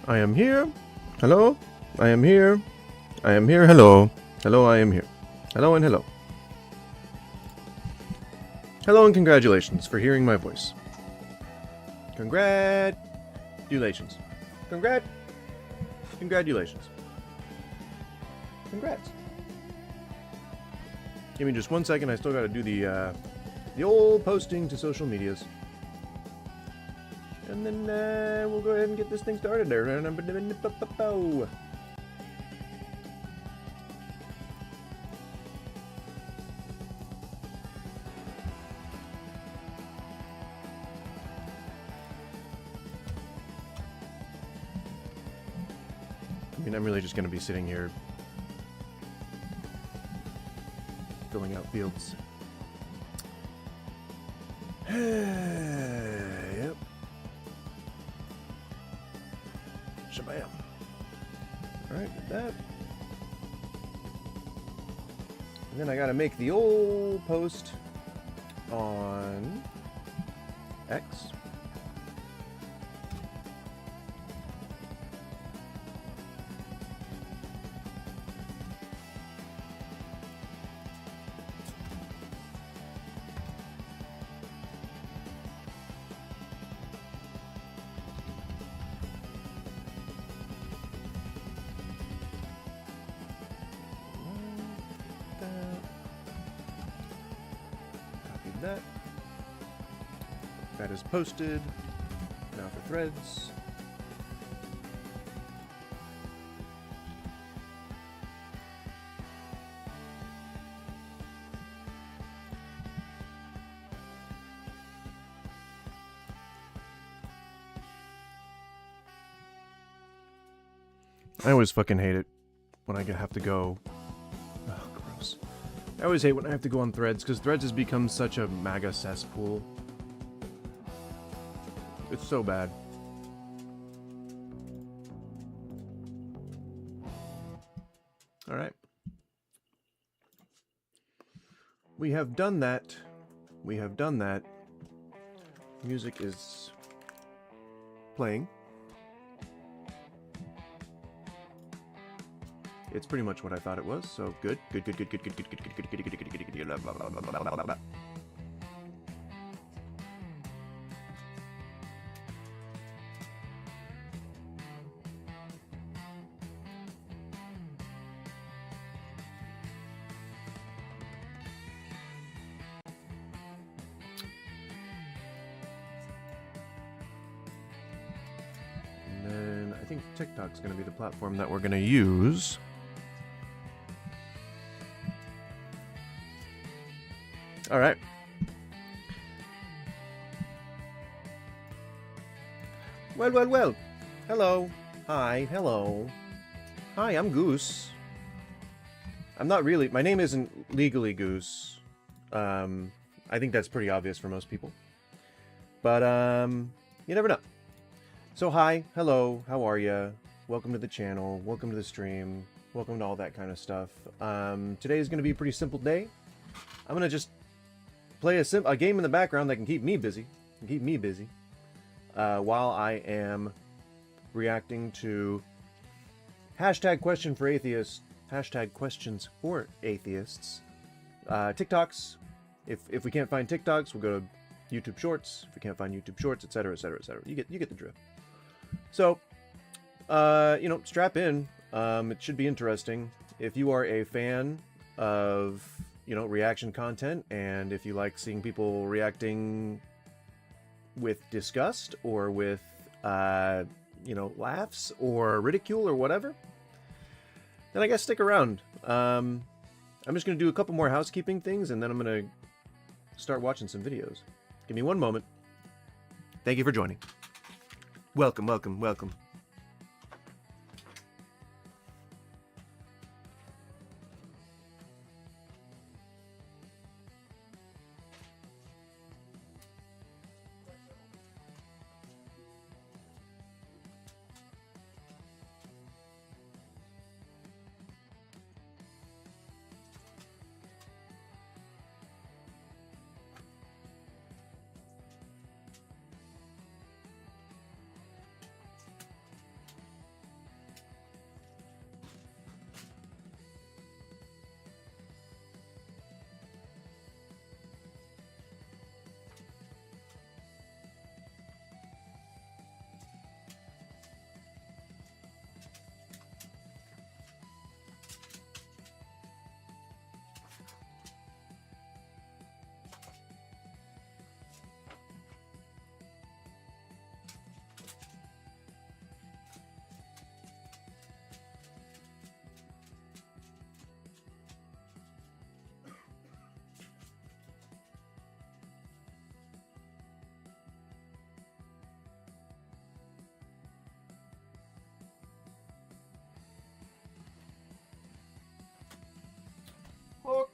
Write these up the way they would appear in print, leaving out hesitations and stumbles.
I am here. Hello. I am here. I am here. Hello. Hello, I am here. Hello and hello. Hello and congratulations for hearing my voice. Congratulations. Congratulations. Congrats. Give me just 1 second. I still got to do the old posting to social medias. And then we'll go ahead and get this thing started there. I mean, I'm really just going to be sitting here filling out fields. Yep. Shabam. Alright, did that. And then I gotta make the old post on X. That. That is posted. Now for threads. I always fucking hate it when I have to go. Oh, gross. I always hate when I have to go on Threads, because Threads has become such a MAGA cesspool. It's so bad. Alright. We have done that. We have done that. Music is playing. It's pretty much what I thought it was, so good. Good. And then I think TikTok's going to be the platform that we're going to use. All right. Well. Hello. Hi. Hello. Hi, I'm Goose. I'm not really... My name isn't legally Goose. I think that's pretty obvious for most people. But, you never know. So, hi. Hello. How are you? Welcome to the channel. Welcome to the stream. Welcome to all that kind of stuff. Today is going to be a pretty simple day. I'm going to just play a game in the background that can keep me busy. While I am reacting to hashtag question for atheists, hashtag questions for atheists, TikToks. If we can't find TikToks, we'll go to YouTube Shorts. If we can't find YouTube Shorts, etc., etc., etc. You get the drift. So, strap in. It should be interesting. If you are a fan of reaction content, and if you like seeing people reacting with disgust or with laughs or ridicule or whatever, then I guess stick around. I'm just gonna do a couple more housekeeping things, and then I'm gonna start watching some videos. Give me one moment. Thank you for joining. Welcome.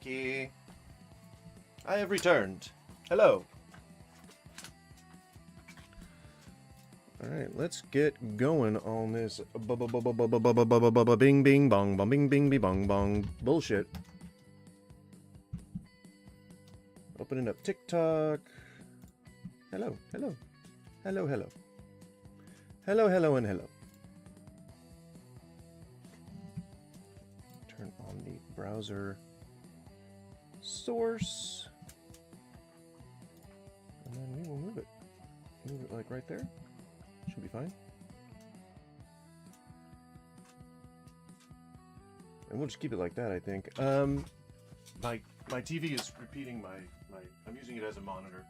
Mikey. I have returned. Hello. Alright, let's get going on this bing bing bong bong bing bing bong bong bullshit. Opening up TikTok. Hello, hello. Hello, hello. Hello, hello, and hello. Turn on the browser source. And then we will move it. Move it like right there. Should be fine. And we'll just keep it like that, I think. My TV is repeating my I'm using it as a monitor.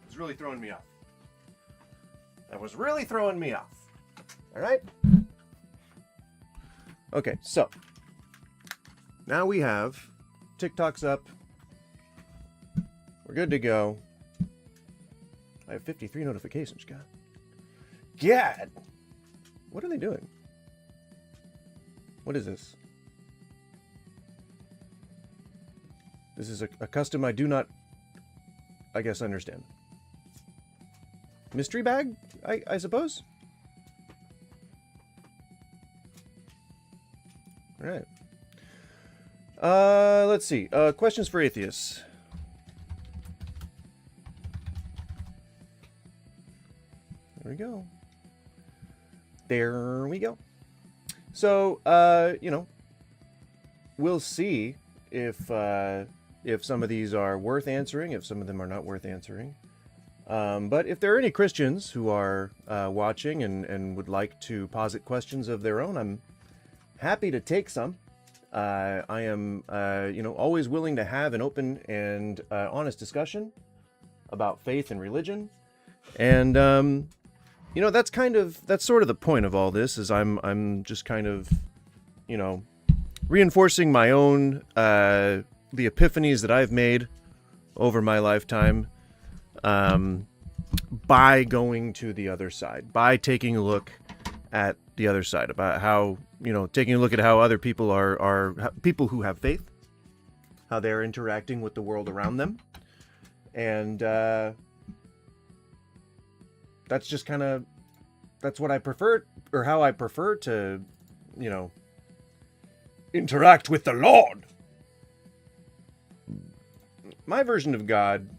It's really throwing me off. That was really throwing me off. All right? Okay, so now we have TikTok's up. We're good to go. I have 53 notifications, God. God! What are they doing? What is this? This is a custom I do not, I guess, understand. Mystery bag, I suppose? Alright. Let's see. Questions for atheists. There we go. There we go. So, you know, we'll see if some of these are worth answering, if some of them are not worth answering. But if there are any Christians who are watching and would like to posit questions of their own, I'm happy to take some. I am, you know, always willing to have an open and honest discussion about faith and religion. And, you know, that's sort of the point of all this, is I'm just kind of, you know, reinforcing my own, the epiphanies that I've made over my lifetime, by going to the other side, by taking a look at the other side, about how, you know, taking a look at how other people are people who have faith, how they're interacting with the world around them. And that's just kind of, that's what I prefer, or how I prefer to, you know, interact with the Lord. My version of God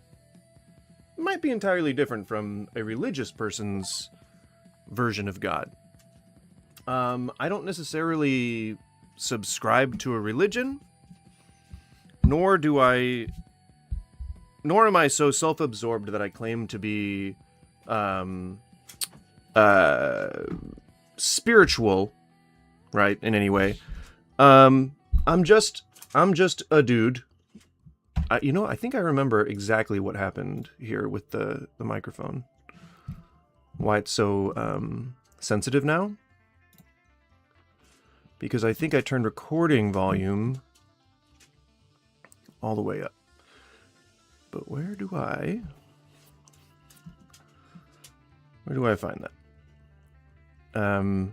might be entirely different from a religious person's version of God. I don't necessarily subscribe to a religion, nor am I so self-absorbed that I claim to be spiritual, right, in any way. I'm just a dude. You know, I think I remember exactly what happened here with the microphone. Why it's so sensitive now. Because I think I turned recording volume all the way up. But where do I find that?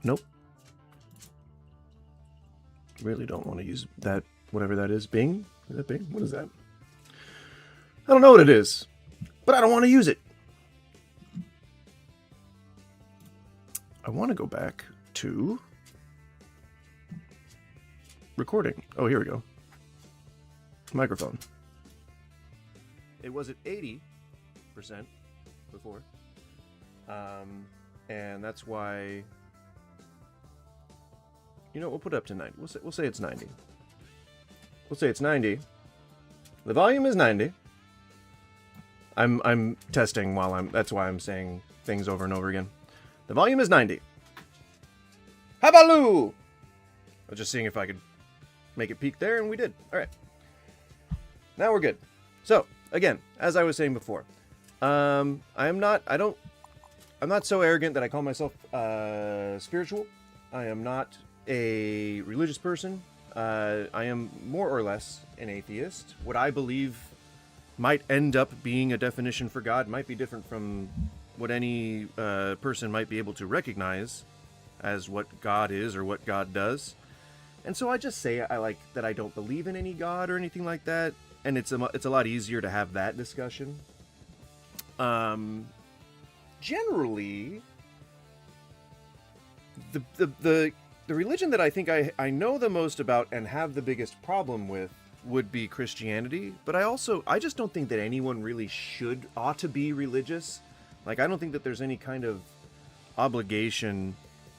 Nope. Really don't want to use that, whatever that is. Bing? Is that Bing? What is that? I don't know what it is, but I don't want to use it. I want to go back to recording. Oh, here we go. Microphone. It was at 80% before. And that's why, you know, we'll put it up to 90. We'll say it's 90. We'll say it's 90. The volume is 90. I'm testing that's why I'm saying things over and over again. The volume is 90. Habaloo! I was just seeing if I could make it peak there, and we did. All right. Now we're good. So, again, as I was saying before, I'm not so arrogant that I call myself spiritual. I am not a religious person. I am more or less an atheist. What I believe might end up being a definition for God, might be different from what any person might be able to recognize as what God is or what God does. And so I just say I like that I don't believe in any God or anything like that, and it's a lot easier to have that discussion. Generally, the religion that I think I know the most about and have the biggest problem with would be Christianity, but I just don't think that anyone really ought to be religious. Like, I don't think that there's any kind of obligation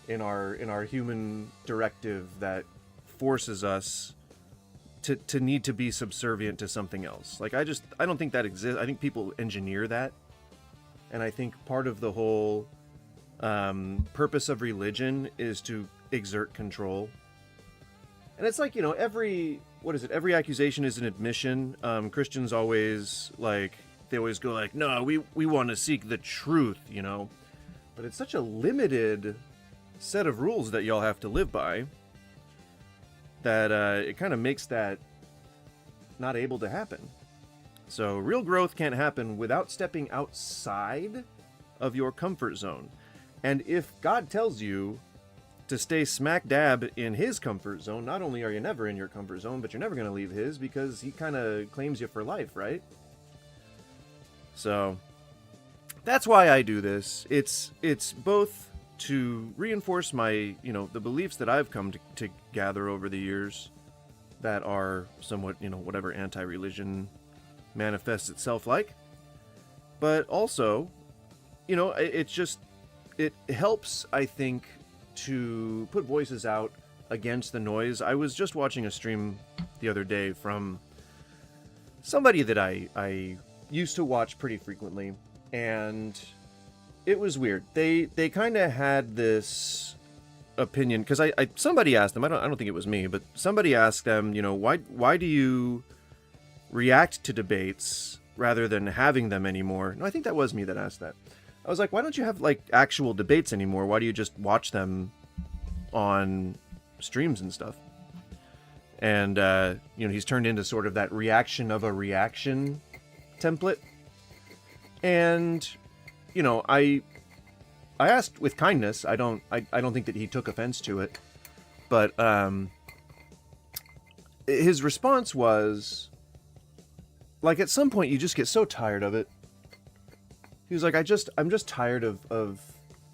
in our human directive that forces us to need to be subservient to something else. Like, I don't think that exists. I think people engineer that, and I think part of the whole purpose of religion is to exert control. And it's like, every accusation is an admission. Christians always, they always go like, no, we want to seek the truth, But it's such a limited set of rules that y'all have to live by that it kind of makes that not able to happen. So real growth can't happen without stepping outside of your comfort zone. And if God tells you to stay smack dab in his comfort zone, not only are you never in your comfort zone, but you're never going to leave his, because he kind of claims you for life, right? So that's why I do this. It's both to reinforce my, the beliefs that I've come to gather over the years that are somewhat, whatever anti-religion manifests itself like. But also, it helps, I think, to put voices out against the noise. I was just watching a stream the other day from somebody that I used to watch pretty frequently, and it was weird. They kind of had this opinion, because somebody asked them, I don't think it was me, but somebody asked them, why do you react to debates rather than having them anymore? No, I think that was me that asked that. I was like, why don't you have actual debates anymore? Why do you just watch them on streams and stuff? And he's turned into sort of that reaction of a reaction template. And I asked with kindness. I don't think that he took offense to it, but his response was like, at some point you just get so tired of it. He was like, I'm just tired of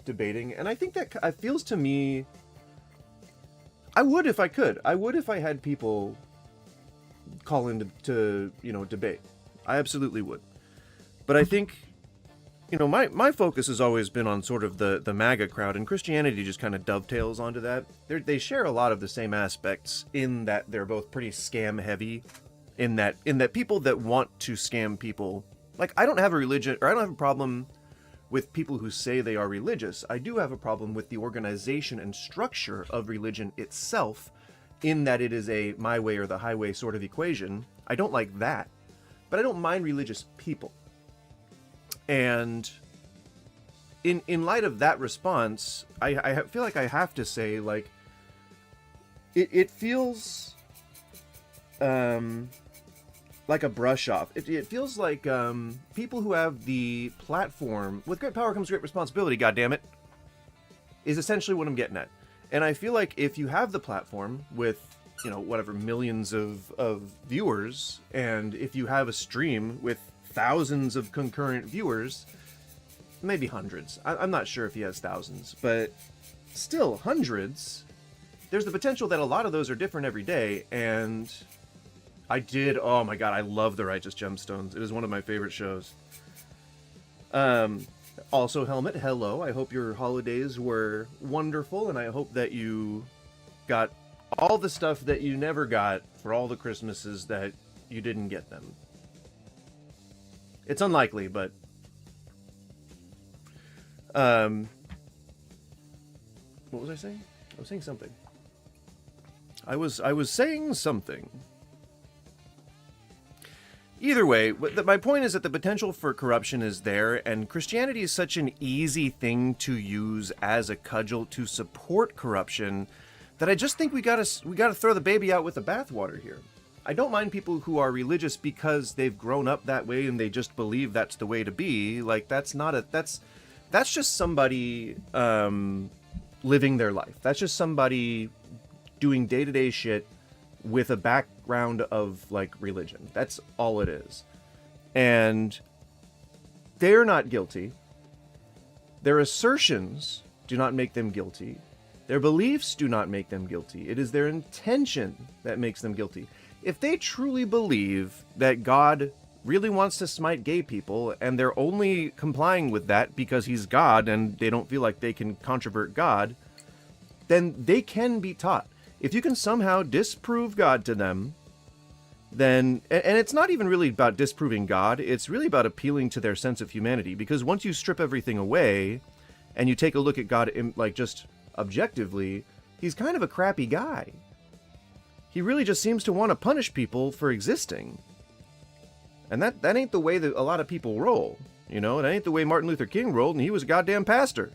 debating. And I think that it feels to me, I would if I could. I would if I had people call in to debate. I absolutely would. But I think, my focus has always been on sort of the MAGA crowd, and Christianity just kind of dovetails onto that. They share a lot of the same aspects in that they're both pretty scam heavy, in that people that want to scam people. Like, I don't have a problem with people who say they are religious. I do have a problem with the organization and structure of religion itself, in that it is a my way or the highway sort of equation. I don't like that. But I don't mind religious people. And in light of that response, I feel like I have to say, it feels like a brush off. It feels like people who have the platform, with great power comes great responsibility, goddammit, is essentially what I'm getting at. And I feel like if you have the platform with, millions of viewers, and if you have a stream with thousands of concurrent viewers, maybe hundreds. I'm not sure if he has thousands, but still hundreds. There's the potential that a lot of those are different every day, and oh my god, I love The Righteous Gemstones. It is one of my favorite shows. Also, Helmet, hello. I hope your holidays were wonderful, and I hope that you got all the stuff that you never got for all the Christmases that you didn't get them. It's unlikely, but what was I saying? I was saying something. I was saying something. Either way, my point is that the potential for corruption is there, and Christianity is such an easy thing to use as a cudgel to support corruption that I just think we gotta throw the baby out with the bathwater here. I don't mind people who are religious because they've grown up that way and they just believe that's the way to be. Like, that's just somebody living their life. That's just somebody doing day-to-day shit with a background of, like, religion. That's all it is. And they're not guilty. Their assertions do not make them guilty. Their beliefs do not make them guilty. It is their intention that makes them guilty. If they truly believe that God really wants to smite gay people and they're only complying with that because he's God and they don't feel like they can controvert God, then they can be taught. If you can somehow disprove God to them, then, and it's not even really about disproving God, it's really about appealing to their sense of humanity, because once you strip everything away and you take a look at God, like, just objectively, he's kind of a crappy guy. He really just seems to want to punish people for existing. And that ain't the way that a lot of people roll, you know? It ain't the way Martin Luther King rolled, and he was a goddamn pastor.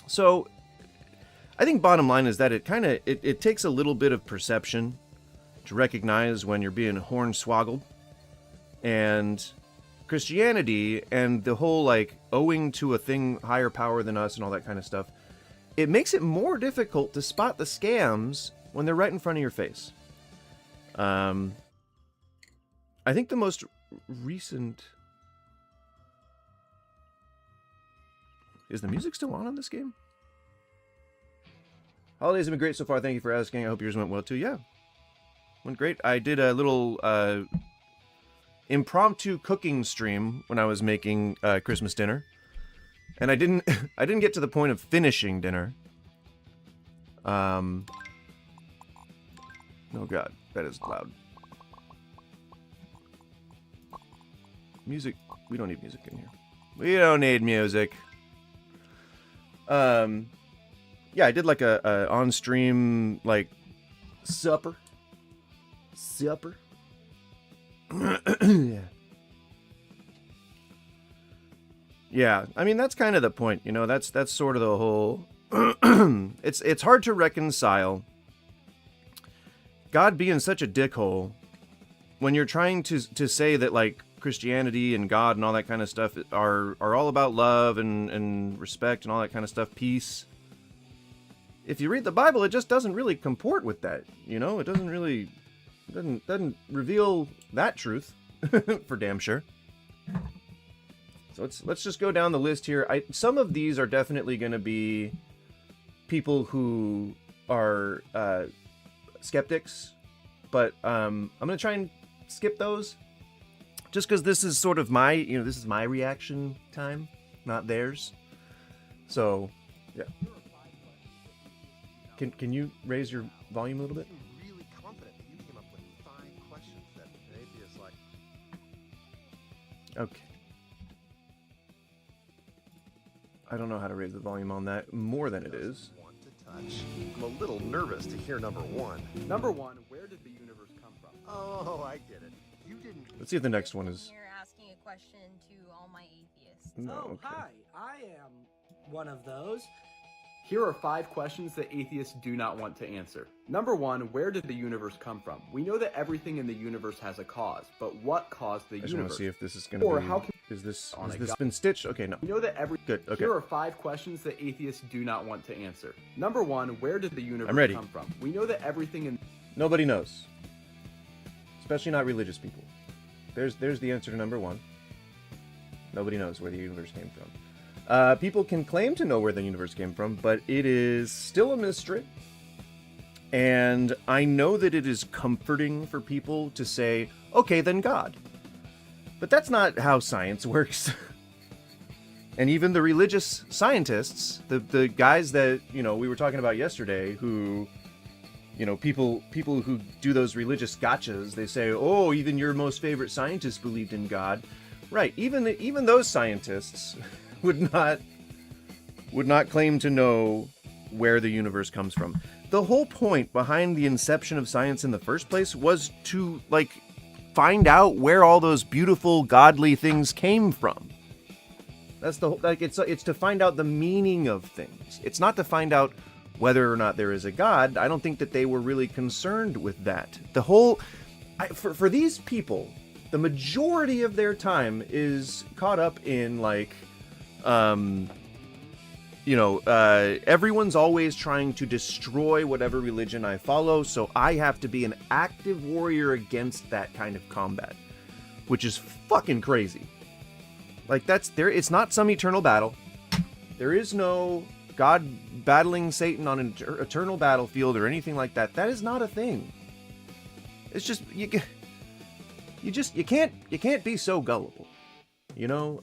So I think bottom line is that it takes a little bit of perception to recognize when you're being hornswoggled. And Christianity and the whole, like, owing to a thing higher power than us and all that kind of stuff, it makes it more difficult to spot the scams when they're right in front of your face. I think the most recent... Is the music still on this game? Holidays have been great so far. Thank you for asking. I hope yours went well too. Yeah. Went great. I did a little impromptu cooking stream when I was making Christmas dinner. And I didn't get to the point of finishing dinner. Oh god, that is loud. Music. We don't need music in here. We don't need music. Yeah, I did like a on-stream, like, supper. Yeah. Yeah, I mean, that's kind of the point, you know, that's sort of the whole... it's hard to reconcile God being such a dickhole when you're trying to say that, like, Christianity and God and all that kind of stuff are all about love and respect and all that kind of stuff, peace. If you read the Bible, it just doesn't really comport with that, you know? It doesn't really... doesn't reveal that truth, for damn sure. So let's just go down the list here. Some of these are definitely going to be people who are skeptics, but I'm going to try and skip those, just because this is sort of my, this is my reaction time, not theirs. So, yeah. Can you raise your volume a little bit? Really confident that you came up with 5 questions that an atheist like. Okay. I don't know how to raise the volume on that more than it is. Want to touch. I'm a little nervous to hear number 1. Number 1, where did the universe come from? Oh, I get it. You didn't. Let's see if the next one is. You're asking a question to all my atheists. No, Oh, okay. hi. I am one of those. Here are 5 questions that atheists do not want to answer. Number 1, where did the universe come from? We know that everything in the universe has a cause, but what caused the I just want universe? to see if this is going to Or be. how can Is this on has a this God- been stitched? Okay, no. we know that Good. Okay. Here are 5 questions that atheists do not want to answer. Number 1, where did the universe I'm ready. come from? We know that everything in Nobody knows, especially not religious people. There's the answer to number 1. Nobody knows where the universe came from. People can claim to know where the universe came from, but it is still a mystery. And I know that it is comforting for people to say, okay, then God. But that's not how science works. And even the religious scientists, the guys that, we were talking about yesterday, who, people who do those religious gotchas, they say, oh, even your most favorite scientist believed in God. Right, even those scientists would not claim to know where the universe comes from. The whole point behind the inception of science in the first place was to, find out where all those beautiful, godly things came from. That's the whole, it's to find out the meaning of things. It's not to find out whether or not there is a God, I don't think that they were really concerned with that. For these people, the majority of their time is caught up in, like, everyone's always trying to destroy whatever religion I follow, so I have to be an active warrior against that kind of combat, which is fucking crazy. Like, it's not some eternal battle. There is no God battling Satan on an eternal battlefield or anything like that. That is not a thing. It's just, you can't be so gullible. You know,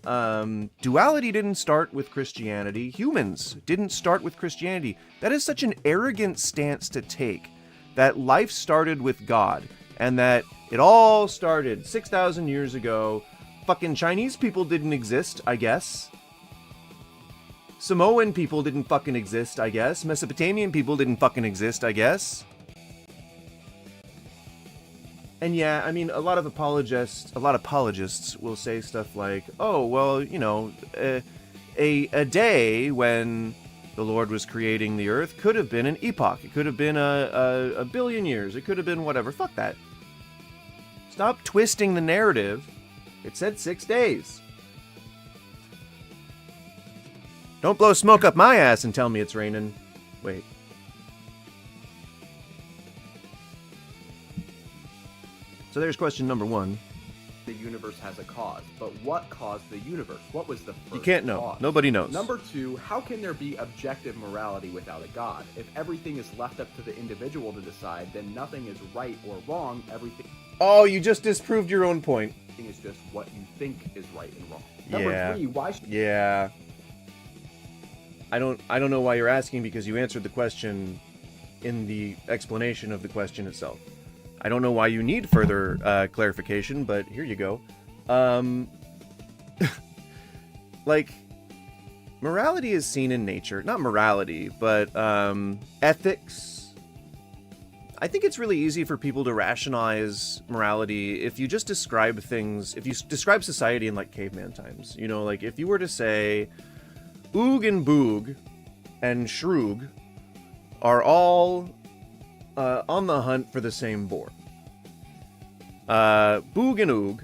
duality didn't start with Christianity. Humans didn't start with Christianity. That is such an arrogant stance to take, that life started with God, and that it all started 6,000 years ago. Fucking Chinese people didn't exist, I guess. Samoan people didn't fucking exist, I guess. Mesopotamian people didn't fucking exist, I guess. And yeah, I mean, a lot of apologists will say stuff like, oh, well, you know, a day when the Lord was creating the earth could have been an epoch. It could have been a billion years. It could have been whatever. Fuck that. Stop twisting the narrative. It said 6 days. Don't blow smoke up my ass and tell me it's raining. Wait. So there's question number 1. The universe has a cause, but what caused the universe? What was the first You can't know. cause? Nobody knows. Number 2, how can there be objective morality without a God? If everything is left up to the individual to decide, then nothing is right or wrong. Everything Oh, you just disproved your own point. is just what you think is right and wrong. Yeah. Number 3, why should Yeah. I don't know why you're asking, because you answered the question in the explanation of the question itself. I don't know why you need further clarification, but here you go. Like, morality is seen in nature. Not morality, but ethics. I think it's really easy for people to rationalize morality if you just describe things, if you describe society in, like, caveman times. You know, like, if you were to say, Oog and Boog and Shroog are all on the hunt for the same boar. Boog and Oog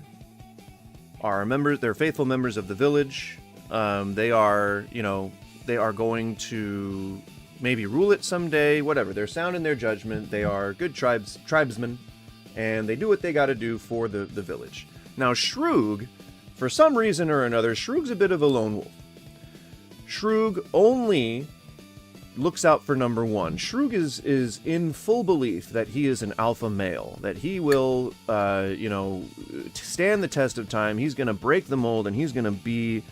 are they're faithful members of the village. They are going to maybe rule it someday, whatever. They're sound in their judgment. They are good tribesmen, and they do what they gotta do for the village. Now, Shroog, for some reason or another, Shroog's a bit of a lone wolf. Shroog only looks out for number 1. Shroog is in full belief that he is an alpha male, that he will, stand the test of time. He's going to break the mold, and he's going to be,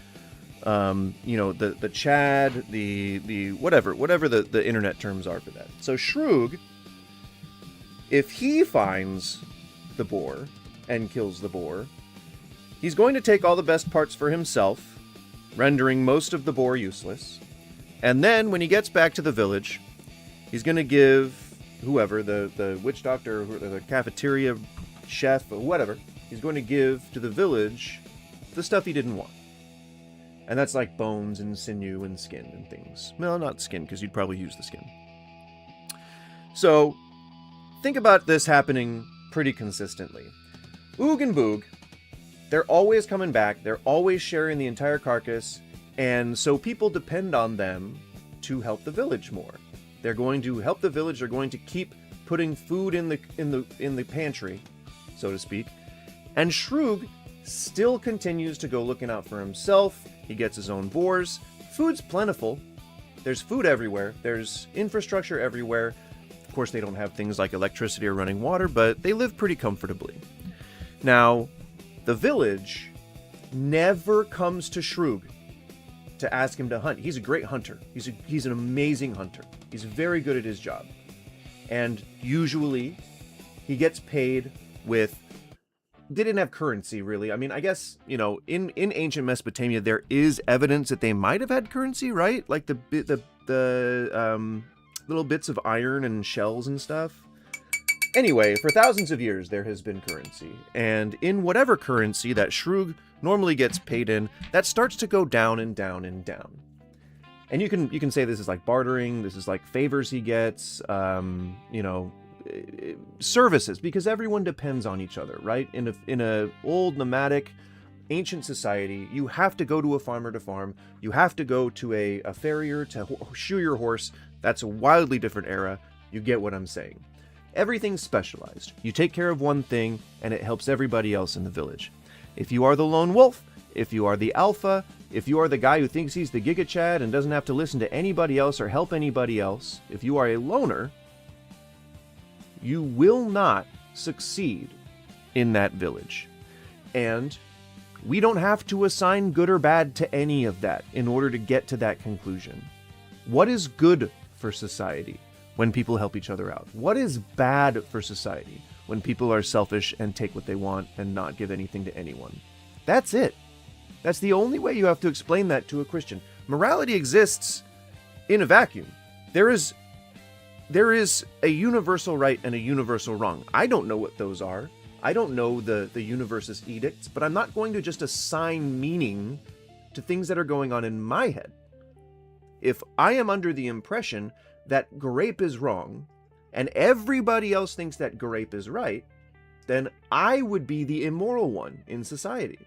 the Chad, the whatever the internet terms are for that. So Shroog, if he finds the boar and kills the boar, he's going to take all the best parts for himself, rendering most of the boar useless. And then, when he gets back to the village, he's going to give whoever, the witch doctor, or the cafeteria chef, or whatever, he's going to give to the village the stuff he didn't want. And that's like bones and sinew and skin and things. Well, not skin, because you'd probably use the skin. So, think about this happening pretty consistently. Oog and Boog, they're always coming back, they're always sharing the entire carcass, and so people depend on them to help the village more. They're going to help the village, they're going to keep putting food in the pantry, so to speak. And Shroog still continues to go looking out for himself. He gets his own boars. Food's plentiful. There's food everywhere. There's infrastructure everywhere. Of course, they don't have things like electricity or running water, but they live pretty comfortably. Now, the village never comes to Shroog to ask him to hunt. He's a great hunter. He's an amazing hunter. He's very good at his job. And usually, he gets paid with... They didn't have currency, really. I mean, I guess, in ancient Mesopotamia, there is evidence that they might have had currency, right? Like the little bits of iron and shells and stuff. Anyway, for thousands of years, there has been currency. And in whatever currency that Shroog normally gets paid in, that starts to go down and down and down. And you can say this is like bartering, this is like favors he gets, you know, services, because everyone depends on each other, right? In a old nomadic ancient society, you have to go to a farmer to farm, you have to go to a farrier to shoe your horse. That's a wildly different era. You get what I'm saying. Everything's specialized. You take care of one thing and it helps everybody else in the village. If you are the lone wolf, if you are the alpha, if you are the guy who thinks he's the Giga Chad and doesn't have to listen to anybody else or help anybody else, if you are a loner, you will not succeed in that village. And we don't have to assign good or bad to any of that in order to get to that conclusion. What is good for society when people help each other out? What is bad for society when people are selfish and take what they want and not give anything to anyone? That's it. That's the only way you have to explain that to a Christian. Morality exists in a vacuum. There is a universal right and a universal wrong. I don't know what those are. I don't know the universe's edicts, but I'm not going to just assign meaning to things that are going on in my head. If I am under the impression that grape is wrong, and everybody else thinks that grape is right, then I would be the immoral one in society.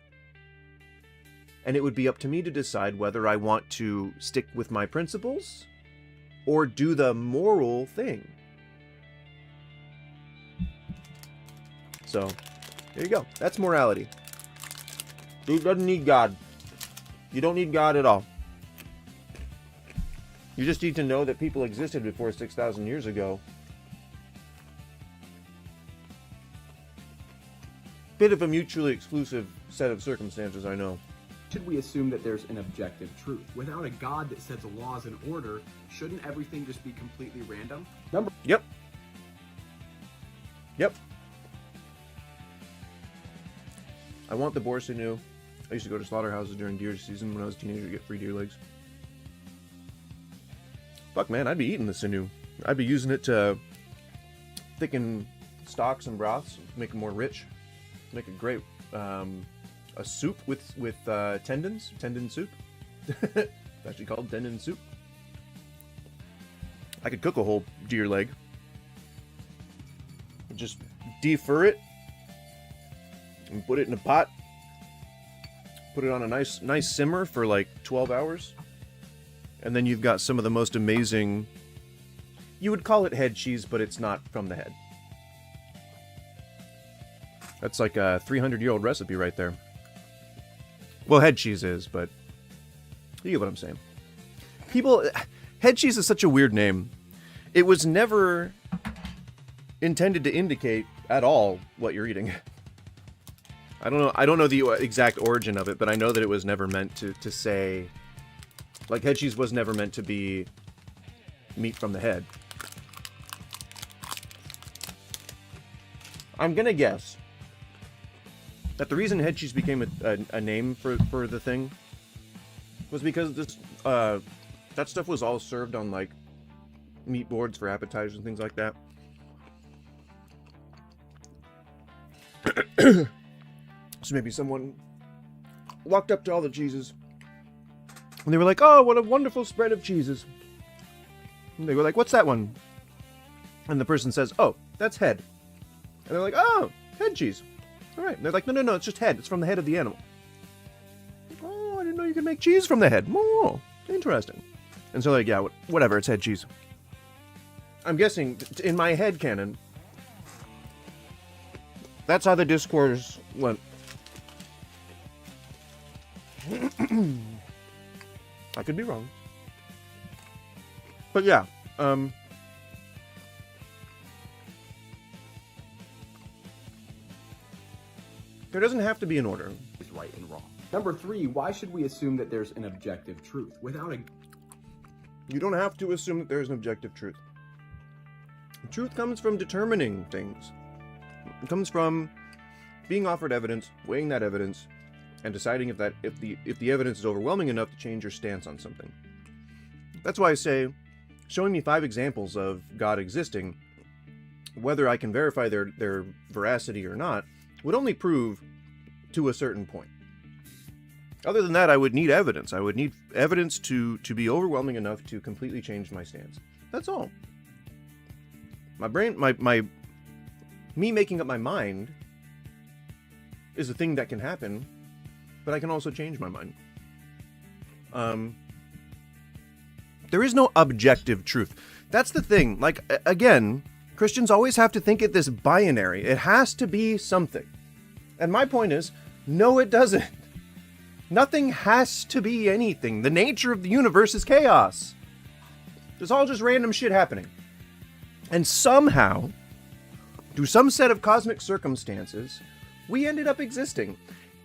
And it would be up to me to decide whether I want to stick with my principles or do the moral thing. So, there you go. That's morality. Dude doesn't need God. You don't need God at all. You just need to know that people existed before 6,000 years ago. Bit of a mutually exclusive set of circumstances, I know. Should we assume that there's an objective truth? Without a God that sets laws and order, shouldn't everything just be completely random? Yep. I want the boar sinew. I used to go to slaughterhouses during deer season when I was a teenager to get free deer legs. Fuck, man, I'd be eating the sinew. I'd be using it to thicken stocks and broths, make them more rich. Make a great a soup with tendons, tendon soup. It's actually called tendon soup. I could cook a whole deer leg. Just defur it and put it in a pot. Put it on a nice simmer for like 12 hours. And then you've got some of the most amazing... You would call it head cheese, but it's not from the head. That's like a 300-year-old recipe right there. Well, head cheese is, but you get what I'm saying. Head cheese is such a weird name. It was never intended to indicate at all what you're eating. I don't know the exact origin of it, but I know that it was never meant to say... Like, head cheese was never meant to be meat from the head. I'm gonna guess that the reason head cheese became a name for the thing was because this that stuff was all served on like meat boards for appetizers and things like that. So maybe someone walked up to all the cheeses and they were like, "Oh, what a wonderful spread of cheeses." And they were like, "What's that one?" And the person says, "Oh, that's head." And they're like, "Oh, head cheese. All right." And they're like, no, it's just head. It's from the head of the animal." "Oh, I didn't know you could make cheese from the head. Oh, interesting." And so like, yeah, whatever, it's head cheese. I'm guessing, in my head canon, that's how the discourse went. I could be wrong. But yeah, there doesn't have to be an order. Is right and wrong. Number 3, why should we assume that there's an objective truth? You don't have to assume that there's an objective truth. Truth comes from determining things. It comes from being offered evidence, weighing that evidence, and deciding if the evidence is overwhelming enough to change your stance on something. That's why I say, showing me 5 examples of God existing, whether I can verify their veracity or not, would only prove to a certain point. Other than that, I would need evidence. I would need evidence to be overwhelming enough to completely change my stance. That's all. My brain, me making up my mind is a thing that can happen, but I can also change my mind. There is no objective truth. That's the thing. Like, again, Christians always have to think it this binary. It has to be something. And my point is, no, it doesn't. Nothing has to be anything. The nature of the universe is chaos. There's all just random shit happening. And somehow, through some set of cosmic circumstances, we ended up existing.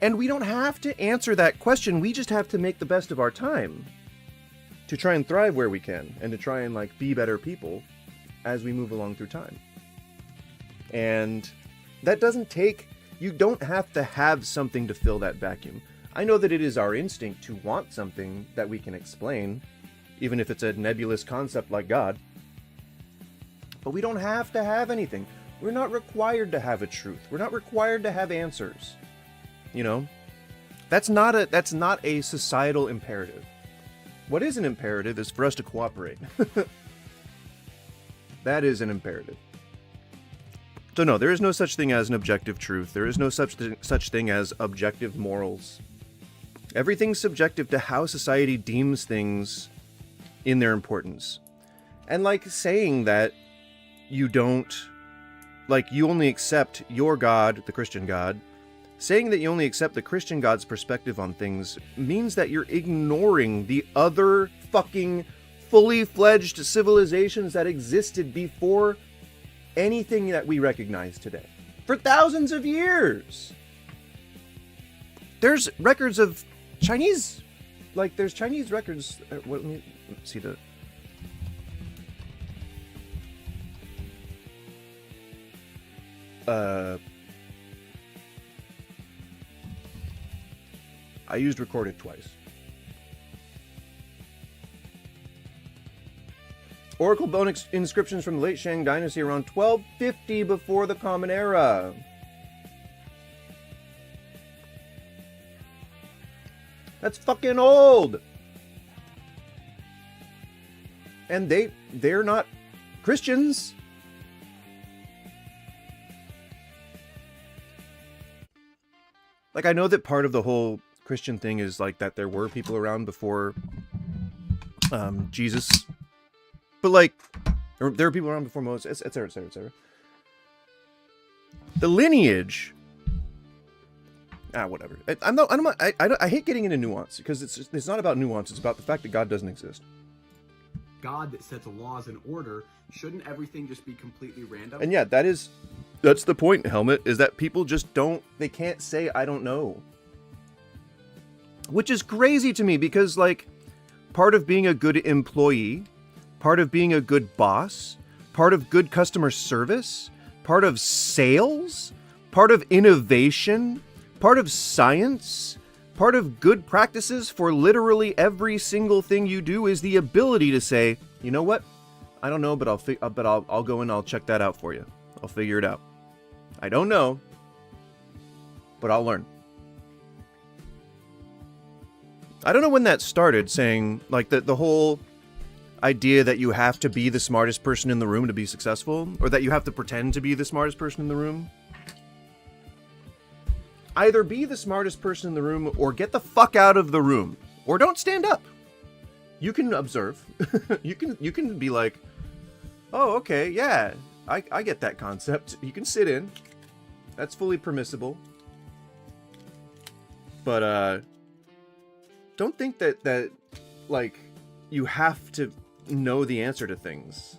And we don't have to answer that question. We just have to make the best of our time to try and thrive where we can and to try and like be better people as we move along through time. And that doesn't take, you don't have to have something to fill that vacuum. I know that it is our instinct to want something that we can explain, even if it's a nebulous concept like God. But we don't have to have anything. We're not required to have a truth. We're not required to have answers. You know? That's not a societal imperative. What is an imperative is for us to cooperate. That is an imperative. So no, there is no such thing as an objective truth. There is no such thing as objective morals. Everything's subjective to how society deems things in their importance. And like saying that you don't, like you only accept your God, the Christian God, saying that you only accept the Christian God's perspective on things means that you're ignoring the other fucking fully fledged civilizations that existed before anything that we recognize today. For thousands of years. There's records of Chinese, like there's Chinese records. Let me see the. I used recorded twice. Oracle bone inscriptions from the late Shang dynasty around 1250 before the Common Era. That's fucking old. And they're not Christians. Like, I know that part of the whole Christian thing is like that there were people around before Jesus. But like there were people around before Moses, etc., etc., etc. The lineage whatever. I hate getting into nuance because it's not about nuance. It's about the fact that God doesn't exist. God that sets laws and order, shouldn't everything just be completely random? And yeah, that's the point, Helmet, is that people just they can't say, I don't know. Which is crazy to me because, like, part of being a good employee, part of being a good boss, part of good customer service, part of sales, part of innovation, part of science, part of good practices for literally every single thing you do is the ability to say, you know what? I don't know, but I'll go and I'll check that out for you. I'll figure it out. I don't know, but I'll learn. I don't know when that started, saying like the whole idea that you have to be the smartest person in the room to be successful, or that you have to pretend to be the smartest person in the room. Either be the smartest person in the room or get the fuck out of the room, or don't stand up. You can observe. you can be like, oh, okay, yeah, I get that concept. You can sit in. That's fully permissible. But don't think that like you have to know the answer to things.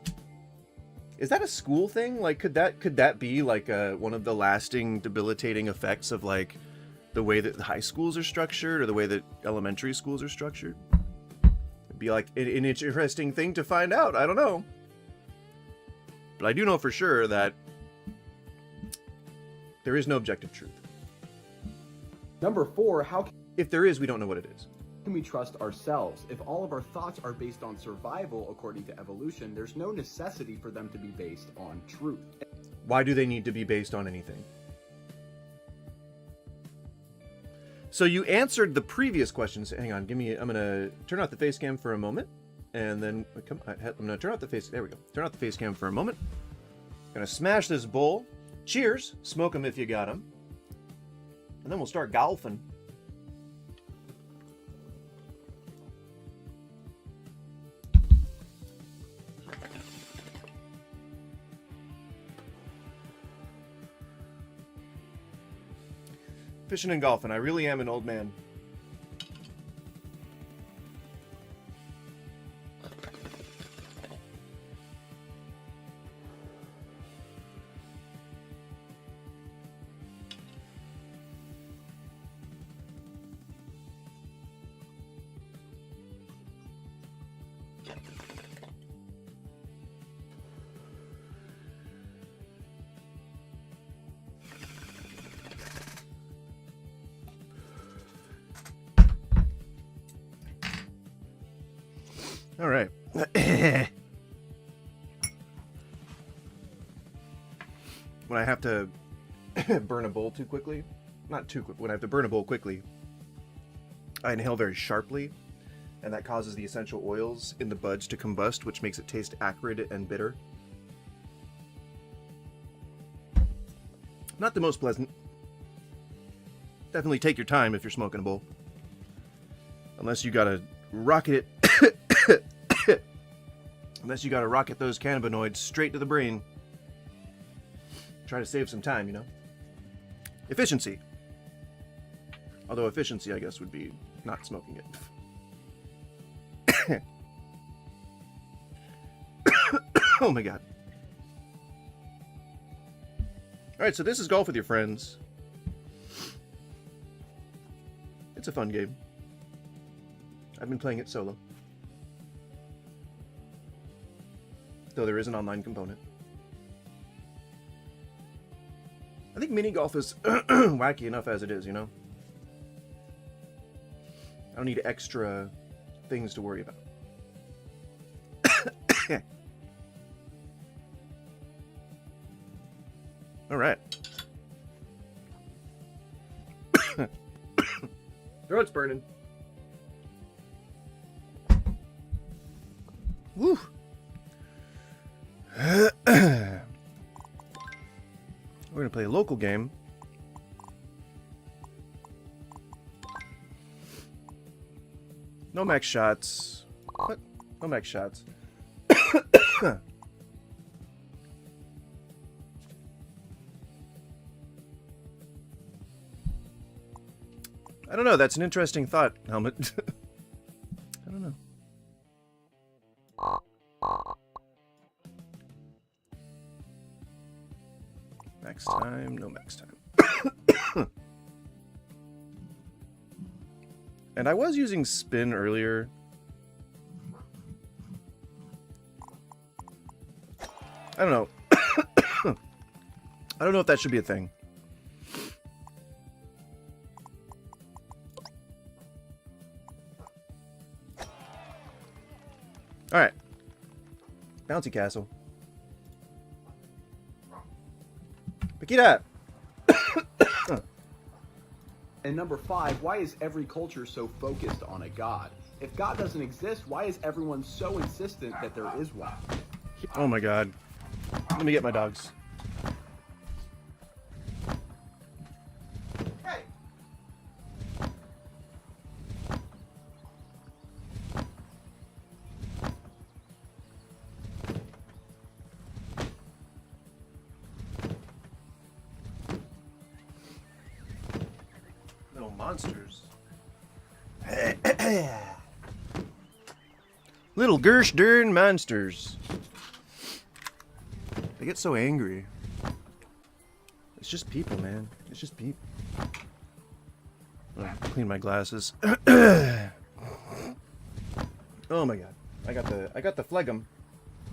Is that a school thing? Like, could that be like one of the lasting debilitating effects of like the way that high schools are structured or the way that elementary schools are structured? It'd be like an interesting thing to find out. I don't know. But I do know for sure that there is no objective truth. Number 4, If there is, we don't know what it is. can we trust ourselves? If all of our thoughts are based on survival according to evolution, there's no necessity for them to be based on truth. Why do they need to be based on anything? So you answered the previous questions. Hang on, I'm gonna turn off the face cam for a moment, and then I'm gonna turn off the face. There we go. Turn off the face cam for a moment. Gonna smash this bowl. Cheers. Smoke them if you got them. And then we'll start golfing. Fishing and golfing. I really am an old man. All right. When I have to burn a bowl too quickly, not too quick, when I have to burn a bowl quickly, I inhale very sharply, and that causes the essential oils in the buds to combust, which makes it taste acrid and bitter. Not the most pleasant. Definitely take your time if you're smoking a bowl. Unless you gotta rocket it. Unless you gotta rocket those cannabinoids straight to the brain. Try to save some time, you know? Efficiency. Although efficiency, I guess, would be not smoking it. Oh my god. Alright, so this is Golf with Your Friends. It's a fun game. I've been playing it solo. Though there is an online component. I think mini golf is wacky enough as it is, you know? I don't need extra things to worry about. Alright. Throat's burning. Woo! We're gonna play a local game. No max shots. What? No max shots. I don't know. That's an interesting thought, Helmet. I don't know. Max time, no max time. And I was using spin earlier. I don't know. I don't know if that should be a thing. Alright. Bouncy castle. Pick it up. And number 5, why is every culture so focused on a god? If God doesn't exist, why is everyone so insistent that there is one? Oh my god. Let me get my dogs. Hey! Little monsters. Little gersh darn monsters. They get so angry. It's just people, man. It's just people. Oh, clean my glasses. Oh my god. I got the phlegm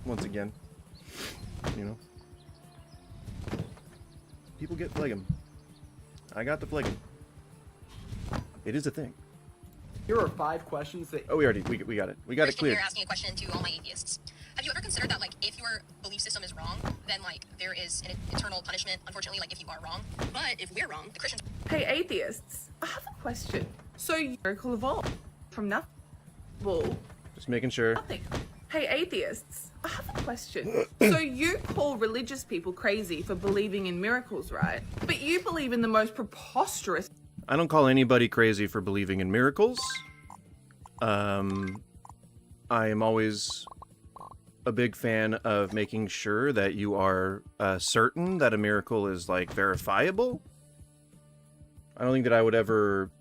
once again. You know. People get phlegm. I got the phlegm. It is a thing. Here are 5 questions that... Oh, we got it. We got it Christian cleared. here asking a question to all my atheists. Have you ever considered that, like, if your belief system is wrong, then like there is an eternal punishment, unfortunately, like if you are wrong. But if we're wrong, the Christians. Hey, atheists, I have a question. So, miracle evolved from nothing. Well, Just making sure. nothing. Hey, atheists, I have a question. So, you call religious people crazy for believing in miracles, right? But you believe in the most preposterous. I don't call anybody crazy for believing in miracles. I am always a big fan of making sure that you are certain that a miracle is like verifiable. I don't think that I would ever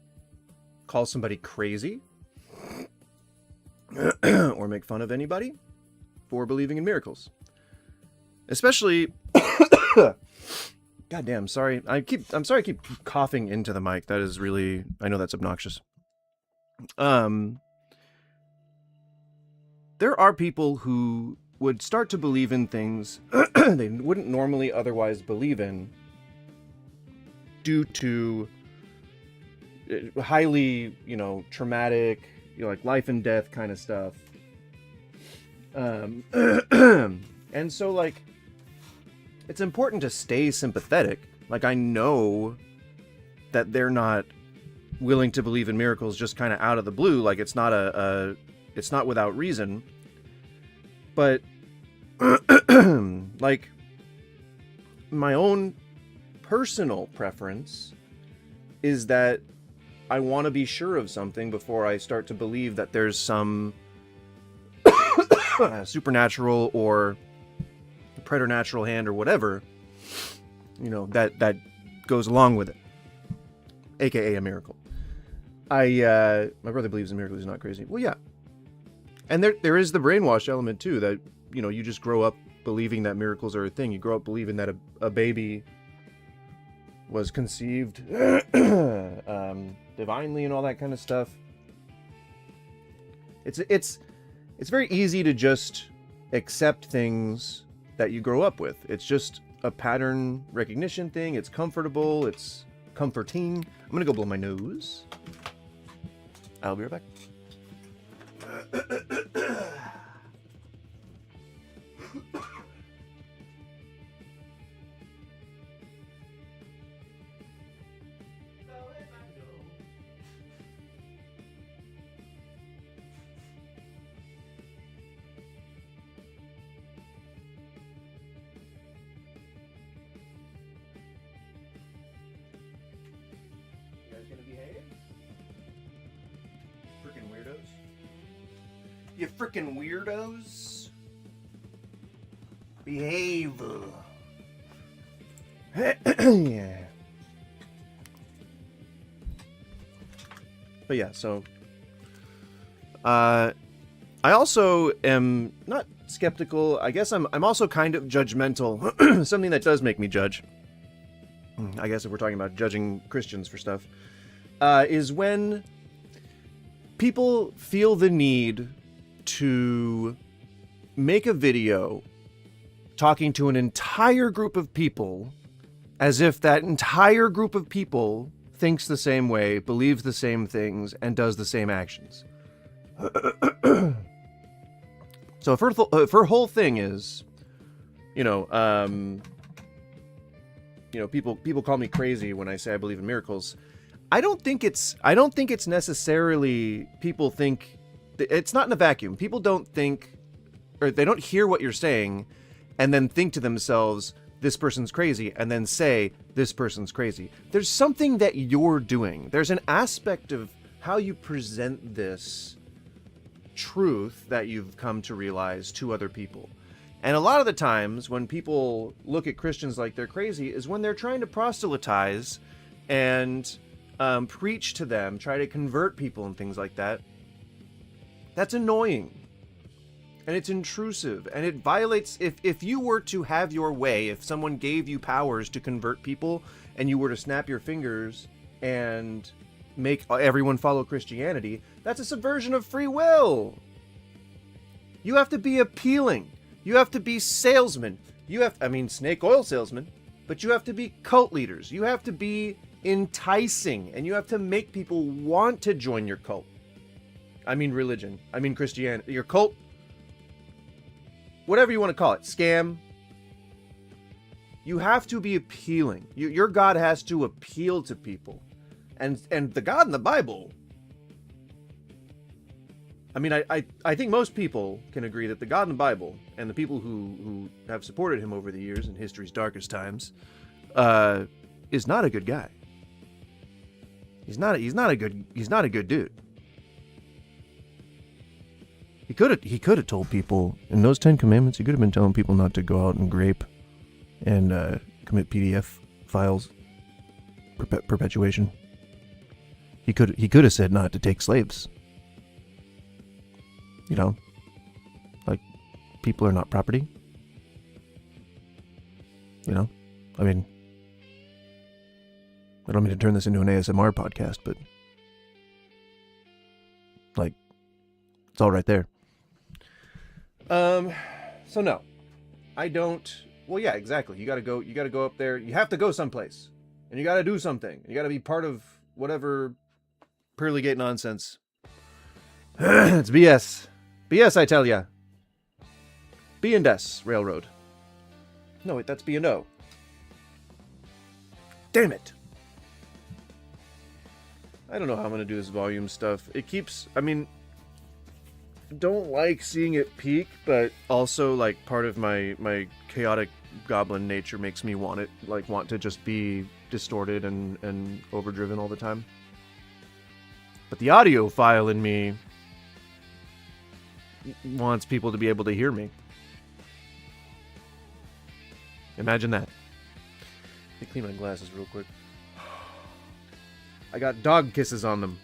call somebody crazy or make fun of anybody for believing in miracles. Especially goddamn, sorry. I'm sorry I keep coughing into the mic. That is really, I know that's obnoxious. There are people who would start to believe in things they wouldn't normally otherwise believe in due to highly, traumatic, like life and death kind of stuff. And so, like, it's important to stay sympathetic. Like, I know that they're not willing to believe in miracles just kind of out of the blue. Like, it's not it's not without reason. But, like, my own personal preference is that I want to be sure of something before I start to believe that there's some supernatural or preternatural hand or whatever, that goes along with it, aka a miracle. My brother believes in miracles. He's not crazy. Well, yeah, and there is the brainwash element too, that you just grow up believing that miracles are a thing. You grow up believing that a baby was conceived divinely and all that kind of stuff. It's very easy to just accept things that you grow up with. It's just a pattern recognition thing. It's comfortable. It's comforting. I'm gonna go blow my nose. I'll be right back. You freaking weirdos. Behave. Yeah. But yeah, so I also am not skeptical. I guess I'm also kind of judgmental. Something that does make me judge, I guess if we're talking about judging Christians for stuff, is when people feel the need to make a video talking to an entire group of people as if that entire group of people thinks the same way, believes the same things, and does the same actions. So if her whole thing is, people call me crazy when I say I believe in miracles. I don't think it's necessarily people think. It's not in a vacuum. People don't think, or they don't hear what you're saying and then think to themselves, this person's crazy, and then say, this person's crazy. There's something that you're doing. There's an aspect of how you present this truth that you've come to realize to other people. And a lot of the times when people look at Christians like they're crazy is when they're trying to proselytize and preach to them, try to convert people and things like that. That's annoying. And it's intrusive. And it violates... If you were to have your way, if someone gave you powers to convert people, and you were to snap your fingers and make everyone follow Christianity, that's a subversion of free will. You have to be appealing. You have to be salesmen. Snake oil salesmen. But you have to be cult leaders. You have to be enticing. And you have to make people want to join your cult. Religion. Christianity. Your cult. Whatever you want to call it. Scam. You have to be appealing. Your God has to appeal to people. And the God in the Bible, I mean, I think most people can agree that the God in the Bible and the people who have supported him over the years in history's darkest times is not a good guy. He's not a good dude. He could have told people in those 10 commandments. He could have been telling people not to go out and grape and commit PDF files perpetuation. He could have said not to take slaves. You know, like, people are not property. You know, I mean, I don't mean to turn this into an ASMR podcast, but like, it's all right there. So no, I don't. Well, yeah, exactly. You gotta go up there. You have to go someplace, and you gotta do something. You gotta be part of whatever Pearlygate nonsense. It's BS. BS, I tell ya. B and S Railroad. No, wait, that's B and O. Damn it. I don't know how I'm gonna do this volume stuff. It keeps, I mean, don't like seeing it peak, but also, like, part of my chaotic goblin nature makes me want to just be distorted and overdriven all the time. But the audio file in me wants people to be able to hear me. Imagine that. Let me clean my glasses real quick. I got dog kisses on them.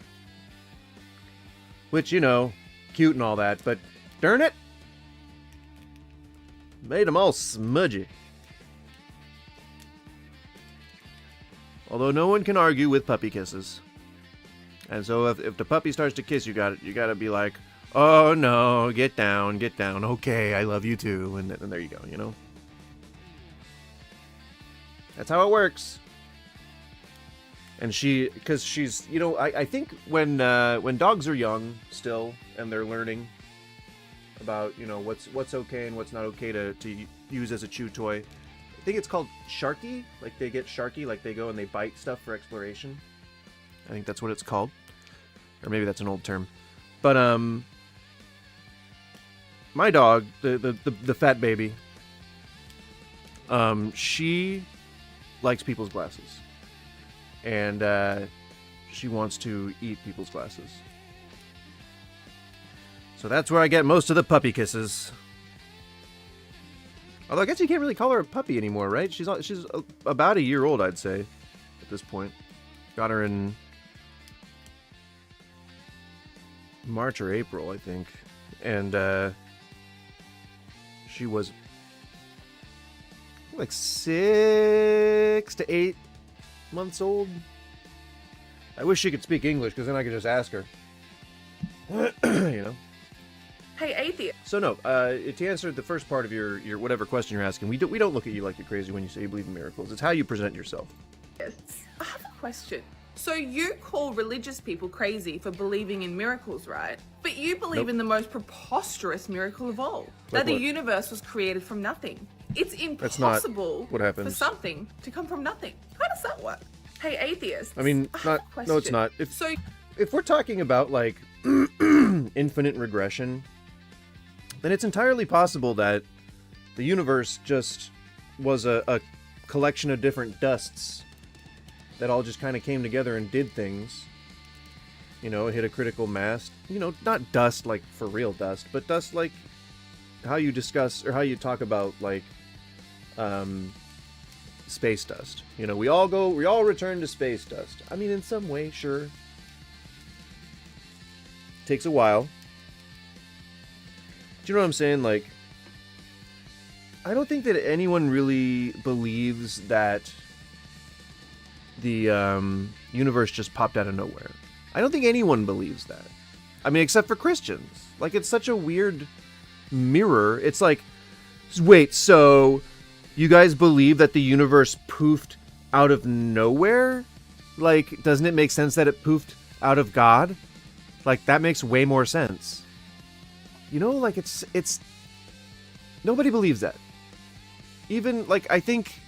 Which, you know, cute and all that, but darn it, made them all smudgy. Although no one can argue with puppy kisses. And so if the puppy starts to kiss, you gotta be like, oh no, get down, okay, I love you too, and there you go, you know? That's how it works. And because she's, you know, I think when dogs are young still, and they're learning about, you know, what's okay and what's not okay to use as a chew toy, I think it's called Sharky, like they get Sharky, like they go and they bite stuff for exploration. I think that's what it's called. Or maybe that's an old term. But, my dog, the fat baby, she likes people's glasses. And, she wants to eat people's glasses. So that's where I get most of the puppy kisses. Although I guess you can't really call her a puppy anymore, right? She's about a year old, I'd say, at this point. Got her in March or April, I think. And she was like 6 to 8 months old. I wish she could speak English, because then I could just ask her. You know? Hey, atheist. So no, to answer the first part of your whatever question you're asking, we don't look at you like you're crazy when you say you believe in miracles. It's how you present yourself. I have a question. So you call religious people crazy for believing in miracles, right? But you believe Nope. in the most preposterous miracle of all. Like that the what? universe was created from nothing. It's That's not impossible what happens. for something to come from nothing. How does that work? Hey, atheist. I mean, not. No, it's not. So If we're talking about, like, infinite regression, then it's entirely possible that the universe just was a collection of different dusts that all just kind of came together and did things. You know, hit a critical mass. You know, not dust like for real dust, but dust like how you discuss or how you talk about, like, space dust. You know, we all return to space dust. I mean, in some way, sure. Takes a while. Do you know what I'm saying? Like, I don't think that anyone really believes that the universe just popped out of nowhere. I don't think anyone believes that. I mean, except for Christians. Like, it's such a weird mirror. It's like, wait, so you guys believe that the universe poofed out of nowhere? Like, doesn't it make sense that it poofed out of God? Like, that makes way more sense. You know, like, it's nobody believes that. Even, like, I think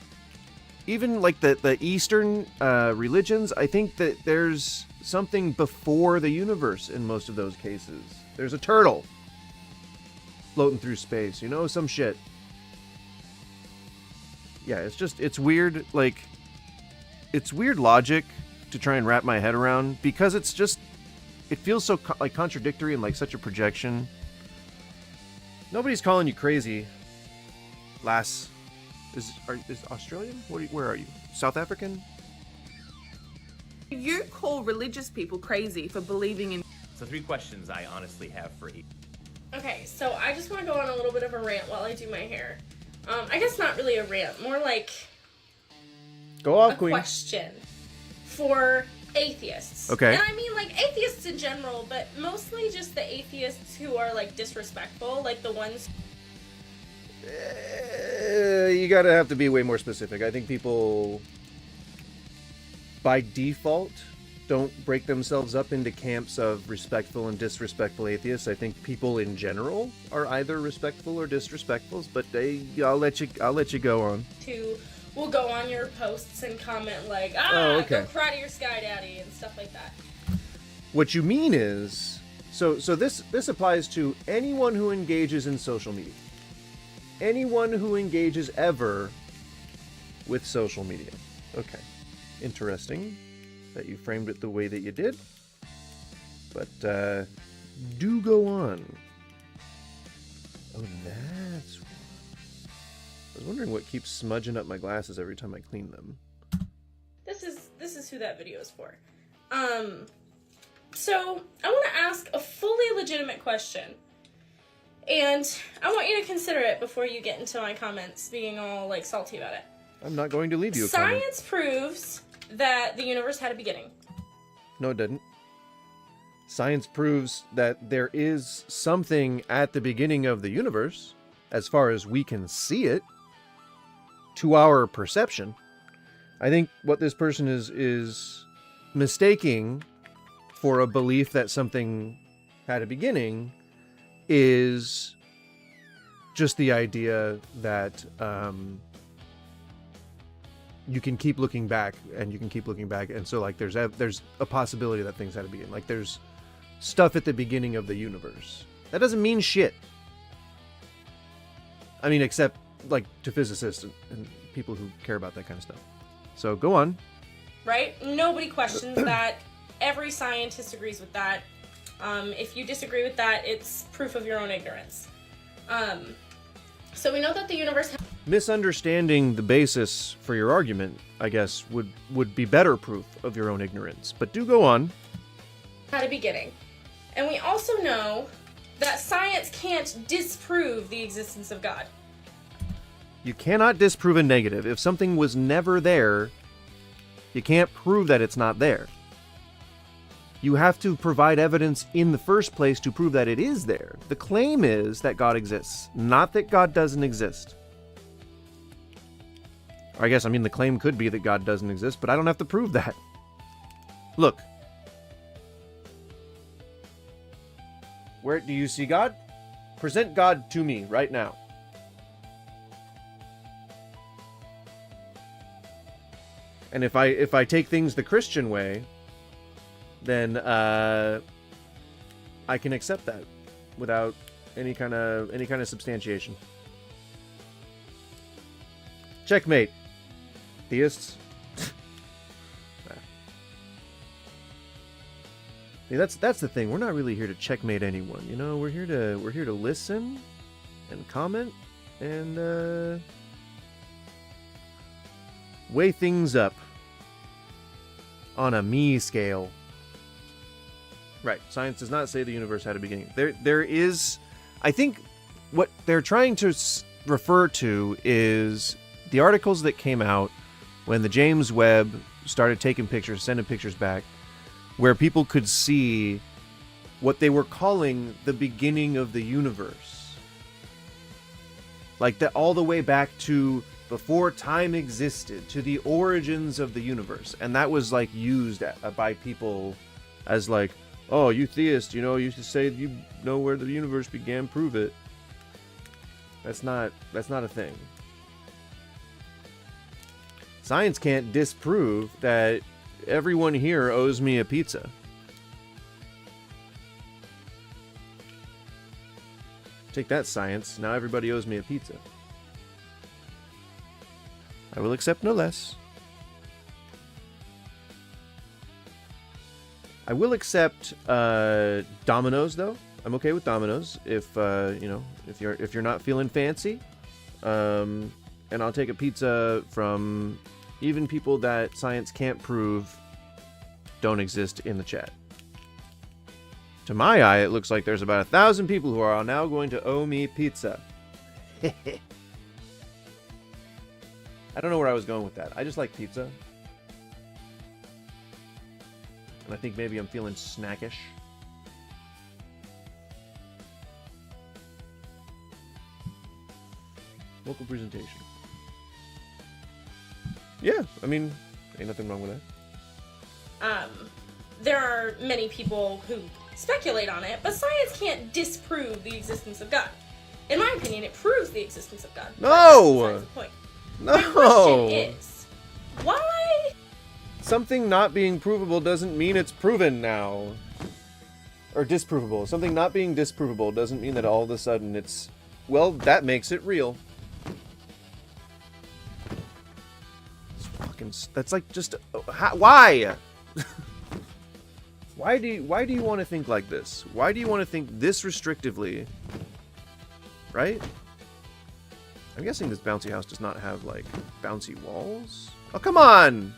even like the Eastern religions, I think that there's something before the universe in most of those cases. There's a turtle floating through space, you know, some shit. Yeah, it's weird, like, it's weird logic to try and wrap my head around, because it feels so like contradictory and like such a projection. Nobody's calling you crazy, lass. Is Australian? Where are you? South African? You call religious people crazy for believing in. So 3 questions I honestly have for you. Okay, so I just want to go on a little bit of a rant while I do my hair. I guess not really a rant, more like Go off, a Queen. question for atheists. Okay. And I mean, like, atheists in general, but mostly just the atheists who are, like, disrespectful, like the ones... You gotta have to be way more specific. I think people, by default, don't break themselves up into camps of respectful and disrespectful atheists. I think people in general are either respectful or disrespectful, but I'll let you go on. will go on your posts and comment like, go cry to your sky daddy and stuff like that. What you mean is, so this applies to anyone who engages in social media. Anyone who engages ever with social media. Okay. Interesting that you framed it the way that you did. But, do go on. Oh, that's why. I was wondering what keeps smudging up my glasses every time I clean them. This is who that video is for. So, I want to ask a fully legitimate question. And I want you to consider it before you get into my comments being all, like, salty about it. I'm not going to leave you a comment. Science proves that the universe had a beginning. No, it didn't. Science proves that there is something at the beginning of the universe, as far as we can see it, to our perception. I think what this person is mistaking for a belief that something had a beginning is just the idea that you can keep looking back and you can keep looking back, and so like there's a possibility that things had to begin. Like there's stuff at the beginning of the universe. That doesn't mean shit. I mean, except like to physicists and people who care about that kind of stuff. So go on. Right? Nobody questions that. Every scientist agrees with that. If you disagree with that, it's proof of your own ignorance. So we know that the universe... Misunderstanding the basis for your argument, I guess, would be better proof of your own ignorance. But do go on. ...had a beginning. And we also know that science can't disprove the existence of God. You cannot disprove a negative. If something was never there, you can't prove that it's not there. You have to provide evidence in the first place to prove that it is there. The claim is that God exists, not that God doesn't exist. Or I guess, I mean, the claim could be that God doesn't exist, but I don't have to prove that. Look. Where do you see God? Present God to me right now. And if I take things the Christian way, then I can accept that without any kind of substantiation. Checkmate, theists. Yeah, that's the thing. We're not really here to checkmate anyone, you know. We're here to listen and comment and weigh things up on a me scale. Right. Science does not say the universe had a beginning. There is, I think, what they're trying to refer to is the articles that came out when the James Webb started taking pictures, sending pictures back, where people could see what they were calling the beginning of the universe. Like that, all the way back to before time existed, to the origins of the universe. And that was like used by people as like, oh, you theist, you know, you used to say you know where the universe began, prove it. That's not a thing. Science can't disprove that everyone here owes me a pizza. Take that, science. Now everybody owes me a pizza. I will accept no less. I will accept Domino's though. I'm okay with Domino's if you know, if you're not feeling fancy. And I'll take a pizza from even people that science can't prove don't exist in the chat. To my eye, it looks like there's about 1,000 people who are now going to owe me pizza. I don't know where I was going with that. I just like pizza. And I think maybe I'm feeling snackish. Local presentation. Yeah, I mean, ain't nothing wrong with that. There are many people who speculate on it, but science can't disprove the existence of God. In my opinion, it proves the existence of God. No! That's the point. No! My question is, why? Something not being provable doesn't mean it's proven now. Or disprovable. Something not being disprovable doesn't mean that all of a sudden it's... Well, that makes it real. It's fucking... That's like just... Why? Why do you want to think like this? Why do you want to think this restrictively? Right? I'm guessing this bouncy house does not have, like, bouncy walls? Oh, come on!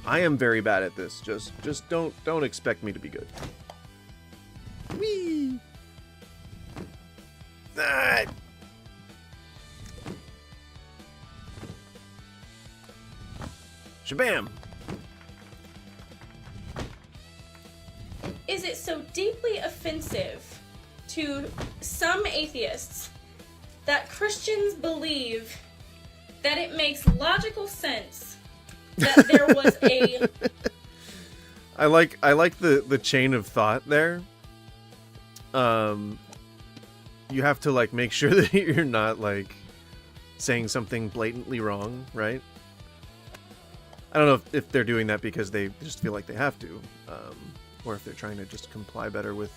I am very bad at this. Just don't expect me to be good. Whee! Ah! Shabam! Is it so deeply offensive to some atheists that Christians believe that it makes logical sense that there was a... I like the chain of thought there. You have to like make sure that you're not like saying something blatantly wrong, right? I don't know if they're doing that because they just feel like they have to, or if they're trying to just comply better with,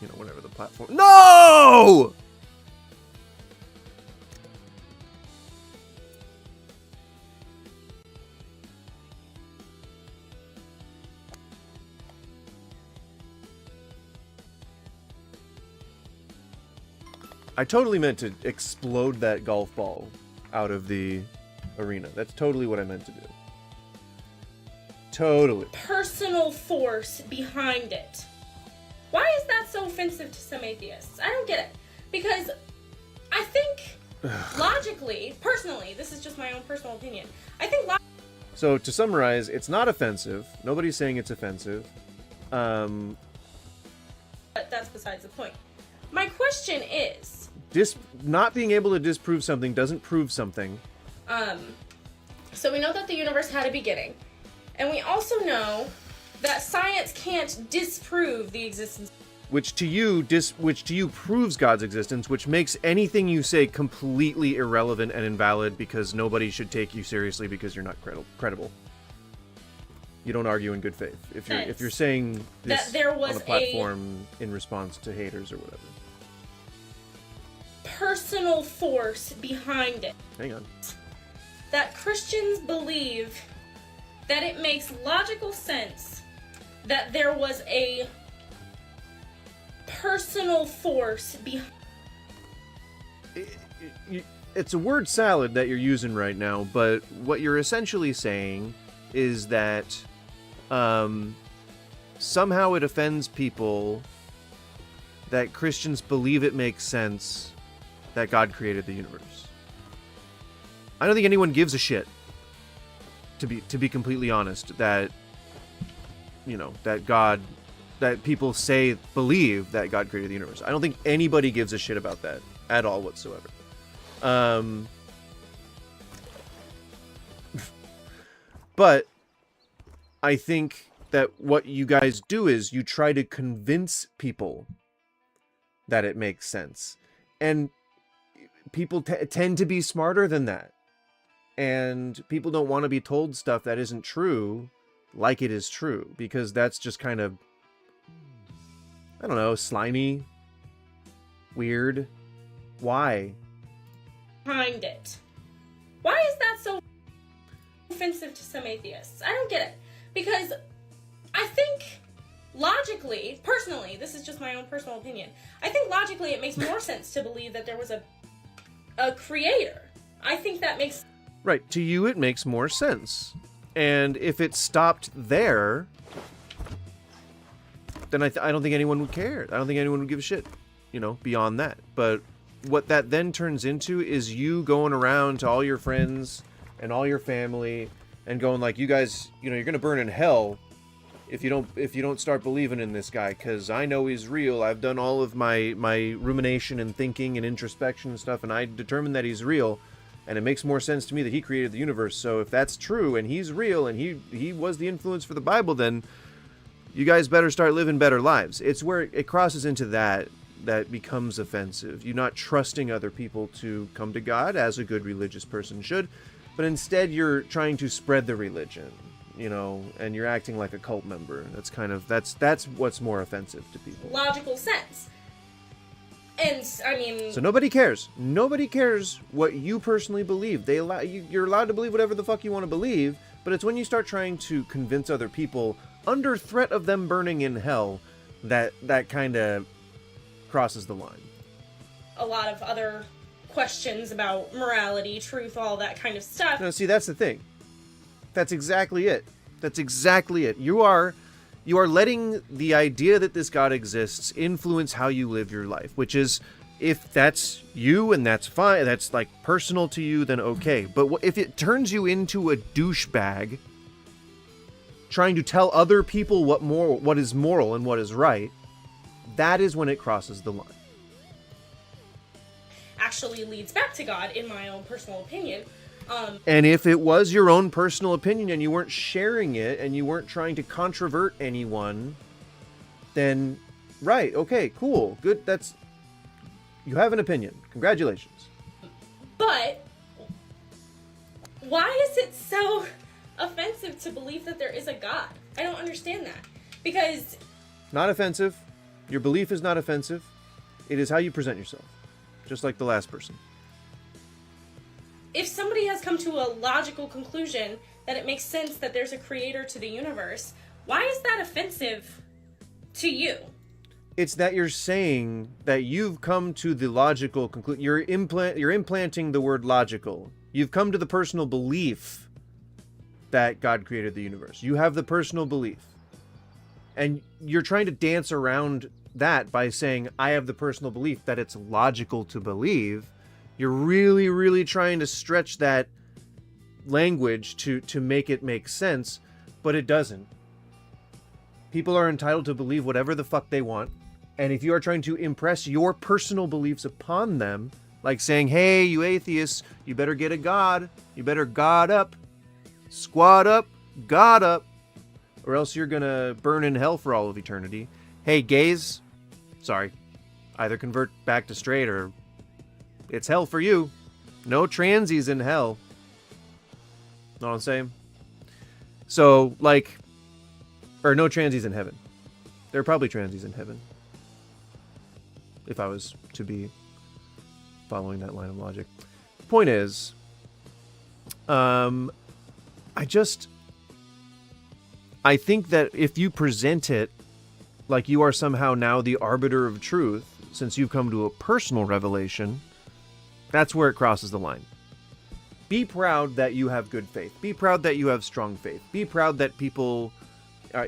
you know, whatever the platform. No! I totally meant to explode that golf ball out of the arena. That's totally what I meant to do. Totally. personal force behind it. Why is that so offensive to some atheists? I don't get it. Because I think logically, personally, this is just my own personal opinion. I think So to summarize, it's not offensive. Nobody's saying it's offensive. but that's besides the point. My question is, not being able to disprove something doesn't prove something. so we know that the universe had a beginning. And we also know that science can't disprove the existence. Which to you proves God's existence, which makes anything you say completely irrelevant and invalid because nobody should take you seriously because you're not credible. You don't argue in good faith. If you're saying this that there was on a platform in response to haters or whatever. Personal force behind it. Hang on. That Christians believe that it makes logical sense that there was a personal force behind. It's a word salad that you're using right now, but what you're essentially saying is that somehow it offends people that Christians believe it makes sense that God created the universe. I don't think anyone gives a shit, to be completely honest, that, you know, that people believe that God created the universe. I don't think anybody gives a shit about that at all whatsoever. But I think that what you guys do is you try to convince people that it makes sense. And people tend to be smarter than that. And people don't want to be told stuff that isn't true like it is true, because that's just kind of, I don't know, slimy, weird. Why? Behind it. Why is that so offensive to some atheists? I don't get it. Because I think logically, personally, this is just my own personal opinion, I think logically it makes more sense to believe that there was a creator. I think that makes... Right, to you it makes more sense. And if it stopped there, then I don't think anyone would care. I don't think anyone would give a shit, you know, beyond that. But what that then turns into is you going around to all your friends and all your family and going like, you guys, you know, you're going to burn in hell if you don't start believing in this guy, because I know he's real. I've done all of my rumination and thinking and introspection and stuff, and I determined that he's real. And it makes more sense to me that he created the universe. So if that's true and he's real and he was the influence for the Bible, then you guys better start living better lives. It's where it crosses into that becomes offensive. You're not trusting other people to come to God as a good religious person should, but instead you're trying to spread the religion, you know, and you're acting like a cult member. That's what's more offensive to people. Logical sense. And, I mean... So nobody cares. Nobody cares what you personally believe. You're allowed to believe whatever the fuck you want to believe, but it's when you start trying to convince other people under threat of them burning in hell that kind of crosses the line. A lot of other questions about morality, truth, all that kind of stuff. No, see, that's the thing. That's exactly it. That's exactly it. You are letting the idea that this God exists influence how you live your life, which is, if that's you and that's fine, that's like personal to you, then okay. But if it turns you into a douchebag trying to tell other people what is moral and what is right, that is when it crosses the line. Actually leads back to God, in my own personal opinion. And if it was your own personal opinion and you weren't sharing it and you weren't trying to controvert anyone, then right, okay, cool, good, you have an opinion. Congratulations. But why is it so offensive to believe that there is a God? I don't understand that. Because... Not offensive. Your belief is not offensive. It is how you present yourself. Just like the last person. If somebody has come to a logical conclusion that it makes sense that there's a creator to the universe, why is that offensive to you? It's that you're saying that you've come to the logical conclusion. You're implanting the word logical. You've come to the personal belief that God created the universe. You have the personal belief. And you're trying to dance around that by saying, I have the personal belief that it's logical to believe. You're really, really trying to stretch that language to make it make sense, but it doesn't. People are entitled to believe whatever the fuck they want, and if you are trying to impress your personal beliefs upon them, like saying, hey, you atheists, you better get a God, you better God up, squad up, God up, or else you're gonna burn in hell for all of eternity. Hey, gays, sorry, either convert back to straight or it's hell for you. No transies in hell. Know what I'm saying? So, like, or no transies in heaven. There are probably transies in heaven. If I was to be following that line of logic. Point is, I think that if you present it like you are somehow now the arbiter of truth, since you've come to a personal revelation, that's where it crosses the line. Be proud that you have good faith. Be proud that you have strong faith. Be proud that people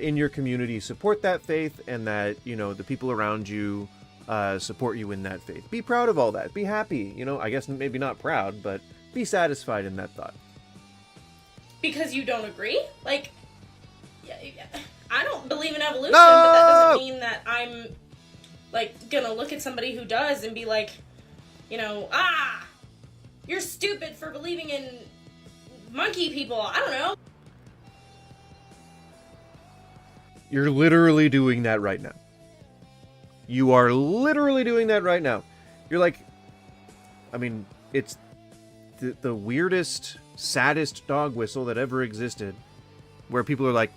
in your community support that faith, and that, you know, the people around you support you in that faith. Be proud of all that. Be happy. You know, I guess maybe not proud, but be satisfied in that thought. Because you don't agree? Like, I don't believe in evolution, but that doesn't mean that I'm, like, gonna look at somebody who does and be like, you know, you're stupid for believing in monkey people. I don't know. You're literally doing that right now. You are literally doing that right now. You're like, I mean, it's the weirdest, saddest dog whistle that ever existed, where people are like,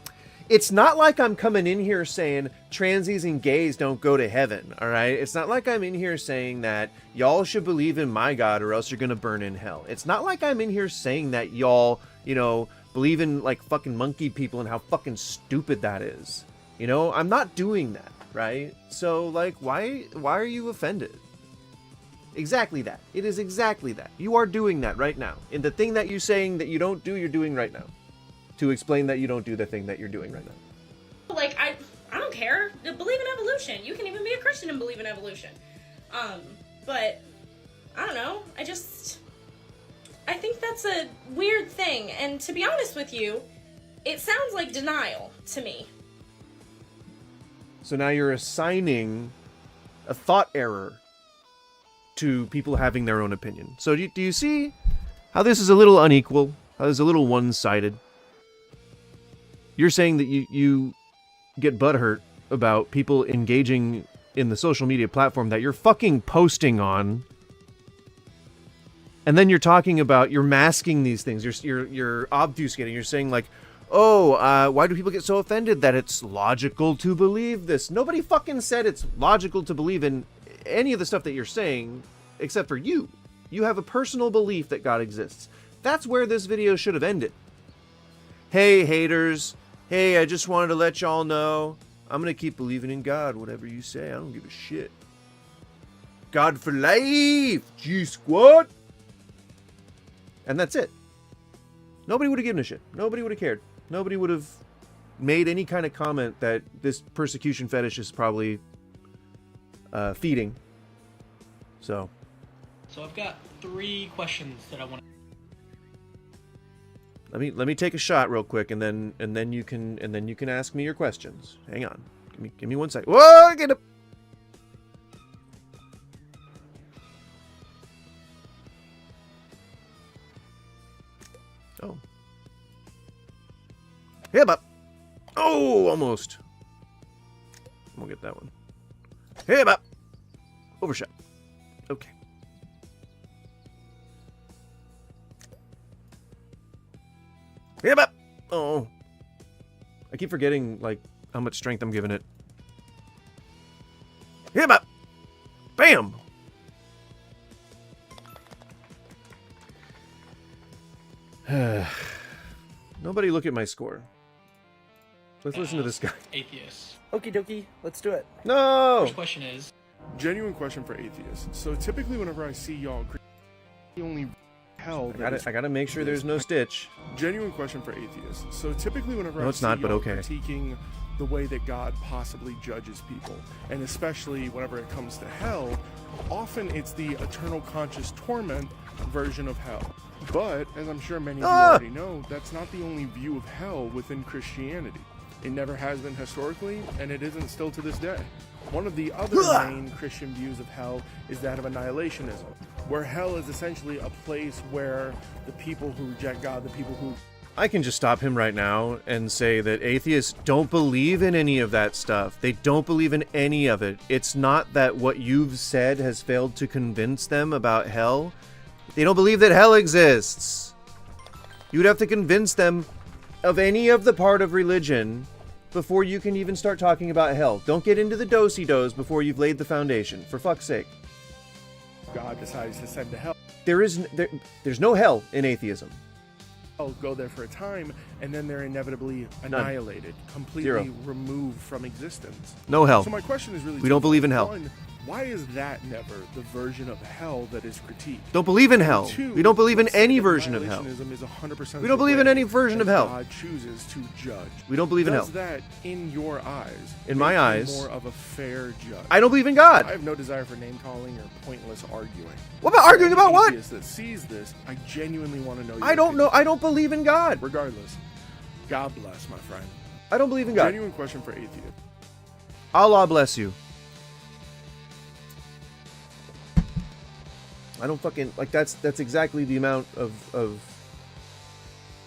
it's not like I'm coming in here saying transies and gays don't go to heaven, all right? It's not like I'm in here saying that y'all should believe in my God or else you're gonna burn in hell. It's not like I'm in here saying that y'all, you know, believe in like fucking monkey people and how fucking stupid that is. You know, I'm not doing that, right? So like, why are you offended? Exactly that. It is exactly that. You are doing that right now. And the thing that you're saying that you don't do, you're doing right now. To explain that you don't do the thing that you're doing right now. Like, I don't care. Believe in evolution. You can even be a Christian and believe in evolution. But I don't know. I think that's a weird thing. And to be honest with you, it sounds like denial to me. So now you're assigning a thought error to people having their own opinion. So do you see how this is a little unequal? How this is a little one-sided? You're saying that you get butthurt about people engaging in the social media platform that you're fucking posting on, and then you're talking about, you're masking these things. You're obfuscating. You're saying like, oh, why do people get so offended that it's logical to believe this? Nobody fucking said it's logical to believe in any of the stuff that you're saying, except for you. You have a personal belief that God exists. That's where this video should have ended. Hey, haters. Hey, I just wanted to let y'all know I'm going to keep believing in God, whatever you say. I don't give a shit. God for life! G-Squad! And that's it. Nobody would have given a shit. Nobody would have cared. Nobody would have made any kind of comment that this persecution fetish is probably feeding. So I've got 3 questions that I want to... Let me take a shot real quick, and then you can ask me your questions. Hang on, give me 1 second. Whoa, get up. Oh, hip up. Oh, almost. We'll get that one. Hip up. Overshot. Okay. Hip up! Oh. I keep forgetting, like, how much strength I'm giving it. Hip up! Bam! Nobody look at my score. Let's listen to this guy. Atheists. Okie dokie, let's do it. No! First question is... Genuine question for atheists. So typically whenever I see y'all, the only hell that I gotta make sure there's no stitch. Genuine question for atheists. So typically whenever No, I it's see not, but y'all okay. critiquing the way that God possibly judges people, and especially whenever it comes to hell, often it's the eternal conscious torment version of hell. But, as I'm sure many of you already know, that's not the only view of hell within Christianity. It never has been historically, and it isn't still to this day. One of the other main Christian views of hell is that of annihilationism, where hell is essentially a place where the people who reject God, the people who... I can just stop him right now and say that atheists don't believe in any of that stuff. They don't believe in any of it. It's not that what you've said has failed to convince them about hell. They don't believe that hell exists. You'd have to convince them of any of the part of religion before you can even start talking about hell. Don't get into the do-si-dos before you've laid the foundation, for fuck's sake. God decides to send to hell. There's no hell in atheism. Go there for a time, and then they're inevitably annihilated, completely Zero. removed from existence. No hell. So my question is really We don't believe in hell. One, why is that never the version of hell that is critiqued? Don't believe in hell. Two, we don't believe in let's say any that version of hell. annihilationism is 100% We don't believe in any version of hell. God chooses to judge. We don't believe in hell. Does that, in your eyes, In my make you eyes, more of a fair judge? I don't believe in God. I have no desire for name calling or pointless arguing. What about arguing about what? Atheist that sees this, I genuinely want to know. Your I don't know. opinion. I don't believe in God. Regardless, God bless, my friend. I don't believe in God. Genuine question for atheists. Allah bless you. I don't fucking like that's exactly the amount of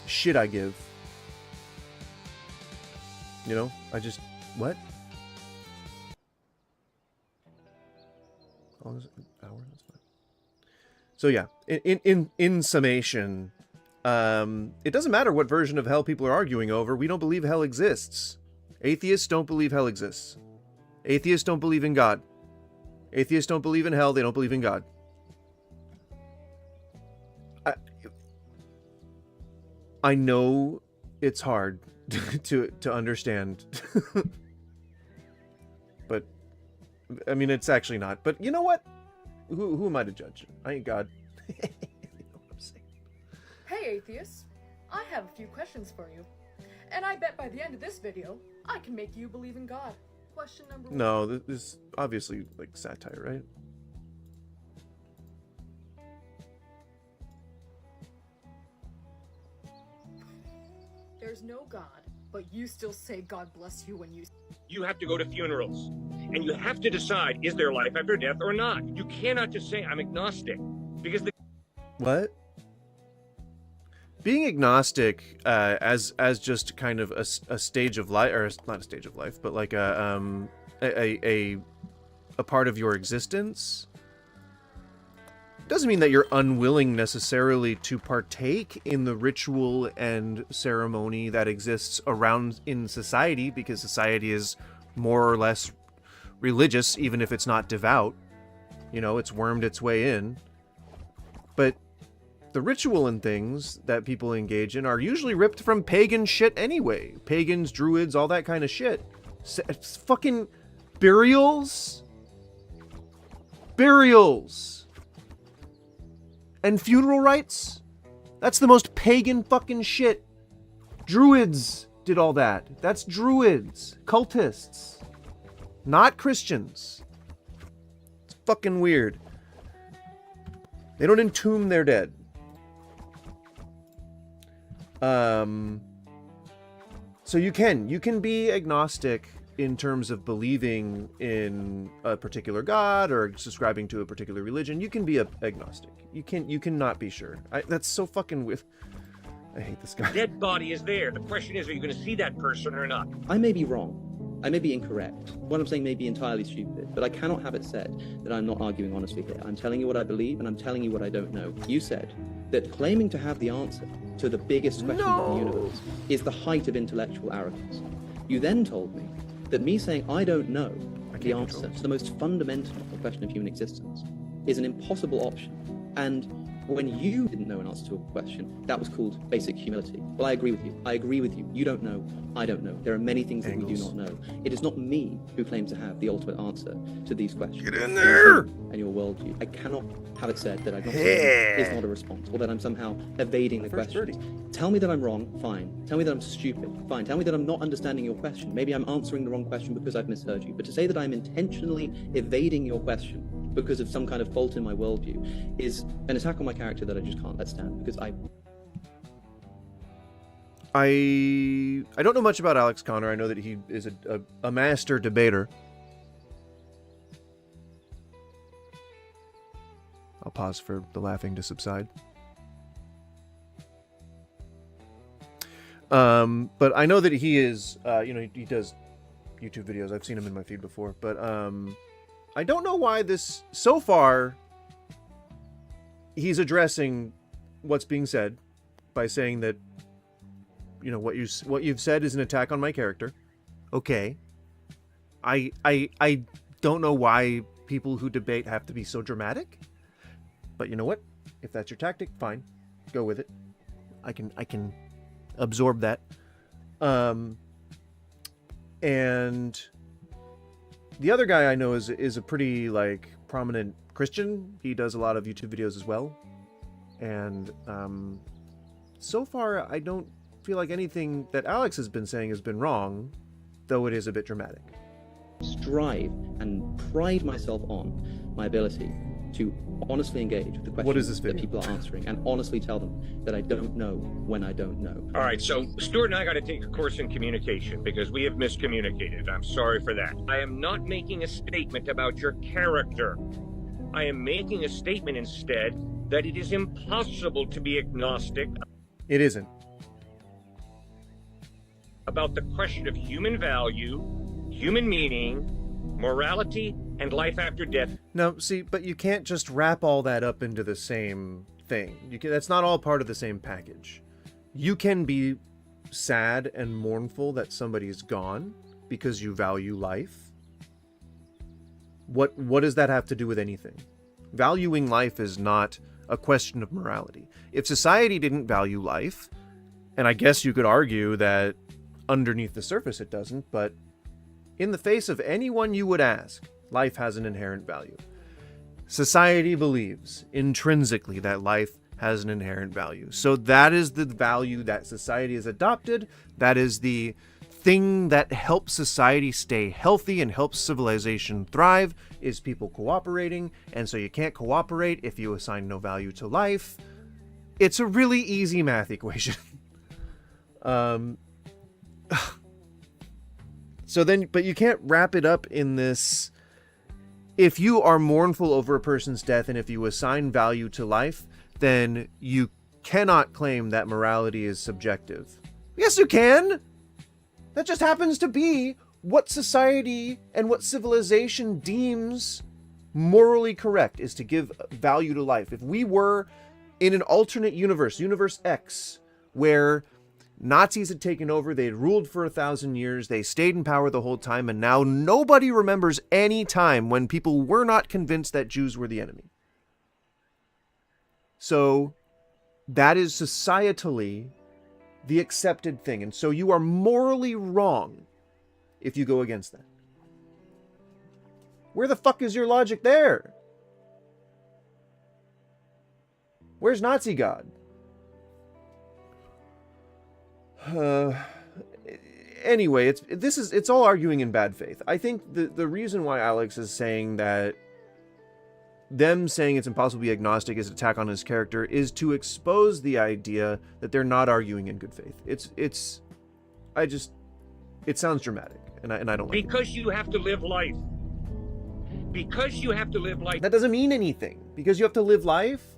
shit I give. You know, I just what? How long is it? An hour? That's fine. So yeah, in summation, it doesn't matter what version of hell people are arguing over. We don't believe hell exists. Atheists don't believe hell exists. Atheists don't believe in God. Atheists don't believe in hell. They don't believe in God. I know it's hard to understand, but I mean, it's actually not. But you know what? Who am I to judge? I ain't God. You know what I'm saying? Hey, atheists. I have a few questions for you. And I bet by the end of this video, I can make you believe in God. Question number 1. No, this is obviously like satire, right? There's no God, but you still say God bless you when you... You have to go to funerals, and you have to decide, is there life after death or not? You cannot just say, I'm agnostic, because the... What? Being agnostic, as just kind of a stage of life, or not a stage of life, but like a part of your existence, doesn't mean that you're unwilling necessarily to partake in the ritual and ceremony that exists around in society, because society is more or less religious, even if it's not devout. You know, it's wormed its way in. But the ritual and things that people engage in are usually ripped from pagan shit anyway. Pagans, druids, all that kind of shit. Fucking burials? Burials! And funeral rites? That's the most pagan fucking shit. Druids did all that. That's druids. Cultists. Not Christians. It's fucking weird. They don't entomb their dead. So you can be agnostic in terms of believing in a particular god or subscribing to a particular religion. You can be agnostic. You cannot be sure. That's so fucking weird. I hate this guy. dead body is there. The question is, are you going to see that person or not? I may be wrong. I may be incorrect. What I'm saying may be entirely stupid, but I cannot have it said that I'm not arguing honestly here. I'm telling you what I believe, and I'm telling you what I don't know. You said that claiming to have the answer to the biggest question in the universe is the height of intellectual arrogance. You then told me that me saying I don't know the answer to the most fundamental question of human existence is an impossible option. And when you didn't know an answer to a question, that was called basic humility. Well, I agree with you. I agree with you. You don't know. I don't know. There are many things that we do not know. It is not me who claims to have the ultimate answer to these questions. Get in there! And your worldview. I cannot have it said that agnosticism is not a response, or that I'm somehow evading the question. Tell me that I'm wrong, fine. Tell me that I'm stupid, fine. Tell me that I'm not understanding your question. Maybe I'm answering the wrong question because I've misheard you. But to say that I'm intentionally evading your question because of some kind of fault in my worldview is an attack on my character that I just can't let stand, because I don't know much about Alex Connor. I know that he is a master debater. I'll pause for the laughing to subside. But I know that he is, he does YouTube videos. I've seen him in my feed before. But I don't know why this, so far, he's addressing what's being said by saying that, what you've said is an attack on my character. Okay. I don't know why people who debate have to be so dramatic. But you know what? If that's your tactic, fine. Go with it. I can absorb that. And the other guy I know is a pretty prominent Christian. He does a lot of YouTube videos as well. And so far I don't feel like anything that Alex has been saying has been wrong, though it is a bit dramatic. Strive and pride myself on my ability to honestly engage with the questions that people are answering, and honestly tell them that I don't know when I don't know. All right, so Stuart and I got to take a course in communication because we have miscommunicated. I'm sorry for that. I am not making a statement about your character. I am making a statement instead that it is impossible to be agnostic. It isn't. About the question of human value, human meaning, morality, and life after death. No, see, but you can't just wrap all that up into the same thing. That's not all part of the same package. You can be sad and mournful that somebody's gone because you value life. What does that have to do with anything? Valuing life is not a question of morality. If society didn't value life, and I guess you could argue that underneath the surface it doesn't, but in the face of anyone you would ask, life has an inherent value. Society believes intrinsically that life has an inherent value. So that is the value that society has adopted. That is the thing that helps society stay healthy and helps civilization thrive, is people cooperating. And so you can't cooperate if you assign no value to life. It's a really easy math equation. So then, but you can't wrap it up in this. If you are mournful over a person's death and if you assign value to life, then you cannot claim that morality is subjective. Yes, you can. That just happens to be what society and what civilization deems morally correct, is to give value to life. If we were in an alternate universe, Universe X, where Nazis had taken over, they had ruled for 1,000 years, they stayed in power the whole time, and now nobody remembers any time when people were not convinced that Jews were the enemy. So that is societally the accepted thing, and so you are morally wrong if you go against that. Where the fuck is your logic there? Where's Nazi God? Anyway, it's all arguing in bad faith. I think the reason why Alex is saying that them saying it's impossible to be agnostic is an attack on his character is to expose the idea that they're not arguing in good faith. It sounds dramatic, and I don't like it. Because you have to live life. Because you have to live life. That doesn't mean anything. Because you have to live life?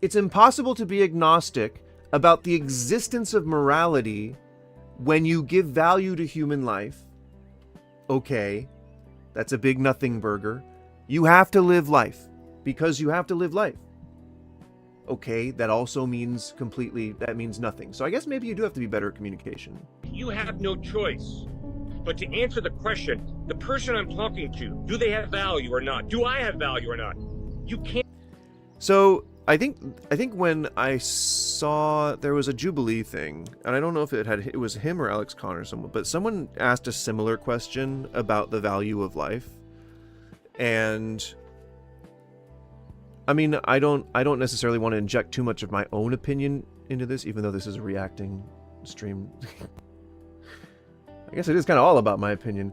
It's impossible to be agnostic about the existence of morality when you give value to human life. Okay, that's a big nothing burger. You have to live life because you have to live life. Okay, that also means that means nothing. So I guess maybe you do have to be better at communication. You have no choice. But to answer the question, the person I'm talking to, do they have value or not? Do I have value or not? You can't. So I think when I saw there was a Jubilee thing, and I don't know if it was him or Alex Conn or someone, but someone asked a similar question about the value of life. And I mean, I don't necessarily want to inject too much of my own opinion into this, even though this is a reacting stream. I guess it is kind of all about my opinion.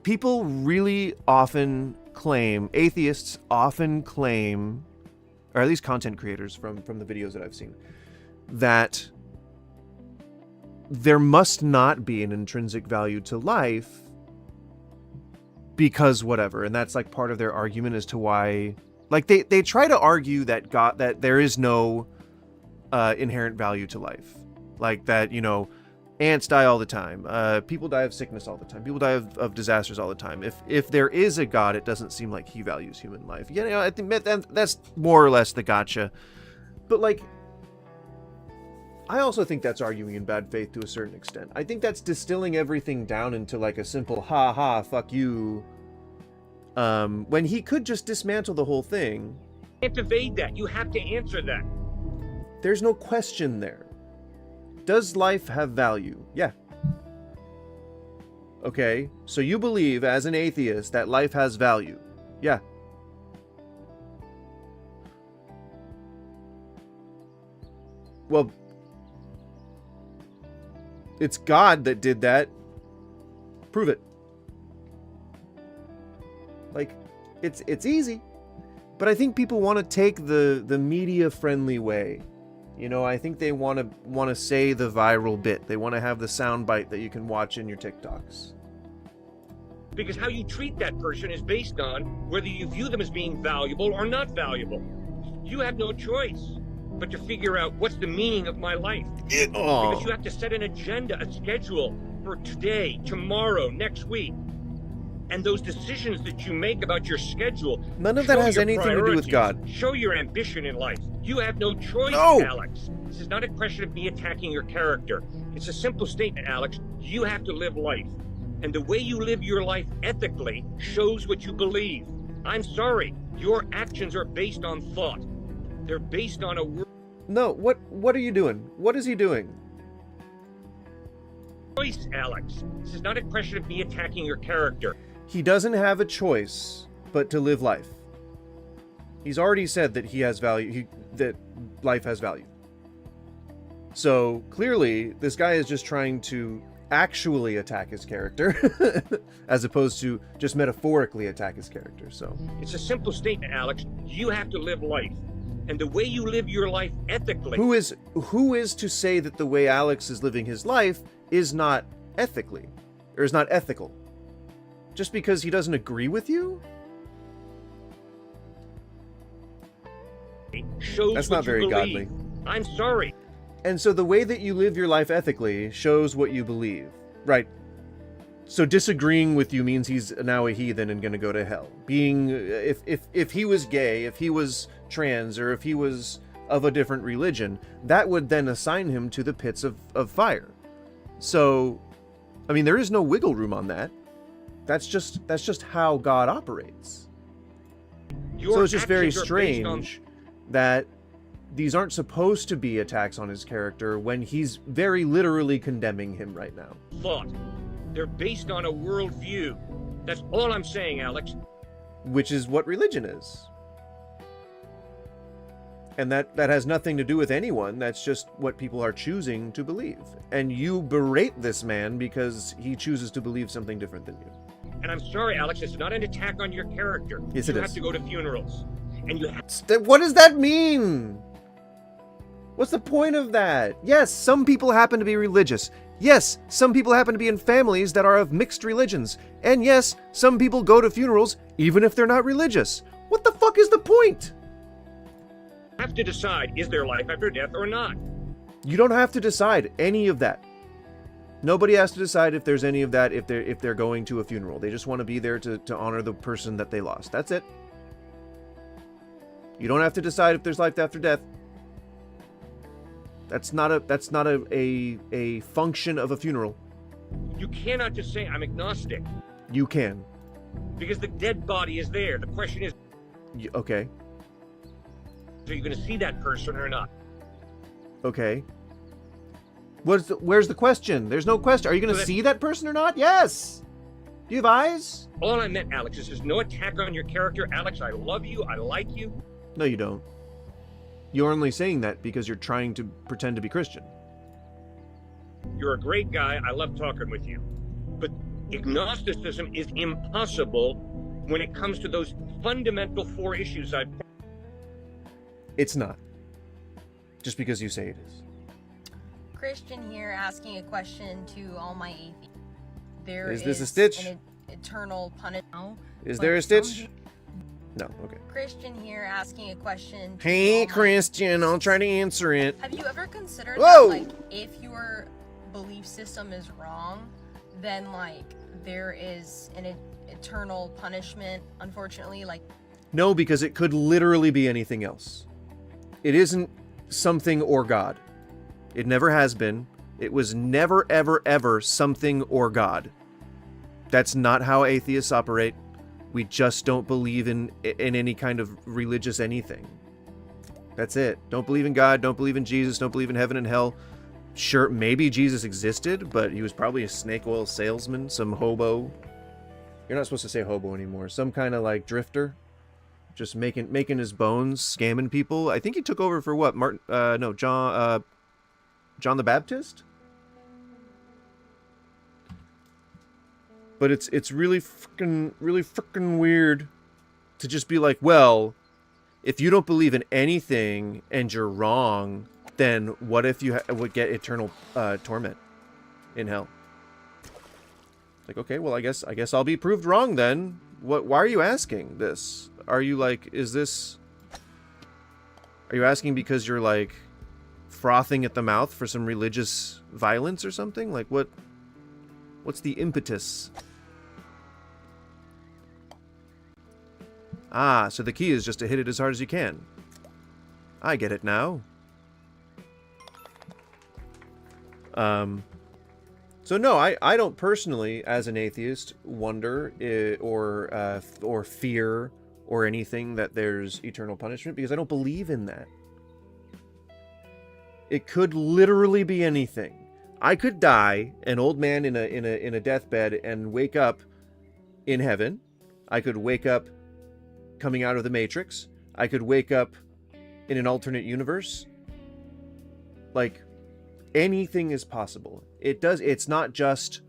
People really often claim, atheists often claim, or at least content creators from the videos that I've seen, that there must not be an intrinsic value to life because whatever. And that's like part of their argument as to why, like they try to argue that that there is no inherent value to life. Like that, ants die all the time. People die of sickness all the time. People die of disasters all the time. If there is a God, it doesn't seem like he values human life. Yeah, I think that's more or less the gotcha. But like, I also think that's arguing in bad faith to a certain extent. I think that's distilling everything down into like a simple ha ha fuck you. When he could just dismantle the whole thing. You can't evade that. You have to answer that. There's no question there. Does life have value? Yeah. Okay, so you believe as an atheist that life has value? Yeah. Well, it's God that did that. Prove it. Like, it's easy. But I think people want to take the media-friendly way. I think they want to say the viral bit. They want to have the soundbite that you can watch in your TikToks. Because how you treat that person is based on whether you view them as being valuable or not valuable. You have no choice. but to figure out what's the meaning of my life. Oh. Because you have to set an agenda, a schedule for today, tomorrow, next week. And those decisions that you make about your schedule, None of that show has your anything to do with priorities, God. Show your ambition in life. You have no choice, No! Alex. This is not a question of me attacking your character. It's a simple statement, Alex. You have to live life. And the way you live your life ethically shows what you believe. I'm sorry. Your actions are based on thought. They're based on a word. No, what are you doing? What is he doing? Choice, Alex. This is not a question of me attacking your character. He doesn't have a choice but to live life. He's already said that he has value, that life has value. So clearly, this guy is just trying to actually attack his character, as opposed to just metaphorically attack his character. So it's a simple statement, Alex. You have to live life. And the way you live your life ethically. Who is to say that the way Alex is living his life is not ethically, or is not ethical? Just because he doesn't agree with you? Shows That's what not very you believe. godly. I'm sorry. And so the way that you live your life ethically shows what you believe. Right. So disagreeing with you means he's now a heathen and going to go to hell. Being, if he was gay, if he was trans, or if he was of a different religion, that would then assign him to the pits of fire. So, I mean, there is no wiggle room on that. That's just how God operates. So it's just very strange that these aren't supposed to be attacks on his character when he's very literally condemning him right now. Thought. They're based on a worldview. That's all I'm saying, Alex. Which is what religion is. And that has nothing to do with anyone. That's just what people are choosing to believe. And you berate this man because he chooses to believe something different than you. And I'm sorry, Alex, it's not an attack on your character. Yes, you it have is. to go to funerals. And you have... What does that mean? What's the point of that? Yes, some people happen to be religious. Yes, some people happen to be in families that are of mixed religions. And yes, some people go to funerals even if they're not religious. What the fuck is the point? have to decide, is there life after death or not? You don't have to decide any of that. Nobody has to decide if there's any of that if they're going to a funeral. They just want to be there to honor the person that they lost. That's it. You don't have to decide if there's life after death. That's not a function of a funeral. You cannot just say, I'm agnostic. You can. Because the dead body is there. The question is... Okay. Are you going to see that person or not? Okay. Where's the question? There's no question. Are you going to see that person or not? Yes. Do you have eyes? All I meant, Alex, is there's no attack on your character. Alex, I love you. I like you. No, you don't. You're only saying that because you're trying to pretend to be Christian. You're a great guy. I love talking with you. But agnosticism is impossible when it comes to those fundamental 4 issues I've... It's not. Just because you say it is. Christian here asking a question to all my atheists. There Is this a stitch? An eternal punishment. Is there a stitch? No, okay. Christian here asking a question to Hey, all my Christian, I'll try to answer it. Have you ever considered Whoa! that, like, if your belief system is wrong, then, like, there is an eternal punishment, unfortunately, like... No, because it could literally be anything else. It isn't something or God. It never has been. It was never, ever, ever something or God. That's not how atheists operate. We just don't believe in any kind of religious anything. That's it. Don't believe in God, don't believe in Jesus, don't believe in heaven and hell. Sure, maybe Jesus existed, but he was probably a snake oil salesman, some hobo. You're not supposed to say hobo anymore. Some kind of like drifter. Just making his bones, scamming people. I think he took over for what? John the Baptist? But it's really freaking weird to just be like, well, if you don't believe in anything and you're wrong, then what if you would get eternal torment in hell? Like, okay, well, I guess I'll be proved wrong then. Why are you asking this? Are you like, Are you asking because you're like frothing at the mouth for some religious violence or something? Like what's the impetus? Ah, so the key is just to hit it as hard as you can. I get it now. So no, I don't personally, as an atheist, wonder or fear or anything that there's eternal punishment, because I don't believe in that. It could literally be anything. I could die, an old man in a deathbed, and wake up in heaven. I could wake up coming out of the Matrix. I could wake up in an alternate universe. Like, anything is possible. It's not just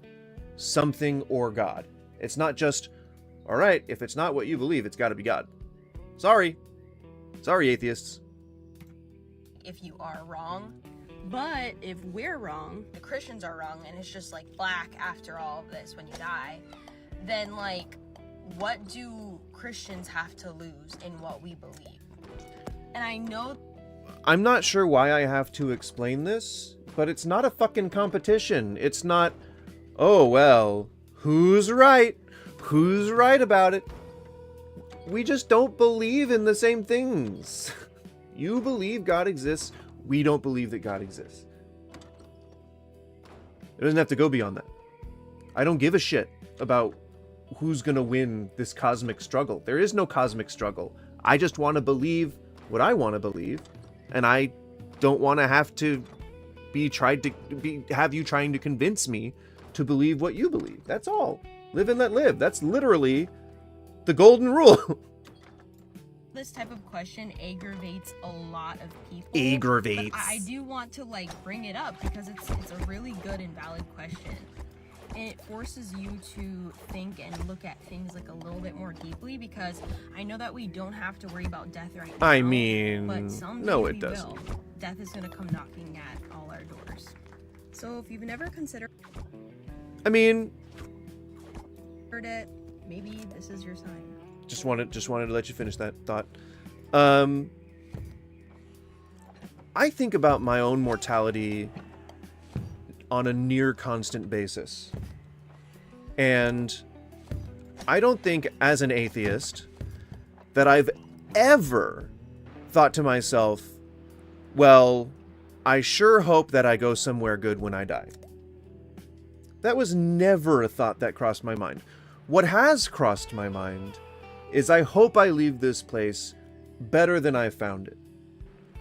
something or God. It's not just, all right, if it's not what you believe, it's got to be God. Sorry, atheists. If you are wrong, but if we're wrong, the Christians are wrong, and it's just like black after all of this when you die, then like, what do Christians have to lose in what we believe? And I know I'm not sure why I have to explain this, but it's not a fucking competition. It's not, oh, well, who's right? Who's right about it? We just don't believe in the same things. You believe God exists. We don't believe that God exists. It doesn't have to go beyond that. I don't give a shit about who's going to win this cosmic struggle. There is no cosmic struggle. I just want to believe what I want to believe, and I don't want to have to have you trying to convince me to believe what you believe. That's all. Live and let live. That's literally the golden rule. this type of question aggravates a lot of people. Aggravates. But I do want to like bring it up because it's a really good and valid question. It forces you to think and look at things like a little bit more deeply, because I know that we don't have to worry about death right now. I mean, but someday no, we it doesn't. will. Death is going to come knocking at all our doors. So if you've never considered it, maybe this is your sign. Just wanted to let you finish that thought. I think about my own mortality on a near constant basis. And I don't think, as an atheist, that I've ever thought to myself, well, I sure hope that I go somewhere good when I die. That was never a thought that crossed my mind. What has crossed my mind is I hope I leave this place better than I found it.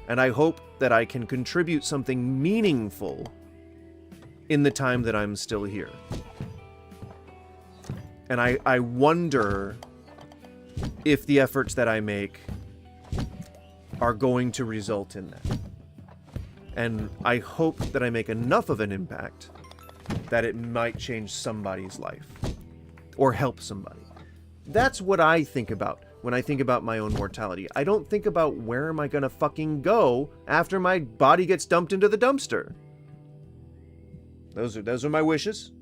And I hope that I can contribute something meaningful in the time that I'm still here. And I wonder if the efforts that I make are going to result in that. And I hope that I make enough of an impact that it might change somebody's life or help somebody. That's what I think about when I think about my own mortality. I don't think about where am I gonna fucking go after my body gets dumped into the dumpster. Those are my wishes.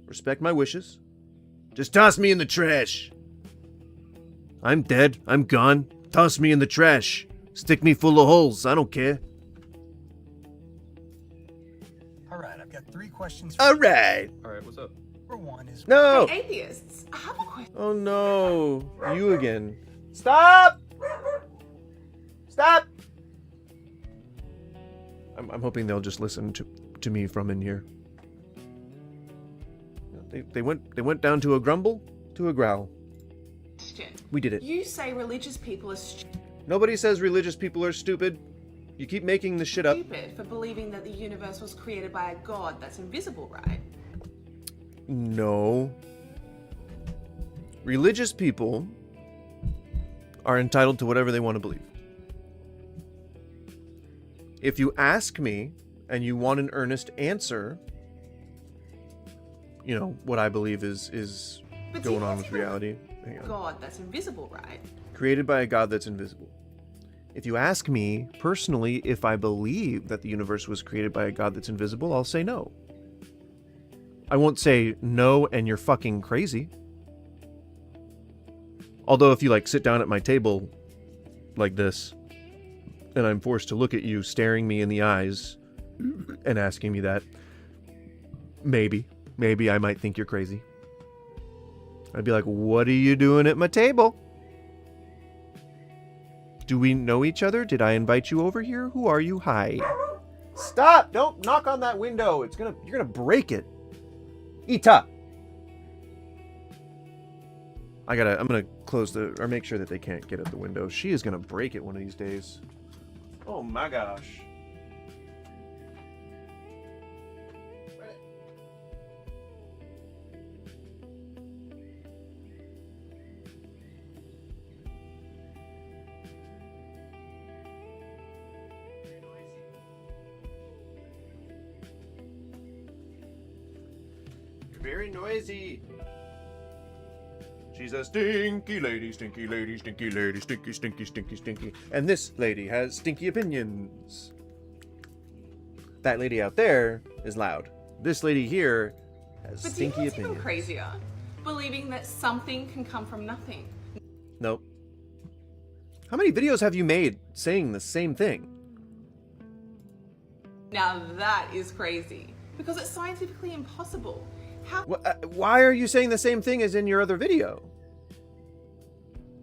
Respect my wishes. Just toss me in the trash. I'm dead. I'm gone. Toss me in the trash. Stick me full of holes. I don't care. Alright, I've got 3 questions for you. Alright, what's up? Number 1 is... No! Hey, atheists, I have a question. Oh no. You again. Stop! Stop! I'm hoping they'll just listen to me from in here. They went down to a grumble, to a growl. We did it. You say religious people are stupid Nobody says religious people are stupid. You keep making this shit up. for believing that the universe was created by a god that's invisible, right? No. Religious people are entitled to whatever they want to believe. If you ask me and you want an earnest answer, you know, what I believe is But going do you on with reality. Hang on. God that's invisible, right? Created by a God that's invisible. If you ask me personally if I believe that the universe was created by a God that's invisible, I'll say no. I won't say no and you're fucking crazy. Although if you like sit down at my table like this and I'm forced to look at you staring me in the eyes and asking me that, maybe I might think you're crazy. I'd be like, what are you doing at my table? Do we know each other? Did I invite you over here? Who are you? Hi. Stop! Don't knock on that window. You're gonna break it. Ita! I'm gonna close or make sure that they can't get at the window. She is gonna break it one of these days. Oh my gosh. Very noisy. She's a stinky lady, stinky lady, stinky lady, stinky, stinky, stinky, stinky. And this lady has stinky opinions. That lady out there is loud. This lady here has But stinky do you know what's opinions. even crazier? Believing that something can come from nothing. Nope. How many videos have you made saying the same thing? Now that is crazy. Because it's scientifically impossible. How? Why are you saying the same thing as in your other video?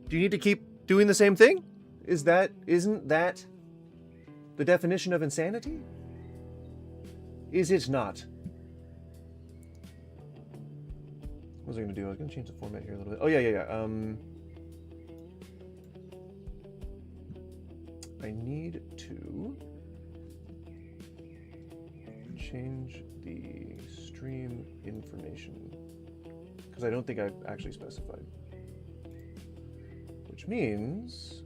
Do you need to keep doing the same thing? Isn't that the definition of insanity? Is it not? What was I going to do? I was going to change the format here a little bit. Oh, yeah. I need to change the stream information because I don't think I've actually specified. Which means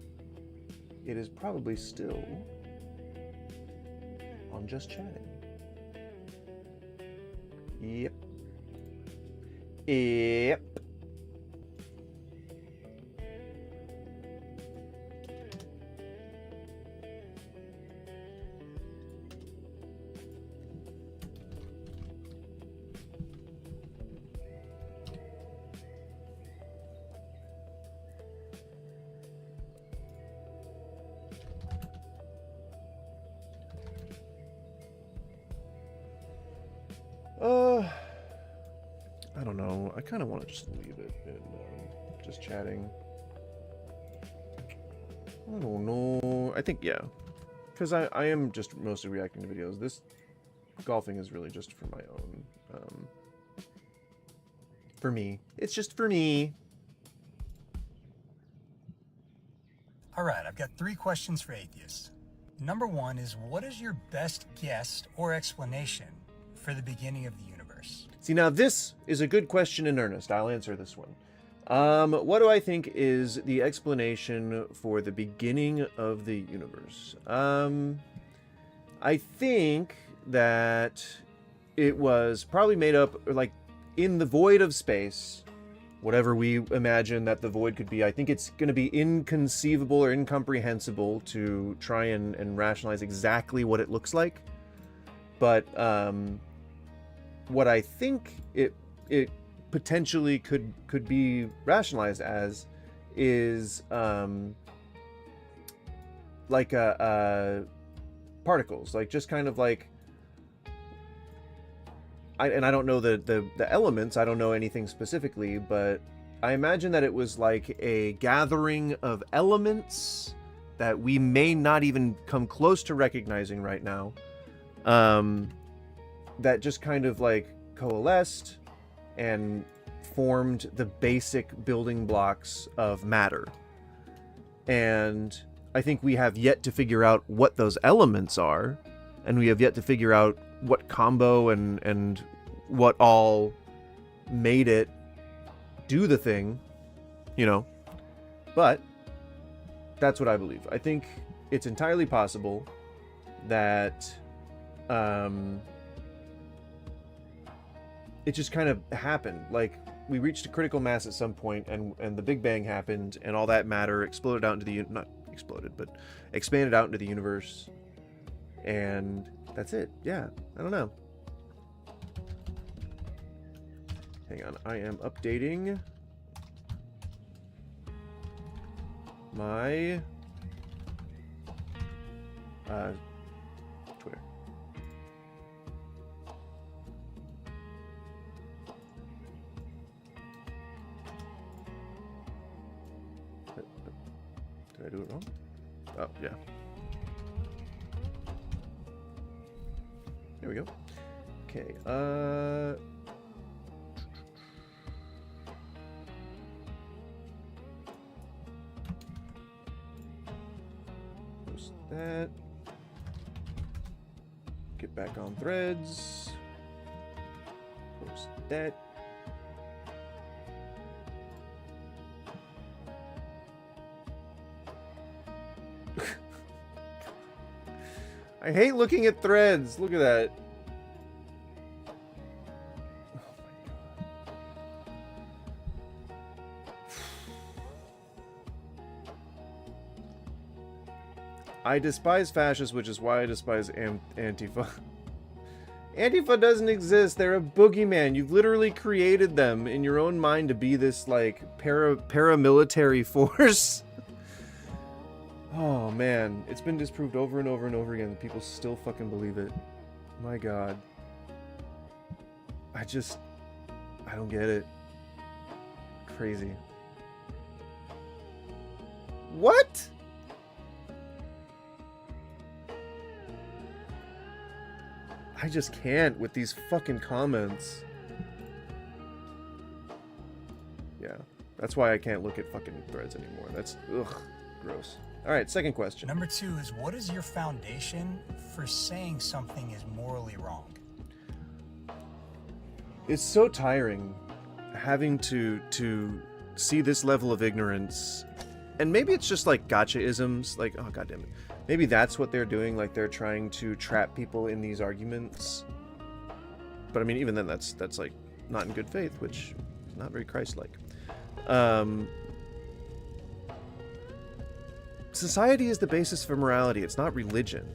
it is probably still on just chatting. Yep. Yep. I don't know. I kind of want to just leave it and just chatting. I don't know. I think, yeah. Because I am just mostly reacting to videos. This golfing is really just for my own. For me. It's just for me. All right, I've got 3 questions for atheists. Number 1 is, what is your best guess or explanation for the beginning of the universe? See, now this is a good question in earnest. I'll answer this one. What do I think is the explanation for the beginning of the universe? I think that it was probably made up, like, in the void of space, whatever we imagine that the void could be. I think it's going to be inconceivable or incomprehensible to try and rationalize exactly what it looks like. But what I think it potentially could be rationalized as is like particles, like just kind of like I don't know the elements, I don't know anything specifically, but I imagine that it was like a gathering of elements that we may not even come close to recognizing right now, that just kind of like coalesced and formed the basic building blocks of matter. And I think we have yet to figure out what those elements are, and we have yet to figure out what combo and what all made it do the thing, you know. But that's what I believe. I think it's entirely possible that it just kind of happened. Like, we reached a critical mass at some point, and the Big Bang happened, and all that matter exploded out into the not exploded, but expanded out into the universe, and that's it. Yeah, I don't know. Hang on, I am updating my Twitter. Did I do it wrong? Oh, yeah. There we go. Okay, post that. Get back on threads. Post that. I hate looking at threads. Look at that. I despise fascists, which is why I despise Antifa. Antifa doesn't exist. They're a boogeyman. You've literally created them in your own mind to be this, like, paramilitary force. Oh, man. It's been disproved over and over and over again. People still fucking believe it. My God. I don't get it. Crazy. What? I just can't with these fucking comments. Yeah, that's why I can't look at fucking threads anymore. That's, ugh, gross. Alright, second question. Number 2 is, what is your foundation for saying something is morally wrong? It's so tiring having to see this level of ignorance. And maybe it's just like gotcha-isms, like, oh, goddammit. Maybe that's what they're doing, like they're trying to trap people in these arguments. But I mean, even then, that's like not in good faith, which is not very Christ-like. Society is the basis for morality. It's not religion.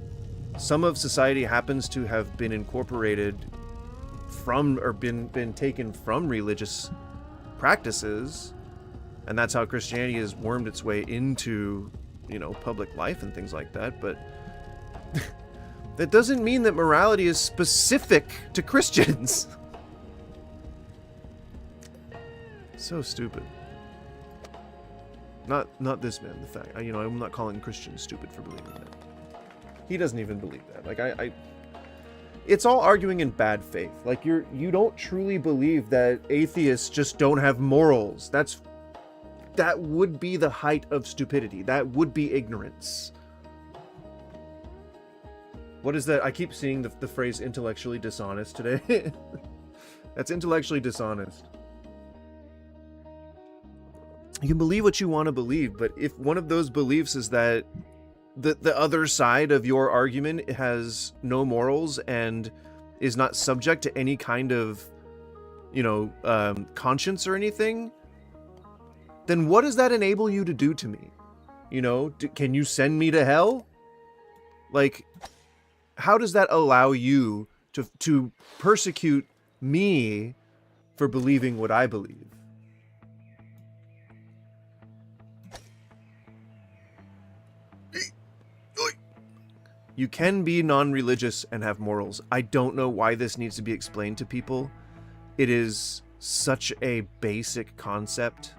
Some of society happens to have been incorporated from, or been taken from religious practices, and that's how Christianity has wormed its way into, you know, public life and things like that. But that doesn't mean that morality is specific to Christians. So stupid. Not this man. The fact, you know, I'm not calling Christians stupid for believing that. He doesn't even believe that. Like it's all arguing in bad faith. Like you don't truly believe that atheists just don't have morals. That would be the height of stupidity. That would be ignorance. What is that? I keep seeing the phrase intellectually dishonest today. That's intellectually dishonest. You can believe what you want to believe, but if one of those beliefs is that the other side of your argument has no morals and is not subject to any kind of, you know, conscience or anything, then what does that enable you to do to me? You know, can you send me to hell? Like, how does that allow you to persecute me for believing what I believe? You can be non-religious and have morals. I don't know why this needs to be explained to people. It is such a basic concept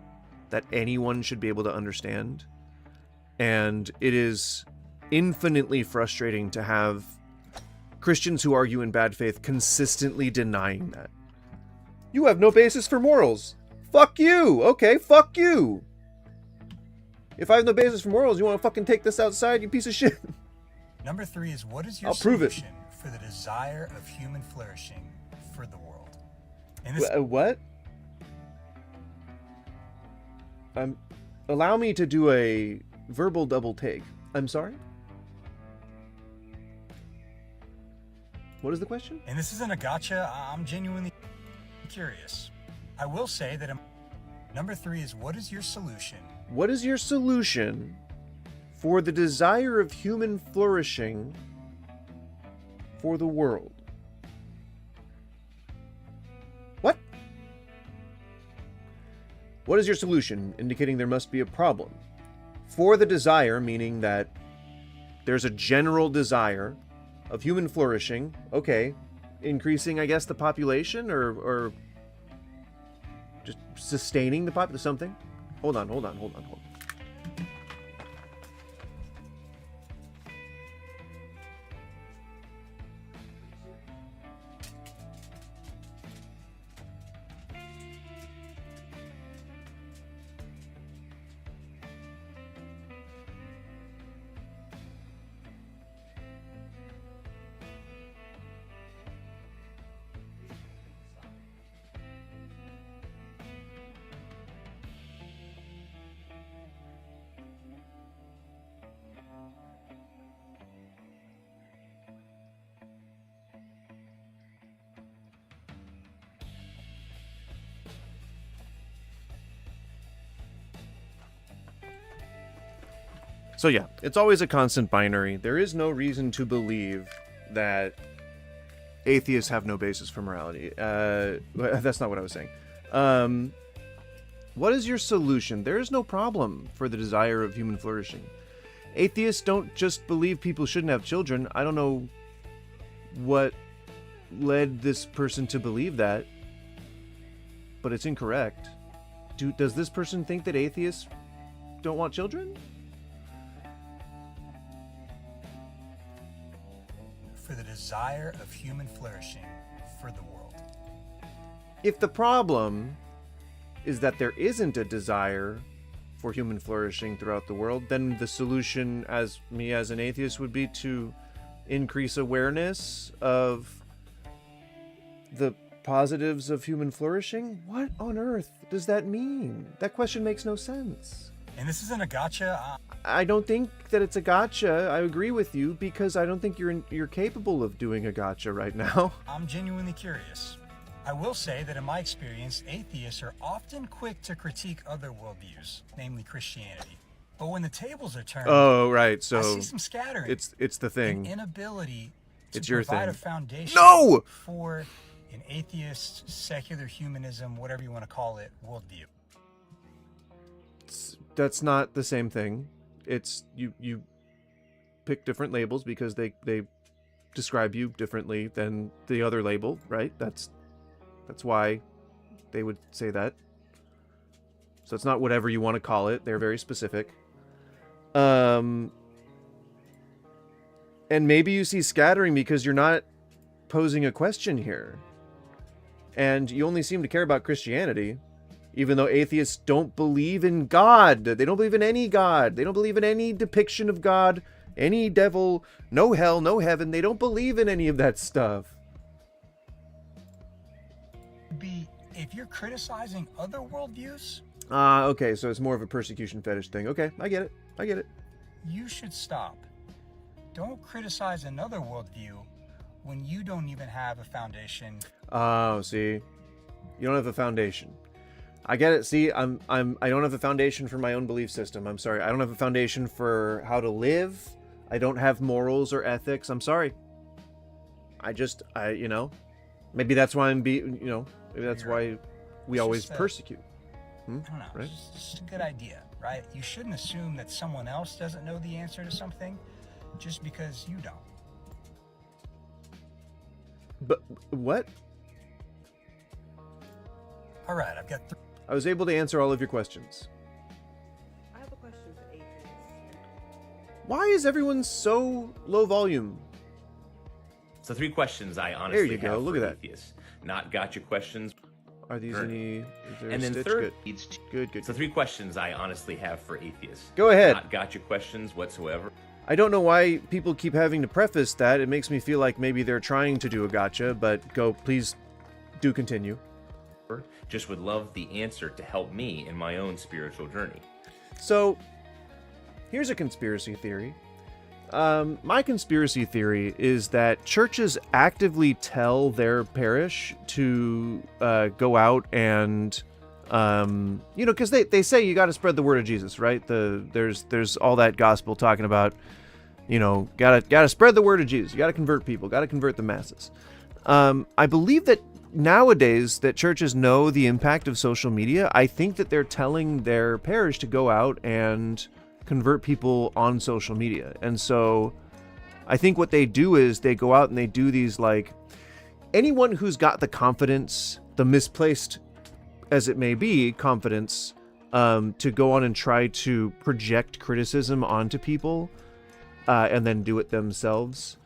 that anyone should be able to understand. And it is infinitely frustrating to have Christians who argue in bad faith consistently denying that. You have no basis for morals. Fuck you. Okay, fuck you. If I have no basis for morals, you want to fucking take this outside, you piece of shit? Number 3 is, what is your I'll prove it. solution for the desire of human flourishing for the world? And this What? Allow me to do a verbal double take. I'm sorry? What is the question? And this isn't a gotcha. I'm genuinely curious. I will say that number 3 is, what is your solution? What is your solution for the desire of human flourishing for the world? What? What is your solution, indicating there must be a problem? For the desire, meaning that there's a general desire of human flourishing. Okay, increasing, I guess, the population, or just sustaining the population, something. Hold on. So yeah, it's always a constant binary. There is no reason to believe that atheists have no basis for morality. That's not what I was saying. What is your solution? There is no problem for the desire of human flourishing. Atheists don't just believe people shouldn't have children. I don't know what led this person to believe that, but it's incorrect. Does this person think that atheists don't want children? For the desire of human flourishing for the world. If the problem is that there isn't a desire for human flourishing throughout the world, then the solution, as an atheist, would be to increase awareness of the positives of human flourishing. What on earth does that mean? That question makes no sense. And this isn't a gotcha. I don't think that it's a gotcha. I agree with you, because I don't think you're capable of doing a gotcha right now. I'm genuinely curious. I will say that in my experience, atheists are often quick to critique other worldviews, namely Christianity. But when the tables are turned, oh right, so I see some scattering. It's the thing. An inability to it's your provide thing. a foundation No! for an atheist, secular humanism, whatever you want to call it, worldview. That's not the same thing. It's you pick different labels because they describe you differently than the other label, right? That's why they would say that. So it's not whatever you want to call it. They're very specific. And maybe you see scattering because you're not posing a question here. And you only seem to care about Christianity. Even though atheists don't believe in God. They don't believe in any God. They don't believe in any depiction of God, any devil, no hell, no heaven. They don't believe in any of that stuff. If you're criticizing other worldviews... Okay, so it's more of a persecution fetish thing. Okay, I get it. You should stop. Don't criticize another worldview when you don't even have a foundation. Oh, see? You don't have a foundation. I get it. See, I don't have a foundation for my own belief system. I'm sorry. I don't have a foundation for how to live. I don't have morals or ethics. I'm sorry. Maybe that's why maybe that's why we always persecute. I don't know. Right? It's just a good idea, right? You shouldn't assume that someone else doesn't know the answer to something just because you don't. But what? All right, I've got I was able to answer all of your questions. I have a question for atheists. Why is everyone so low volume? So 3 questions I honestly there you go. have Look for at that. atheists. Not gotcha questions. Are these any? Is there and a then stitch? third, Good. So 3 questions I honestly have for atheists. Go ahead. Not gotcha questions whatsoever. I don't know why people keep having to preface that. It makes me feel like maybe they're trying to do a gotcha, but please do continue. Just would love the answer to help me in my own spiritual journey. So, here's a conspiracy theory. My conspiracy theory is that churches actively tell their parish to go out and, because they say you got to spread the word of Jesus, right? There's all that gospel talking about, gotta spread the word of Jesus. You got to convert people, got to convert the masses. I believe that nowadays that churches know the impact of social media. I think that they're telling their parish to go out and convert people on social media. And so I think what they do is they go out and they do these, like, anyone who's got the confidence, the misplaced as it may be, confidence, to go on and try to project criticism onto people, and then do it themselves.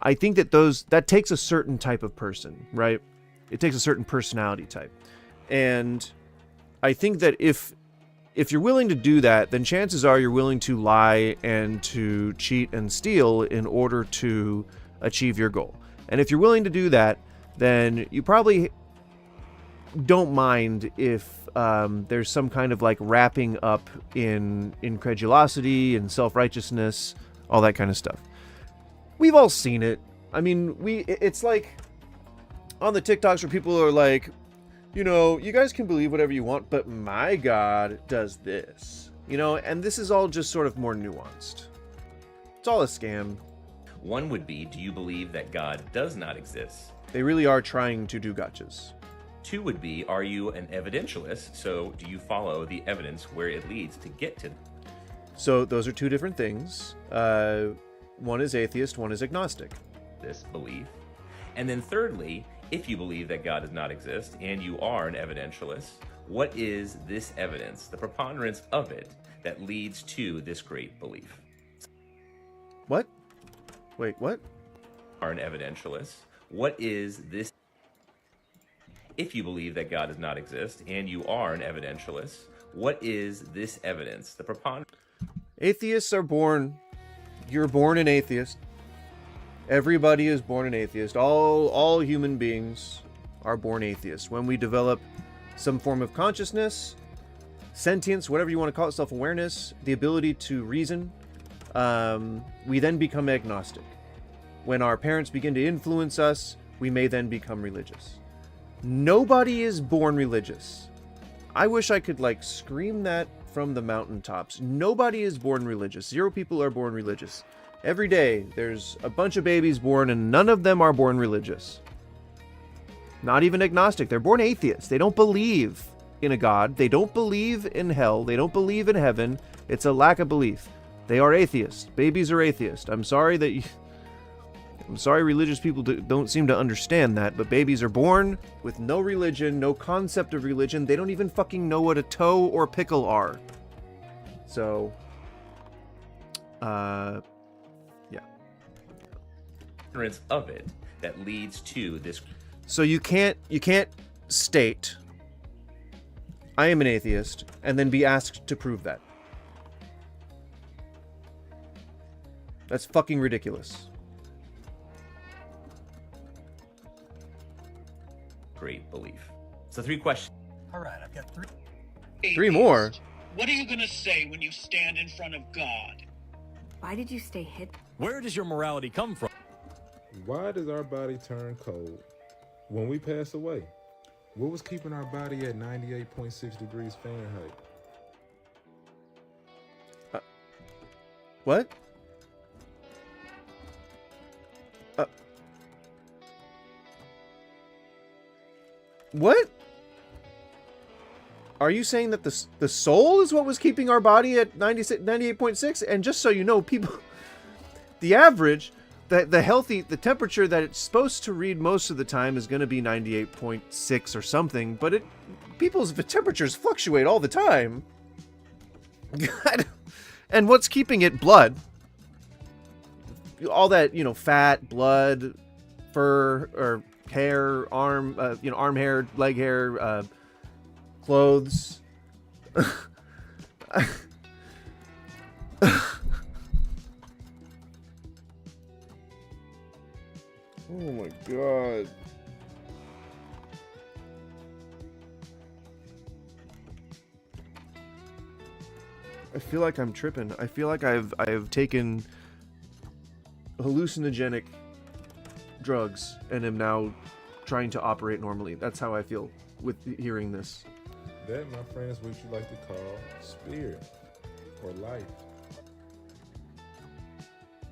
I think that takes a certain type of person, right? It takes a certain personality type. And I think that if you're willing to do that, then chances are you're willing to lie and to cheat and steal in order to achieve your goal. And if you're willing to do that, then you probably don't mind if there's some kind of like wrapping up in incredulosity and self-righteousness, all that kind of stuff. We've all seen it. I mean, it's like on the TikToks where people are like, you know, you guys can believe whatever you want, but my God does this. You know, and this is all just sort of more nuanced. It's all a scam. One would be, do you believe that God does not exist? They really are trying to do gotchas. Two would be, are you an evidentialist? So do you follow the evidence where it leads to get to? So those are two different things. One is atheist, one is agnostic. This belief. And then thirdly, if you believe that God does not exist and you are an evidentialist, what is this evidence, the preponderance of it, that leads to this great belief? What? Wait, what? Are an evidentialist. What is this? If you believe that God does not exist and you are an evidentialist, what is this evidence, the preponderance? Atheists are born. You're born an atheist. Everybody is born an atheist. All human beings are born atheists. When we develop some form of consciousness, sentience, whatever you want to call it, self-awareness, the ability to reason, we then become agnostic. When our parents begin to influence us, we may then become religious. Nobody is born religious. I wish I could, like, scream that from the mountaintops. Nobody is born religious. 0 people are born religious. Every day, there's a bunch of babies born, and none of them are born religious. Not even agnostic. They're born atheists. They don't believe in a God. They don't believe in hell. They don't believe in heaven. It's a lack of belief. They are atheists. Babies are atheists. I'm sorry religious people don't seem to understand that, but babies are born with no religion, no concept of religion. They don't even fucking know what a toe or pickle are. So, yeah. Of it that leads to this. So you can't state, I am an atheist, and then be asked to prove that. That's fucking ridiculous. Great belief. So 3 questions. All right, I've got 3. 3 more. What are you gonna say when you stand in front of God? Why did you stay hidden? Where does your morality come from? Why does our body turn cold when we pass away? What was keeping our body at 98.6 degrees Fahrenheit? What? What? Are you saying that the soul is what was keeping our body at 98.6? And just so you know, people, the average, the temperature that it's supposed to read most of the time is going to be 98.6 or something, but people's temperatures fluctuate all the time. And what's keeping it? Blood. All that, fat, blood, fur, or hair, arm hair, leg hair, clothes. Oh my God. I feel like I'm tripping. I feel like I have taken hallucinogenic drugs and am now trying to operate normally. That's how I feel with hearing this. That, my friend, is what you like to call spirit or life.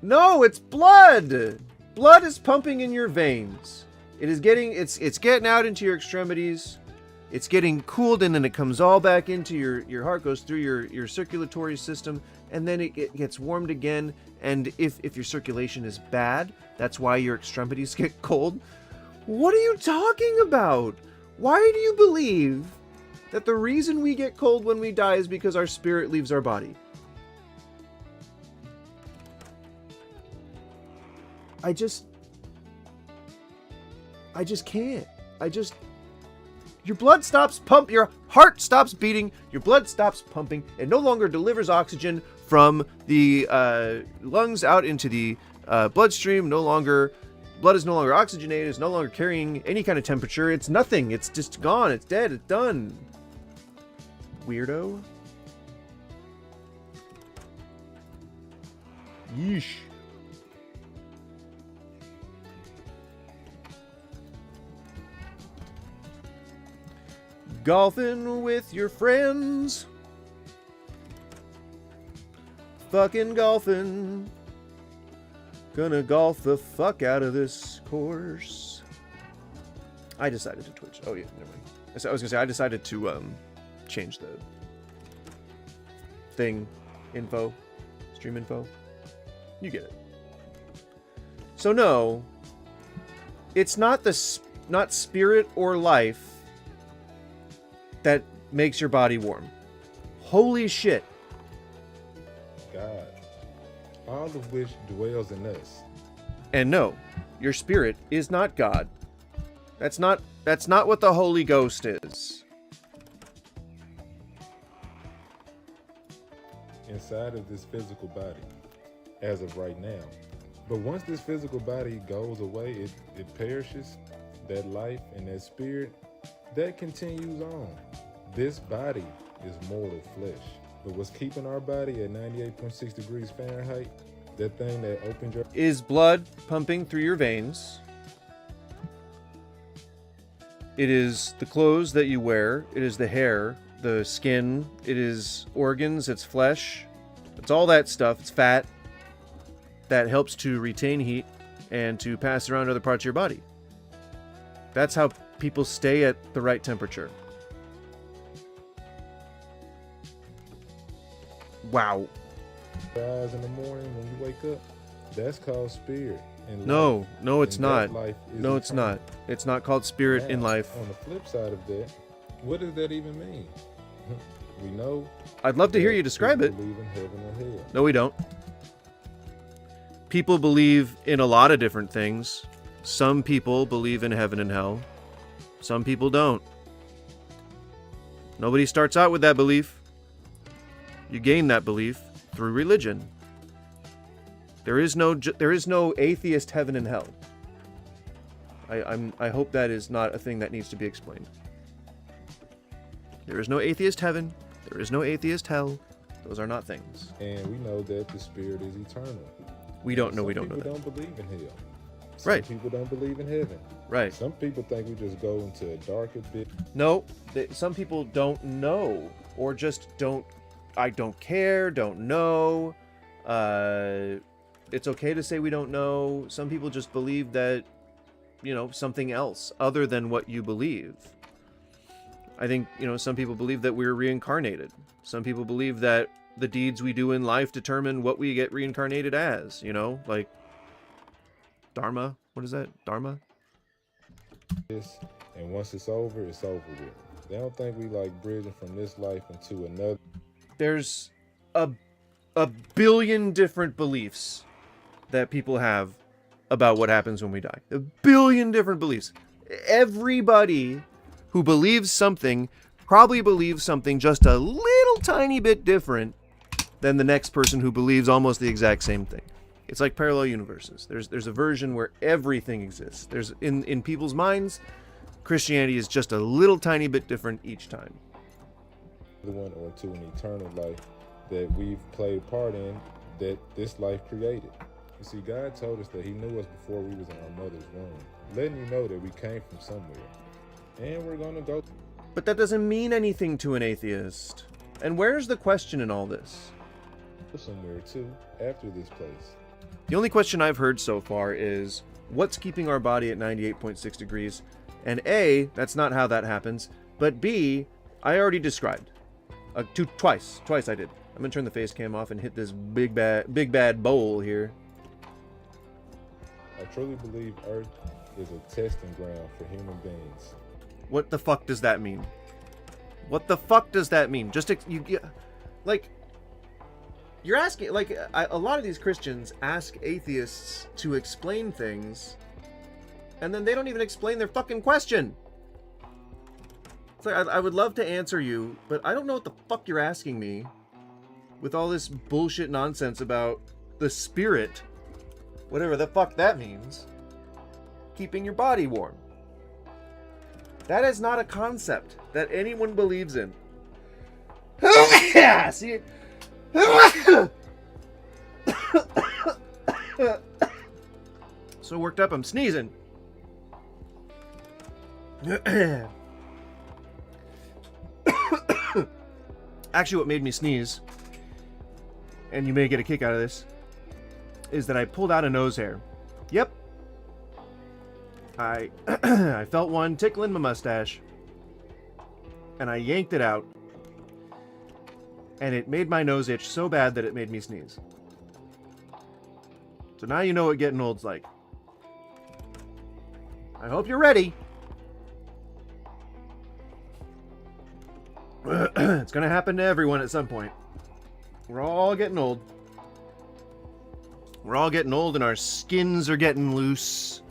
No, it's blood. Blood is pumping in your veins. It is getting it's getting out into your extremities. It's getting cooled, and then it comes all back into your heart, goes through your circulatory system, and then it gets warmed again. And if your circulation is bad, that's why your extremities get cold. What are you talking about? Why do you believe that the reason we get cold when we die is because our spirit leaves our body? I just can't. Your blood stops your heart stops beating, your blood stops pumping, it no longer delivers oxygen from the lungs out into the bloodstream. Blood is no longer oxygenated, it's no longer carrying any kind of temperature. It's nothing. It's just gone. It's dead. It's done. Weirdo. Yeesh. Golfing with your friends. Fucking golfing. Gonna golf the fuck out of this course. I decided to Twitch. Oh yeah, never mind. I was gonna say I decided to change the thing info, stream info. You get it. So no, it's not not spirit or life that makes your body warm. Holy shit. God, all of which dwells in us. And no, your spirit is not God. That's not what the Holy Ghost is. Inside of this physical body, as of right now. But once this physical body goes away, it perishes. That life and that spirit, that continues on. This body is mortal flesh. But what's keeping our body at 98.6 degrees Fahrenheit, that thing that opens your... Is blood pumping through your veins. It is the clothes that you wear. It is the hair, the skin. It is organs. It's flesh. It's all that stuff. It's fat that helps to retain heat and to pass around other parts of your body. That's how people stay at the right temperature. Wow. Rise in the morning when you wake up, that's called spirit. And no, it's and not. Life is no, it's eternal. not. It's not called spirit in Now, life. On the flip side of that, what does that even mean? We know. I'd love to hear you describe it. Believe in heaven or hell. No, we don't. People believe in a lot of different things. Some people believe in heaven and hell. Some people don't. Nobody starts out with that belief. You gain that belief through religion. There is no atheist heaven and hell. I hope that is not a thing that needs to be explained. There is no atheist heaven. There is no atheist hell. Those are not things. And we know that the spirit is eternal. We don't know. We don't know that. Some people don't believe in hell. Some Right. people don't believe in heaven. Right. Some people think we just go into a darker bit. No, some people don't know, or just don't. I don't care. Don't know. It's okay to say we don't know. Some people just believe that, something else other than what you believe. I think, some people believe that we're reincarnated. Some people believe that the deeds we do in life determine what we get reincarnated as, like Dharma. What is that? Dharma? And once it's over with. They don't think we like bridging from this life into another. There's a billion different beliefs that people have about what happens when we die. A billion different beliefs. Everybody who believes something probably believes something just a little tiny bit different than the next person who believes almost the exact same thing. It's like parallel universes. There's a version where everything exists. There's in people's minds, Christianity is just a little tiny bit different each time. The one or to an eternal life that we've played a part in, that this life created. You see, God told us that he knew us before we was in our mother's womb, letting you know that we came from somewhere. And we're going to go. But that doesn't mean anything to an atheist. And where's the question in all this? Somewhere too, after this place. The only question I've heard so far is, what's keeping our body at 98.6 degrees? And A, that's not how that happens. But B, I already described. Twice I did. I'm gonna turn the face cam off and hit this big bad bowl here. I truly believe Earth is a testing ground for human beings. What the fuck does that mean? What the fuck does that mean? Like, you're asking, like, a lot of these Christians ask atheists to explain things, and then they don't even explain their fucking question. It's like, I would love to answer you, but I don't know what the fuck you're asking me with all this bullshit nonsense about the spirit, whatever the fuck that means, keeping your body warm. That is not a concept that anyone believes in. Yeah, see? So worked up, I'm sneezing. Actually, what made me sneeze, and you may get a kick out of this, is that I pulled out a nose hair. Yep. I felt one tickling my mustache, and I yanked it out, and it made my nose itch so bad that it made me sneeze. So now you know what getting old's like. I hope you're ready. It's gonna happen to everyone at some point. We're all getting old. We're all getting old, and our skins are getting loose,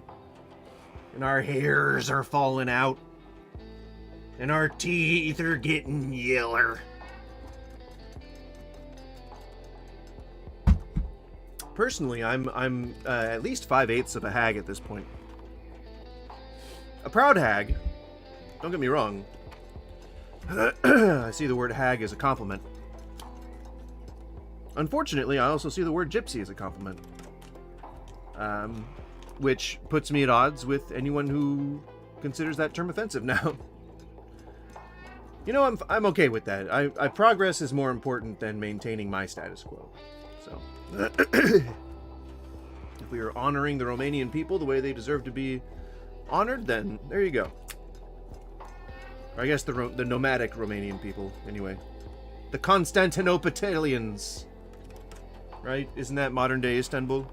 and our hairs are falling out, and our teeth are getting yeller. Personally, I'm at least 5/8 of a hag at this point. A proud hag. Don't get me wrong. I see the word hag as a compliment. Unfortunately, I also see the word gypsy as a compliment. Which puts me at odds with anyone who considers that term offensive now. You know, I'm okay with that. I progress is more important than maintaining my status quo. So, if we are honoring the Romanian people the way they deserve to be honored, then there you go. Or I guess the nomadic Romanian people, anyway. The Constantinopolitans. Right? Isn't that modern day Istanbul?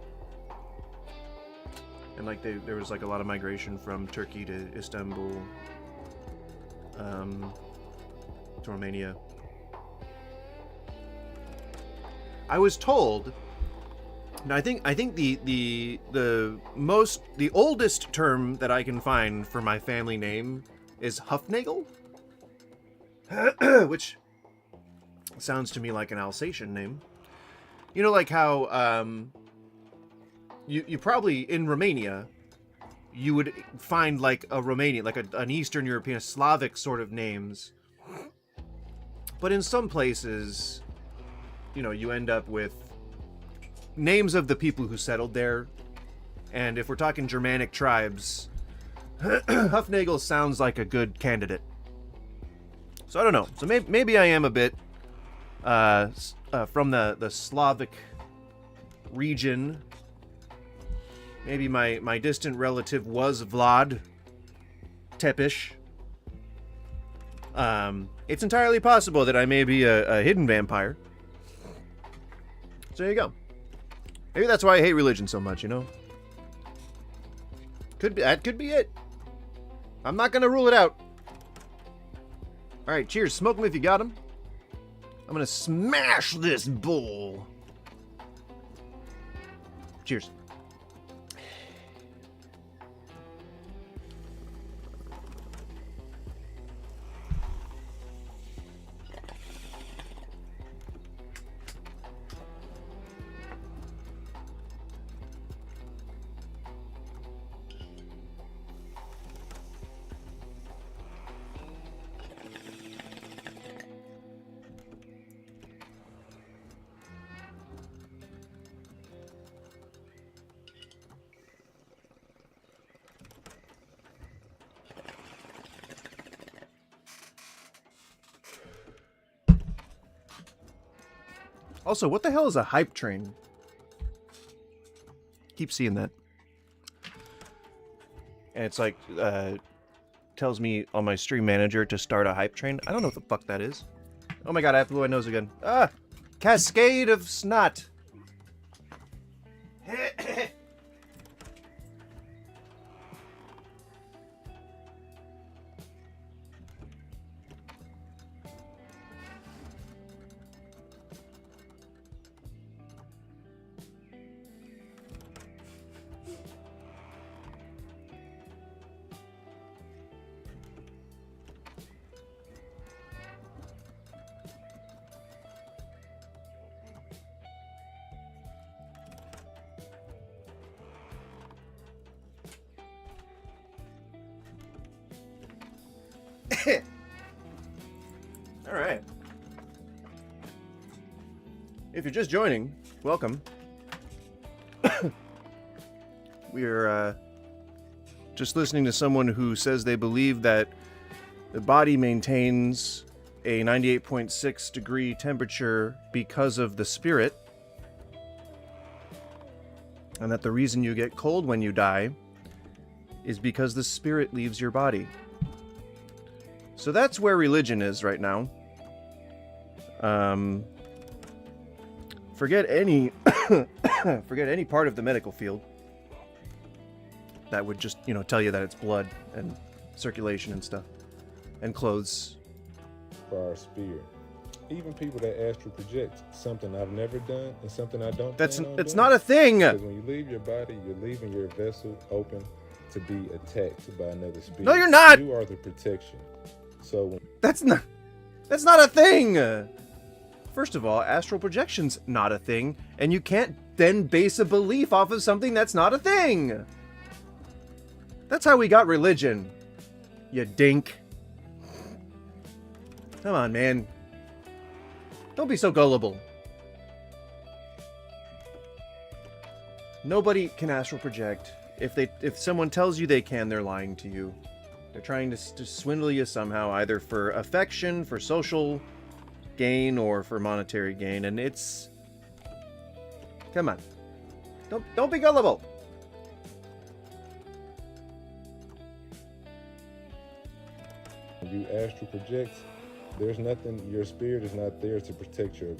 And like there was like a lot of migration from Turkey to Istanbul, to Romania. I was told. Now I think the oldest term that I can find for my family name is Hufnagel, which sounds to me like an Alsatian name. You know, like how you probably in Romania you would find like a Romanian, like an Eastern European, Slavic sort of names. But in some places, you know, you end up with names of the people who settled there. And if we're talking Germanic tribes, Hufnagel sounds like a good candidate. So I don't know. So maybe I am a bit from the Slavic region. Maybe my distant relative was Vlad Tepish. It's entirely possible that I may be a hidden vampire. So there you go. Maybe that's why I hate religion so much, you know? That could be it. I'm not gonna rule it out. Alright, cheers. Smoke them if you got them. I'm gonna smash this bowl. Cheers. Also, what the hell is a hype train? Keep seeing that. And it's like tells me on my stream manager to start a hype train. I don't know what the fuck that is. Oh my god, I have to blow my nose again. Ah! Cascade of snot. Alright. If you're just joining, welcome. We're just listening to someone who says they believe that the body maintains a 98.6 degree temperature because of the spirit, and that the reason you get cold when you die is because the spirit leaves your body. So that's where religion is right now. Forget any forget any part of the medical field that would just, tell you that it's blood and circulation and stuff and clothes. For our spirit. Even people that astral project, something I've never done and something I don't. It's not a thing. Because when you leave your body, you're leaving your vessel open to be attacked by another spirit. No, you're not. You are the protection. So that's not a thing. First of all, astral projection's not a thing, and you can't then base a belief off of something that's not a thing. That's how we got religion. You dink. Come on, man. Don't be so gullible. Nobody can astral project. If someone tells you they can, they're lying to you. They're trying to swindle you somehow, either for affection, for social gain, or for monetary gain, and it's... Come on. Don't be gullible. when you astral project, there's nothing, your spirit is not there to protect your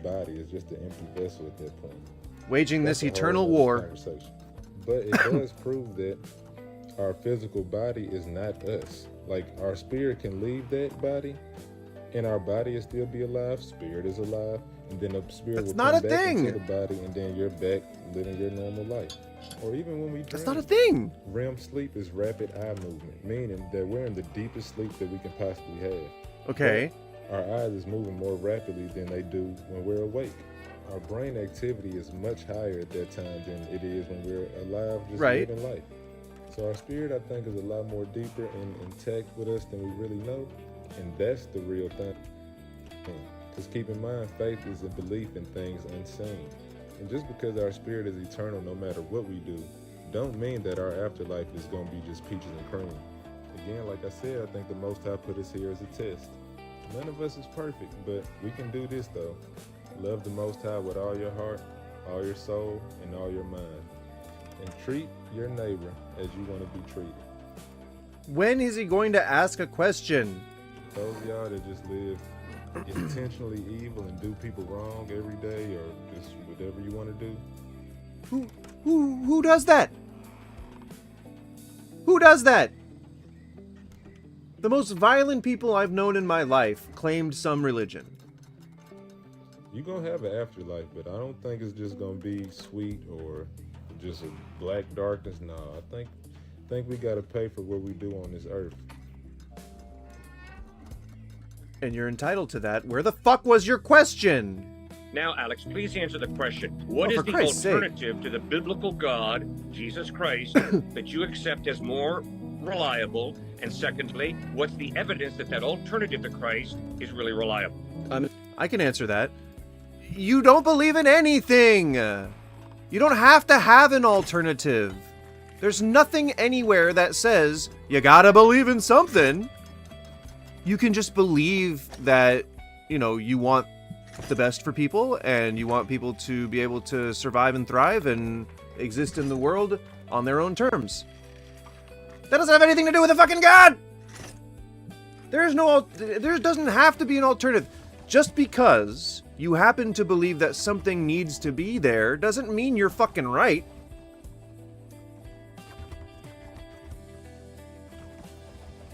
body. It's just an empty vessel at that point. Waging this eternal war. But it does prove that our physical body is not us. Like, our spirit can leave that body, and our body will still be alive. Spirit is alive, and then the spirit will come back into the body, and then you're back living your normal life. Or even when we dream. That's not a thing. REM sleep is rapid eye movement, meaning that we're in the deepest sleep that we can possibly have. Okay. But our eyes is moving more rapidly than they do when we're awake. Our brain activity is much higher at that time than it is when we're alive, just living life. So our spirit, I think, is a lot more deeper and intact with us than we really know, and that's the real thing. Because keep in mind, faith is a belief in things unseen. And just because our spirit is eternal no matter what we do, don't mean that our afterlife is going to be just peaches and cream. Again, like I said, I think the Most High put us here as a test. None of us is perfect, but we can do this though. Love the Most High with all your heart, all your soul, and all your mind. And treat your neighbor as you want to be treated. When is he going to ask a question? Those of y'all that just live intentionally evil and do people wrong every day, or just whatever you want to do. Who does that? Who does that? The most violent people I've known in my life claimed some religion. You're going to have an afterlife, but I don't think it's just going to be sweet or just a black darkness. No, I think we got to pay for what we do on this earth. And you're entitled to that. Where the fuck was your question? Now, Alex, please answer the question. What is the alternative to the biblical God, Jesus Christ, that you accept as more reliable? And secondly, what's the evidence that that alternative to Christ is really reliable? I can answer that. You don't believe in anything. You don't have to have an alternative. There's nothing anywhere that says you gotta believe in something. You can just believe that, you want the best for people and you want people to be able to survive and thrive and exist in the world on their own terms. That doesn't have anything to do with a fucking God! There doesn't have to be an alternative. Just because you happen to believe that something needs to be there doesn't mean you're fucking right.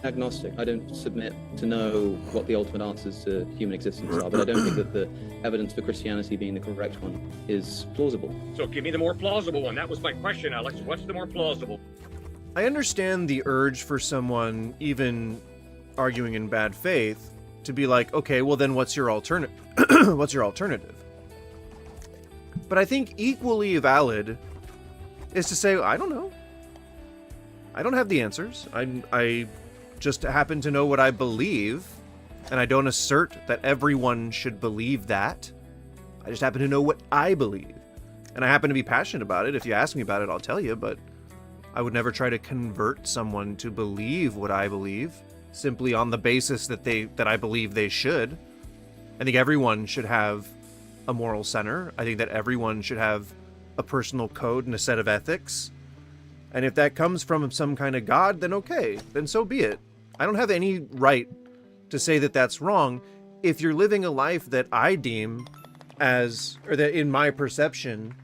Agnostic. I don't submit to know what the ultimate answers to human existence are, but I don't think that the evidence for Christianity being the correct one is plausible. So give me the more plausible one. That was my question, Alex. What's the more plausible? I understand the urge for someone, even arguing in bad faith, to be like, okay, well then what's your alternative? What's your alternative? But I think equally valid is to say, I don't know. I don't have the answers. I just happen to know what I believe, and I don't assert that everyone should believe that. I just happen to know what I believe. And I happen to be passionate about it. If you ask me about it, I'll tell you, but I would never try to convert someone to believe what I believe simply on the basis that I believe they should. I think everyone should have a moral center. I think that everyone should have a personal code and a set of ethics. And if that comes from some kind of God, then okay, then so be it. I don't have any right to say that that's wrong if you're living a life that I deem as, or that in my perception,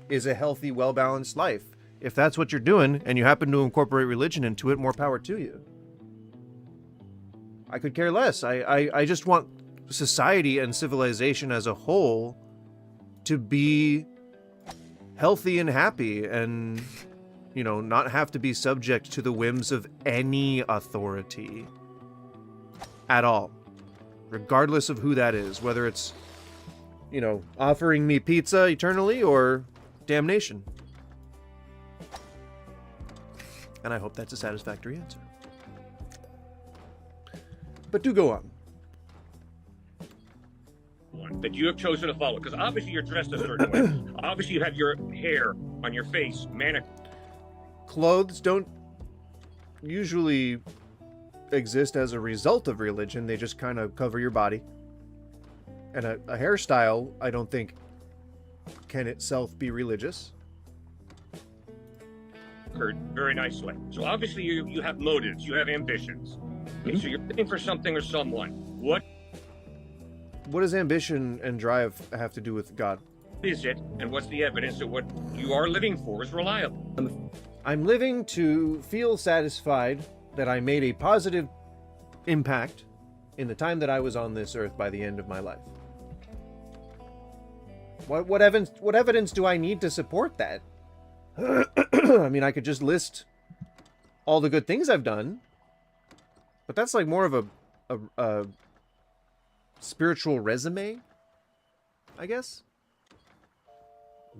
is a healthy, well-balanced life. If that's what you're doing and you happen to incorporate religion into it, more power to you. I could care less. I just want society and civilization as a whole to be healthy and happy and, you know, not have to be subject to the whims of any authority at all, regardless of who that is, whether it's, you know, offering me pizza eternally or damnation. And I hope that's a satisfactory answer. But do go on. One that you have chosen to follow, because obviously you're dressed a certain way. Obviously you have your hair on your face manicured. Clothes don't usually exist as a result of religion. They just kind of cover your body. And a hairstyle, I don't think, can itself be religious. Very nicely. So obviously you have motives, you have ambitions. Okay, so you're looking for something or someone. What does ambition and drive have to do with God? is it, and what's the evidence that what you are living for is reliable? I'm living to feel satisfied that I made a positive impact in the time that I was on this earth by the end of my life. What evidence do I need to support that? I mean, I could just list all the good things I've done, but that's like more of a spiritual resume, I guess.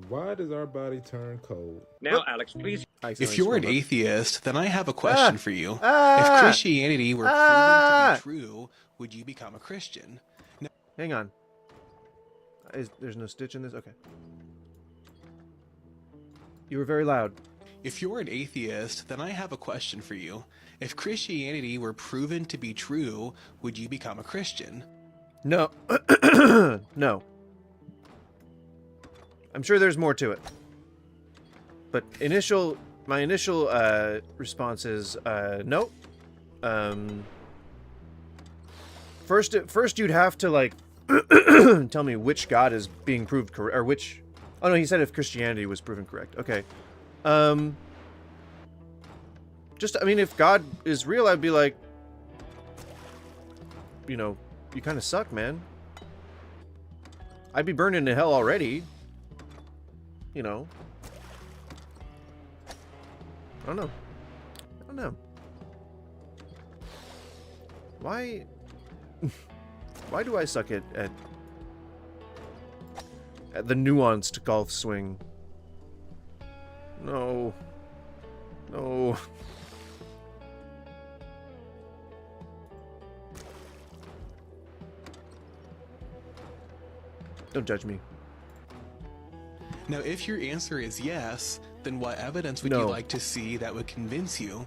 Why does our body turn cold? Now, Alex, please. If you're an atheist, then I have a question for you. If Christianity were proven to be true, would you become a Christian? No. Hang on. There's no stitch in this? Okay. You were very loud. If you're an atheist, then I have a question for you. If Christianity were proven to be true, would you become a Christian? No. No. I'm sure there's more to it. But my initial response is no. First you'd have to like tell me which God is being proved correct, or which. Oh no, he said if Christianity was proven correct. Okay. I mean, if God is real, I'd be like, you know, you kind of suck, man. I'd be burning in hell already. You know. I don't know. Why do I suck at the nuanced golf swing? No. Don't judge me. Now, if your answer is yes, then what evidence would you like to see that would convince you?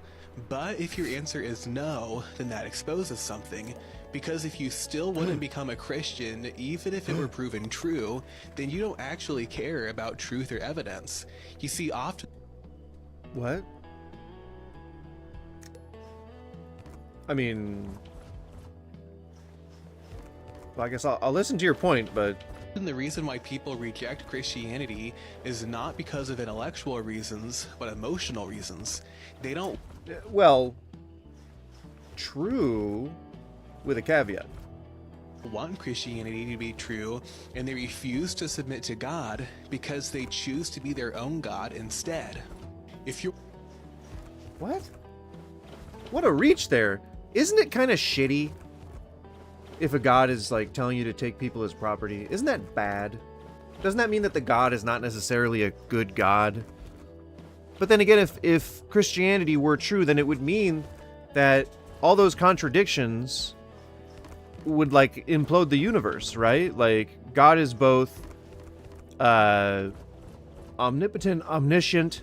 But if your answer is no, then that exposes something. Because if you still wouldn't become a Christian, even if it were proven true, then you don't actually care about truth or evidence. You see, often... What? I mean, Well, I guess I'll listen to your point, but... And the reason why people reject Christianity is not because of intellectual reasons, but emotional reasons. They don't... Well, true, with a caveat. Want Christianity to be true, and they refuse to submit to God because they choose to be their own God instead. If you're... What? What a reach there. Isn't it kind of shitty if a god is like telling you to take people as property? Isn't that bad? Doesn't that mean that the god is not necessarily a good god? But then again, if Christianity were true, then it would mean that all those contradictions would like implode the universe, right? Like God is both omnipotent, omniscient,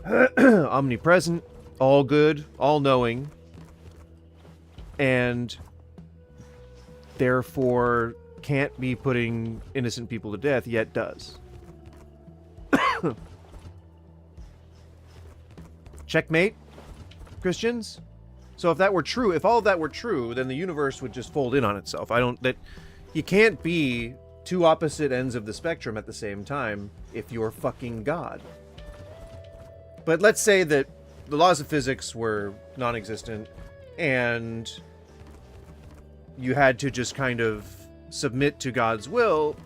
omnipresent, all good, all knowing, and therefore can't be putting innocent people to death, yet does. Checkmate, Christians? So if that were true, if all of that were true, then the universe would just fold in on itself. You can't be two opposite ends of the spectrum at the same time if you're fucking God. But let's say that the laws of physics were non-existent and you had to just kind of submit to God's will,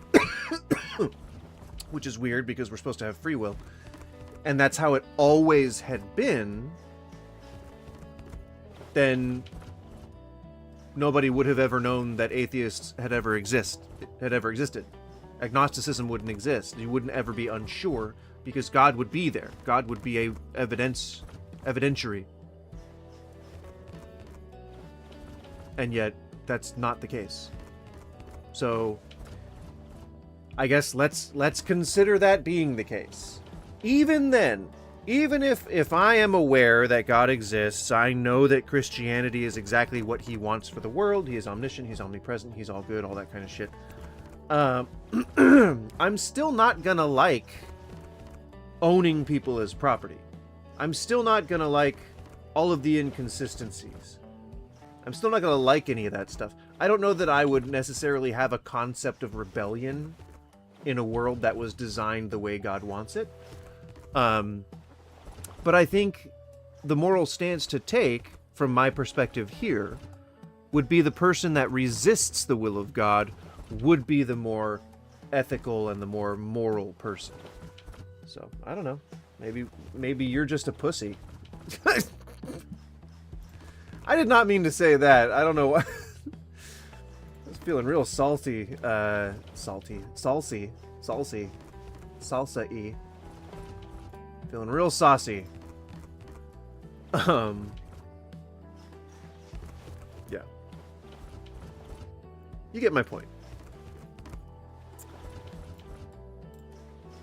which is weird because we're supposed to have free will, and that's how it always had been, then nobody would have ever known that atheists had ever existed. Agnosticism wouldn't exist. You wouldn't ever be unsure because God would be there. God would be a evidentiary. And yet that's not the case. So I guess let's consider that being the case. Even then, even if I am aware that God exists, I know that Christianity is exactly what he wants for the world. He is omniscient, he's omnipresent, he's all good, all that kind of shit. I'm still not gonna like owning people as property. I'm still not gonna like all of the inconsistencies. I'm still not gonna like any of that stuff. I don't know that I would necessarily have a concept of rebellion in a world that was designed the way God wants it. But I think the moral stance to take, from my perspective here, would be the person that resists the will of God would be the more ethical and the more moral person. So, I don't know. Maybe you're just a pussy. I did not mean to say that. I don't know why. I was feeling real salty. Salsa-y. Feeling real saucy. Yeah. You get my point.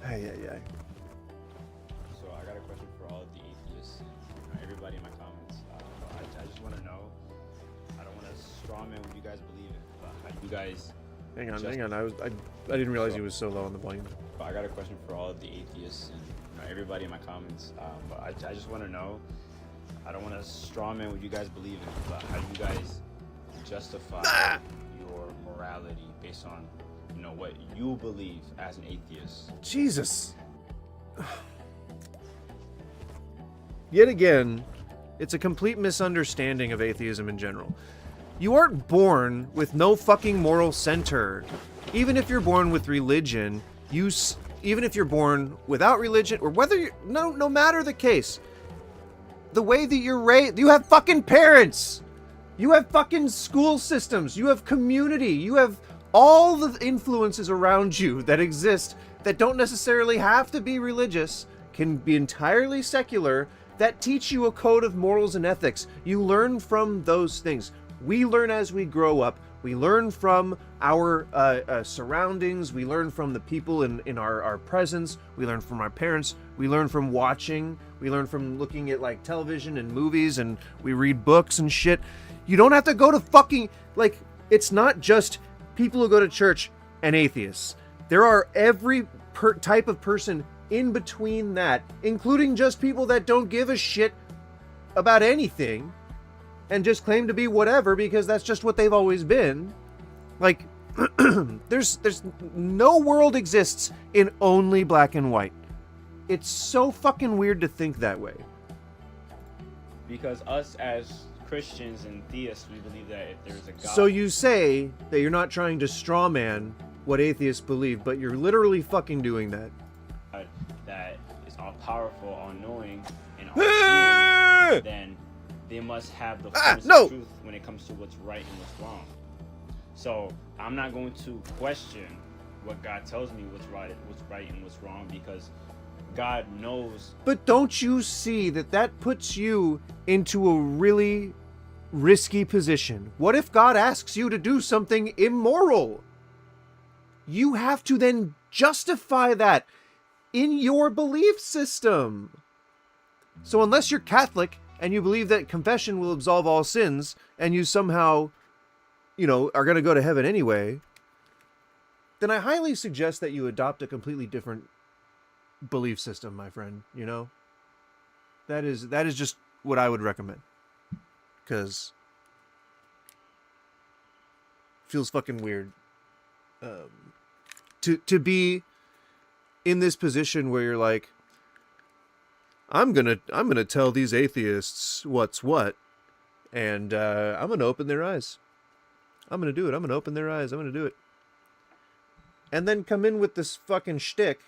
Hey. So I got a question for all of the atheists and everybody in my comments. I just want to know. I don't want to strawman what you guys believe in, but how you guys. Hang on. I didn't realize he was so low on the volume. But I got a question for all of the atheists and everybody in my comments. But I just want to know. I don't want to strawman what you guys believe in, but how you guys justify your morality based on, what you believe as an atheist. Jesus. Yet again, it's a complete misunderstanding of atheism in general. You aren't born with no fucking moral center. Even if you're born with religion, even if you're born without religion, or whether you're, no matter the case, the way that you're raised, you have fucking parents. You have fucking school systems. You have community. You have all the influences around you that exist that don't necessarily have to be religious, can be entirely secular, that teach you a code of morals and ethics. You learn from those things. We learn as we grow up. We learn from our surroundings. We learn from the people in our presence. We learn from our parents. We learn from watching. We learn from looking at like television and movies, and we read books and shit. You don't have to go to fucking, like, it's not just people who go to church and atheists. There are every type of person in between that, including just people that don't give a shit about anything and just claim to be whatever because that's just what they've always been. Like, There's no world exists in only black and white. It's so fucking weird to think that way. Because us as Christians and theists, we believe that if there's a God... So you say that you're not trying to straw man what atheists believe, but you're literally fucking doing that. That is all-powerful, all-knowing, and all-seeing, then they must have the fullness of truth when it comes to what's right and what's wrong. So I'm not going to question what God tells me what's right and what's wrong, because God knows. But don't you see that that puts you into a really risky position? What if God asks you to do something immoral? You have to then justify that in your belief system. So unless you're Catholic and you believe that confession will absolve all sins, and you somehow, are going to go to heaven anyway, then I highly suggest that you adopt a completely different belief system, my friend. That is just what I would recommend, because it feels fucking weird to be in this position where you're like, I'm gonna tell these atheists what's what, and I'm gonna open their eyes. I'm gonna do it. I'm gonna open their eyes. I'm gonna do it. And then come in with this fucking shtick.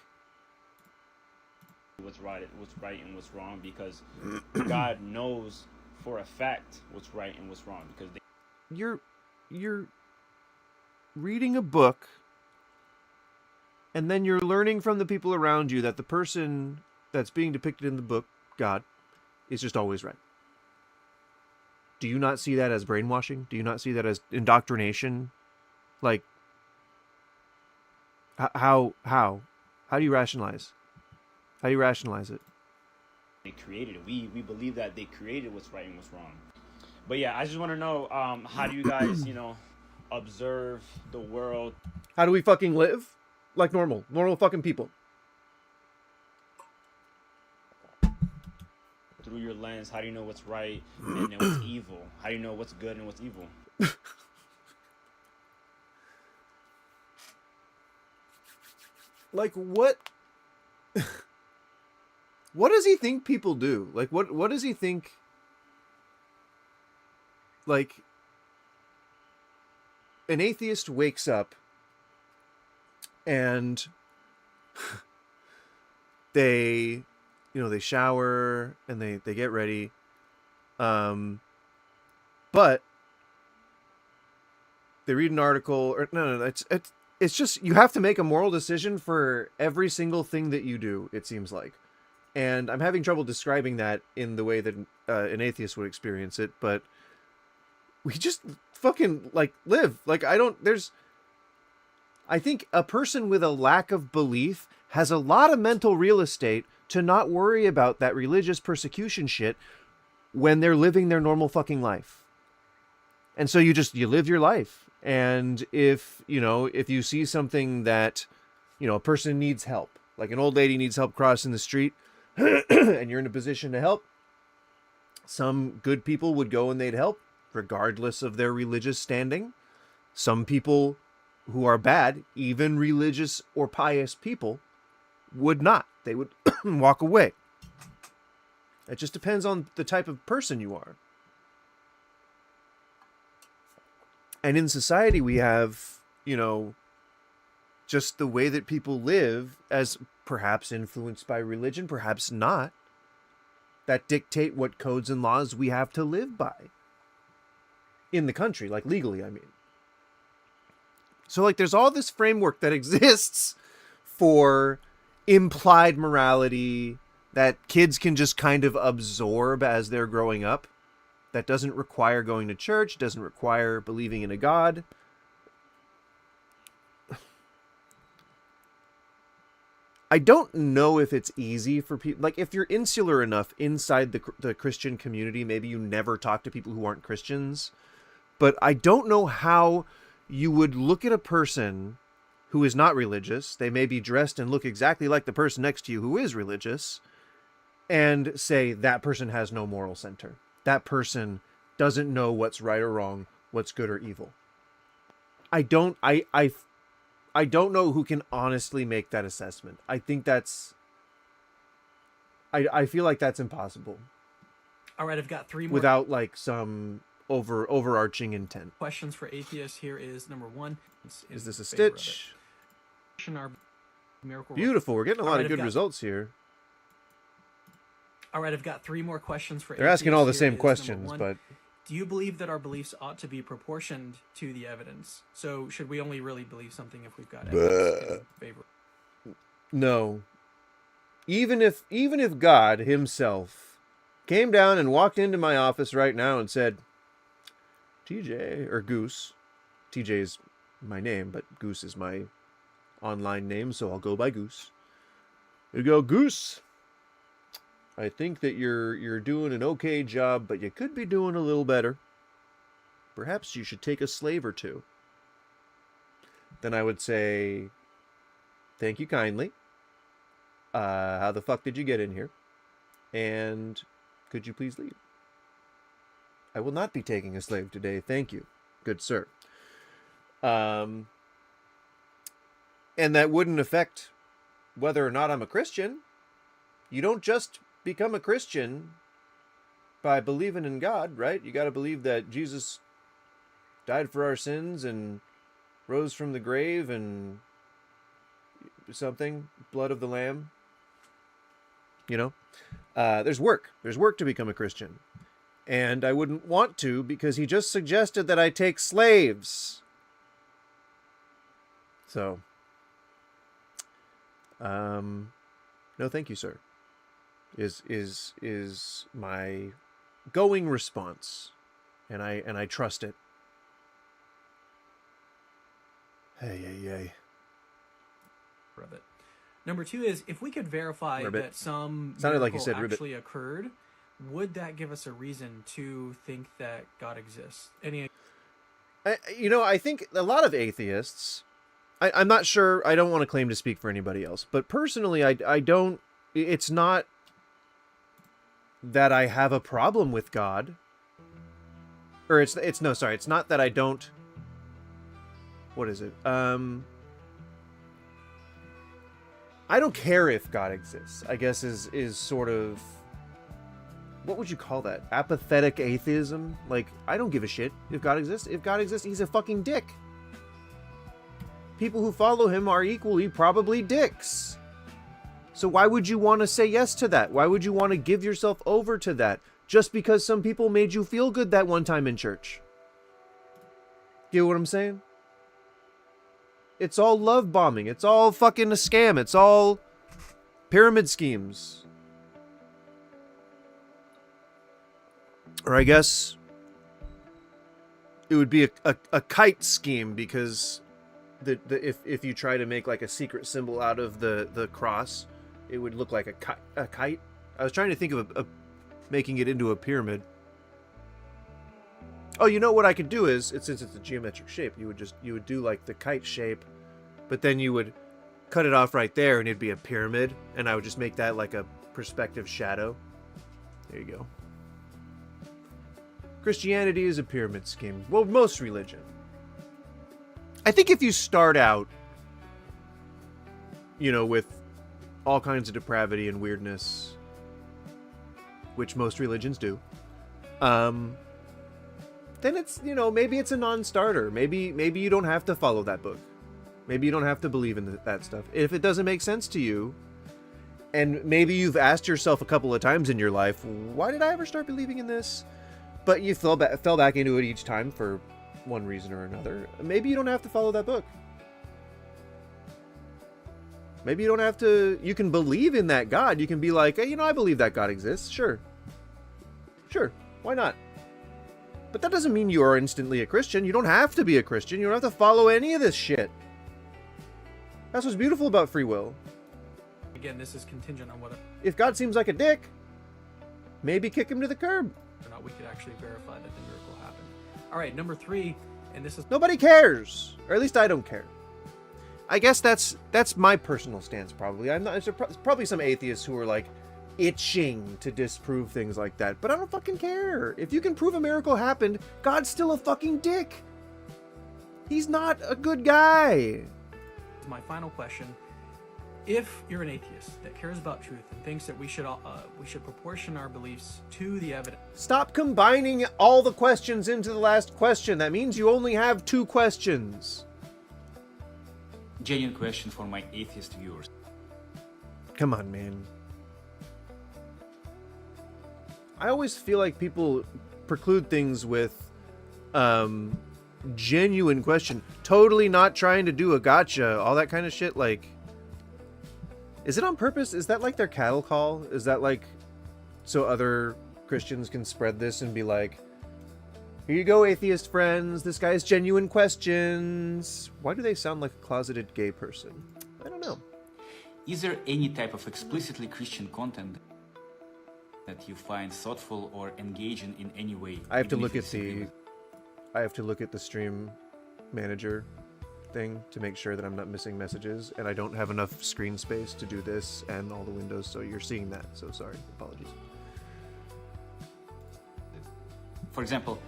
What's right and what's wrong, because God knows for a fact what's right and what's wrong, because you're reading a book, and then you're learning from the people around you that the person that's being depicted in the book, God, is just always right. Do you not see that as brainwashing? Do you not see that as indoctrination? Like, how do you rationalize? How do you rationalize it? They created it. We believe that they created what's right and what's wrong. But yeah, I just want to know, how do you guys, observe the world? How do we fucking live? Like normal fucking people. Through your lens, how do you know what's right and then what's evil? How do you know what's good and what's evil? Like, what? What does he think people do? Like, what does he think? Like, an atheist wakes up and they shower and they get ready. But they read an article, or no, it's just, you have to make a moral decision for every single thing that you do, it seems like. And I'm having trouble describing that in the way that an atheist would experience it, but we just fucking, live. I think a person with a lack of belief has a lot of mental real estate to not worry about that religious persecution shit when they're living their normal fucking life. And so you live your life. And if you see something that, a person needs help, like an old lady needs help crossing the street, and you're in a position to help, some good people would go and they'd help, regardless of their religious standing. Some people who are bad, even religious or pious people, would not. They would walk away. It just depends on the type of person you are. And in society, we have, just the way that people live, as perhaps influenced by religion, perhaps not, that dictate what codes and laws we have to live by. In the country, like legally, I mean. So, there's all this framework that exists for implied morality that kids can just kind of absorb as they're growing up. That doesn't require going to church, doesn't require believing in a God. I don't know if it's easy for people, if you're insular enough inside the Christian community, maybe you never talk to people who aren't Christians, but I don't know how you would look at a person who is not religious. They may be dressed and look exactly like the person next to you who is religious, and say that person has no moral center. That person doesn't know what's right or wrong, what's good or evil. I don't know who can honestly make that assessment. I think that's I feel like that's impossible. All right, I've got 3 more Without like some overarching intent. questions for atheists. Here is number 1. Is this a stitch? Beautiful. We're getting a lot of good results here. All right, I've got 3 more questions for They're asking all the atheists. same Here is questions, number 1. but Do you believe that our beliefs ought to be proportioned to the evidence? So should we only really believe something if we've got evidence in favor? no. Even if God himself came down and walked into my office right now and said, TJ, or Goose, TJ is my name, but Goose is my online name, so I'll go by Goose. You go, Goose. I think that you're doing an okay job, but you could be doing a little better. Perhaps you should take a slave or two. Then I would say, thank you kindly. How the fuck did you get in here? And could you please leave? I will not be taking a slave today. Thank you, good sir. And that wouldn't affect whether or not I'm a Christian. You don't just become a Christian by believing in God, right? You got to believe that Jesus died for our sins and rose from the grave and something, blood of the Lamb. You know, there's work to become a Christian. And I wouldn't want to because he just suggested that I take slaves. So, no, thank you, sir. Is my going response, and I trust it. Hey. Ribbit. Number 2 is, if we could verify Ribbit. that some Sounded like you miracle said ribbit. actually occurred, would that give us a reason to think that God exists? I think a lot of atheists, I'm not sure, I don't want to claim to speak for anybody else, but personally, I don't, it's not that I have a problem with God, or it's not that I don't, what is it? I don't care if God exists, I guess is sort of, what would you call that? Apathetic atheism? Like, I don't give a shit if God exists. If God exists, he's a fucking dick. People who follow him are equally probably dicks. So why would you want to say yes to that? Why would you want to give yourself over to that? Just because some people made you feel good that one time in church. Get what I'm saying? It's all love bombing. It's all fucking a scam. It's all pyramid schemes. Or I guess it would be a kite scheme, because if you try to make like a secret symbol out of the cross, it would look like a kite. I was trying to think of making it into a pyramid. Oh, you know what I could do is, since it's a geometric shape, you would do like the kite shape, but then you would cut it off right there and it'd be a pyramid, and I would just make that like a perspective shadow. There you go. Christianity is a pyramid scheme. Well, most religion. I think if you start out, with all kinds of depravity and weirdness, which most religions do, then it's, maybe it's a non-starter. Maybe you don't have to follow that book. Maybe you don't have to believe in that stuff. If it doesn't make sense to you, and maybe you've asked yourself a couple of times in your life, why did I ever start believing in this? But you fell back into it each time for one reason or another. Maybe you don't have to follow that book. Maybe you don't have to. You can believe in that God. You can be like, hey, I believe that God exists. Sure. Why not? But that doesn't mean you are instantly a Christian. You don't have to be a Christian. You don't have to follow any of this shit. That's what's beautiful about free will. Again, this is contingent on whether If God seems like a dick, maybe kick him to the curb. or not we could actually verify that the miracle happened. All right, number 3, and this is... Nobody cares, or at least I don't care. I guess that's my personal stance. Probably, there's probably some atheists who are like itching to disprove things like that, but I don't fucking care. If you can prove a miracle happened, God's still a fucking dick. He's not a good guy. My final question: if you're an atheist that cares about truth and thinks that we should proportion our beliefs to the evidence. Stop combining all the questions into the last question. That means you only have 2 questions. Genuine question for my atheist viewers. Come on, man. I always feel like people preclude things with genuine question. Totally not trying to do a gotcha, all that kind of shit. Like, is it on purpose? Is that like their cattle call? Is that like so other Christians can spread this and be like, here you go, atheist friends, this guy's genuine questions. Why do they sound like a closeted gay person? I don't know. Is there any type of explicitly Christian content that you find thoughtful or engaging in any way? I have to look at the stream manager thing to make sure that I'm not missing messages, and I don't have enough screen space to do this and all the windows, so you're seeing that. So sorry, apologies. For example,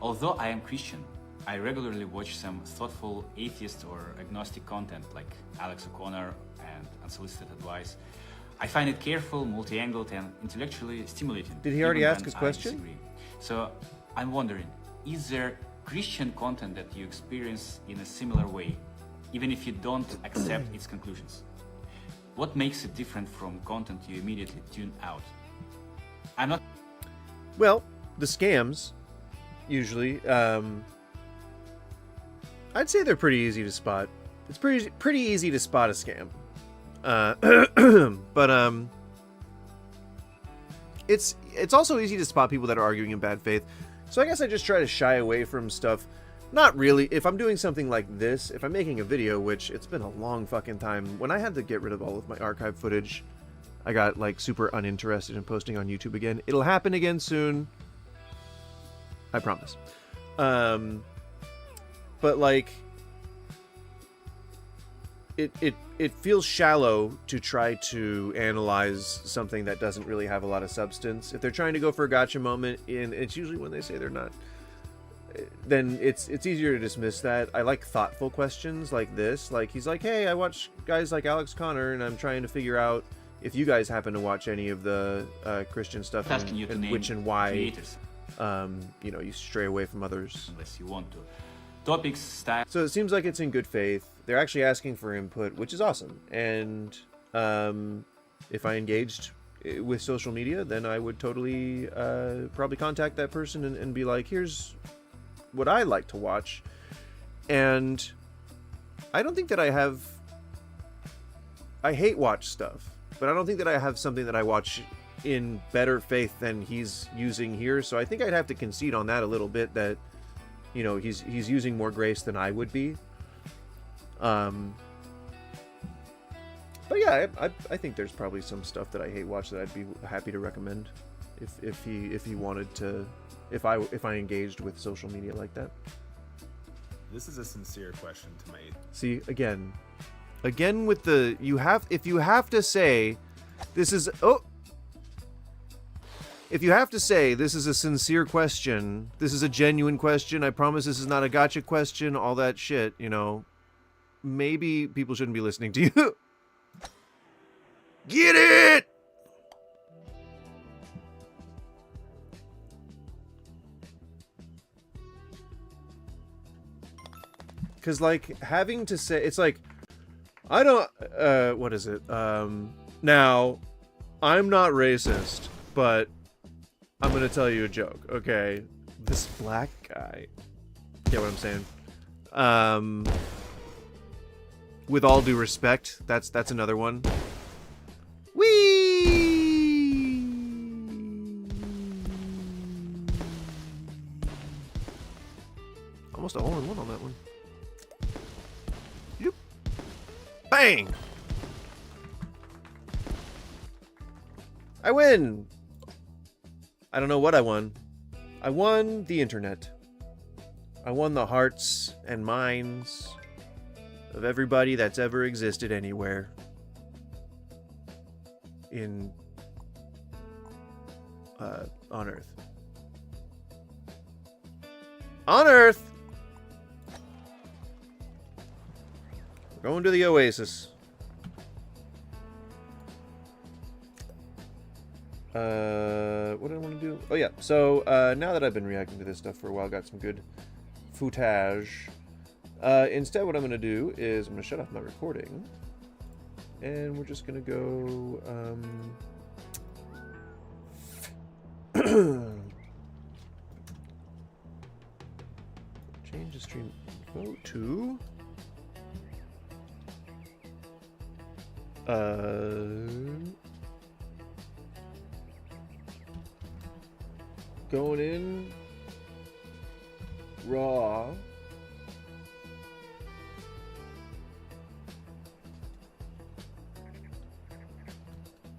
although I am Christian, I regularly watch some thoughtful atheist or agnostic content like Alex O'Connor and Unsolicited Advice. I find it careful, multi-angled, and intellectually stimulating. Did he already even ask when his I question? disagree. So I'm wondering, is there Christian content that you experience in a similar way, even if you don't accept its conclusions? What makes it different from content you immediately tune out? I'm not... Well, the scams, usually, I'd say they're pretty easy to spot. It's pretty easy to spot a scam. But it's also easy to spot people that are arguing in bad faith. So I guess I just try to shy away from stuff. Not really. If I'm doing something like this, if I'm making a video, which it's been a long fucking time, when I had to get rid of all of my archive footage, I got like super uninterested in posting on YouTube again. It'll happen again soon. I promise. But like, it feels shallow to try to analyze something that doesn't really have a lot of substance. If they're trying to go for a gotcha moment, and it's usually when they say they're not, then it's easier to dismiss that. I like thoughtful questions like this. Like, he's like, hey, I watch guys like Alex Connor, and I'm trying to figure out if you guys happen to watch any of the Christian stuff and which and why creators. You stray away from others. Unless you want to. Topics, style. So it seems like it's in good faith. They're actually asking for input, which is awesome. And if I engaged with social media, then I would totally probably contact that person and be like, here's what I like to watch. And I don't think that I hate watch stuff, but I don't think that I have something that I watch in better faith than he's using here. So I think I'd have to concede on that a little bit, that he's using more grace than I would be. But yeah, I think there's probably some stuff that I hate watch that I'd be happy to recommend if he wanted to, if I engaged with social media like that. This is a sincere question to my... See, again with the, if you have to say this is if you have to say this is a sincere question, this is a genuine question, I promise this is not a gotcha question, all that shit, maybe people shouldn't be listening to you. Get it! Because, like, having to say... It's like... I don't... what is it? Now, I'm not racist, but I'm gonna tell you a joke, okay? This black guy... Get what I'm saying? With all due respect, that's another one. Whee! Almost a hole-in-one on that one. Yep. Bang! I win! I don't know what I won. I won the internet. I won the hearts and minds of everybody that's ever existed anywhere on Earth. On Earth! Going to the Oasis. What did I want to do? Oh yeah, so now that I've been reacting to this stuff for a while, got some good footage. Instead, what I'm going to do is I'm going to shut off my recording, and we're just going to go change the stream info to going in raw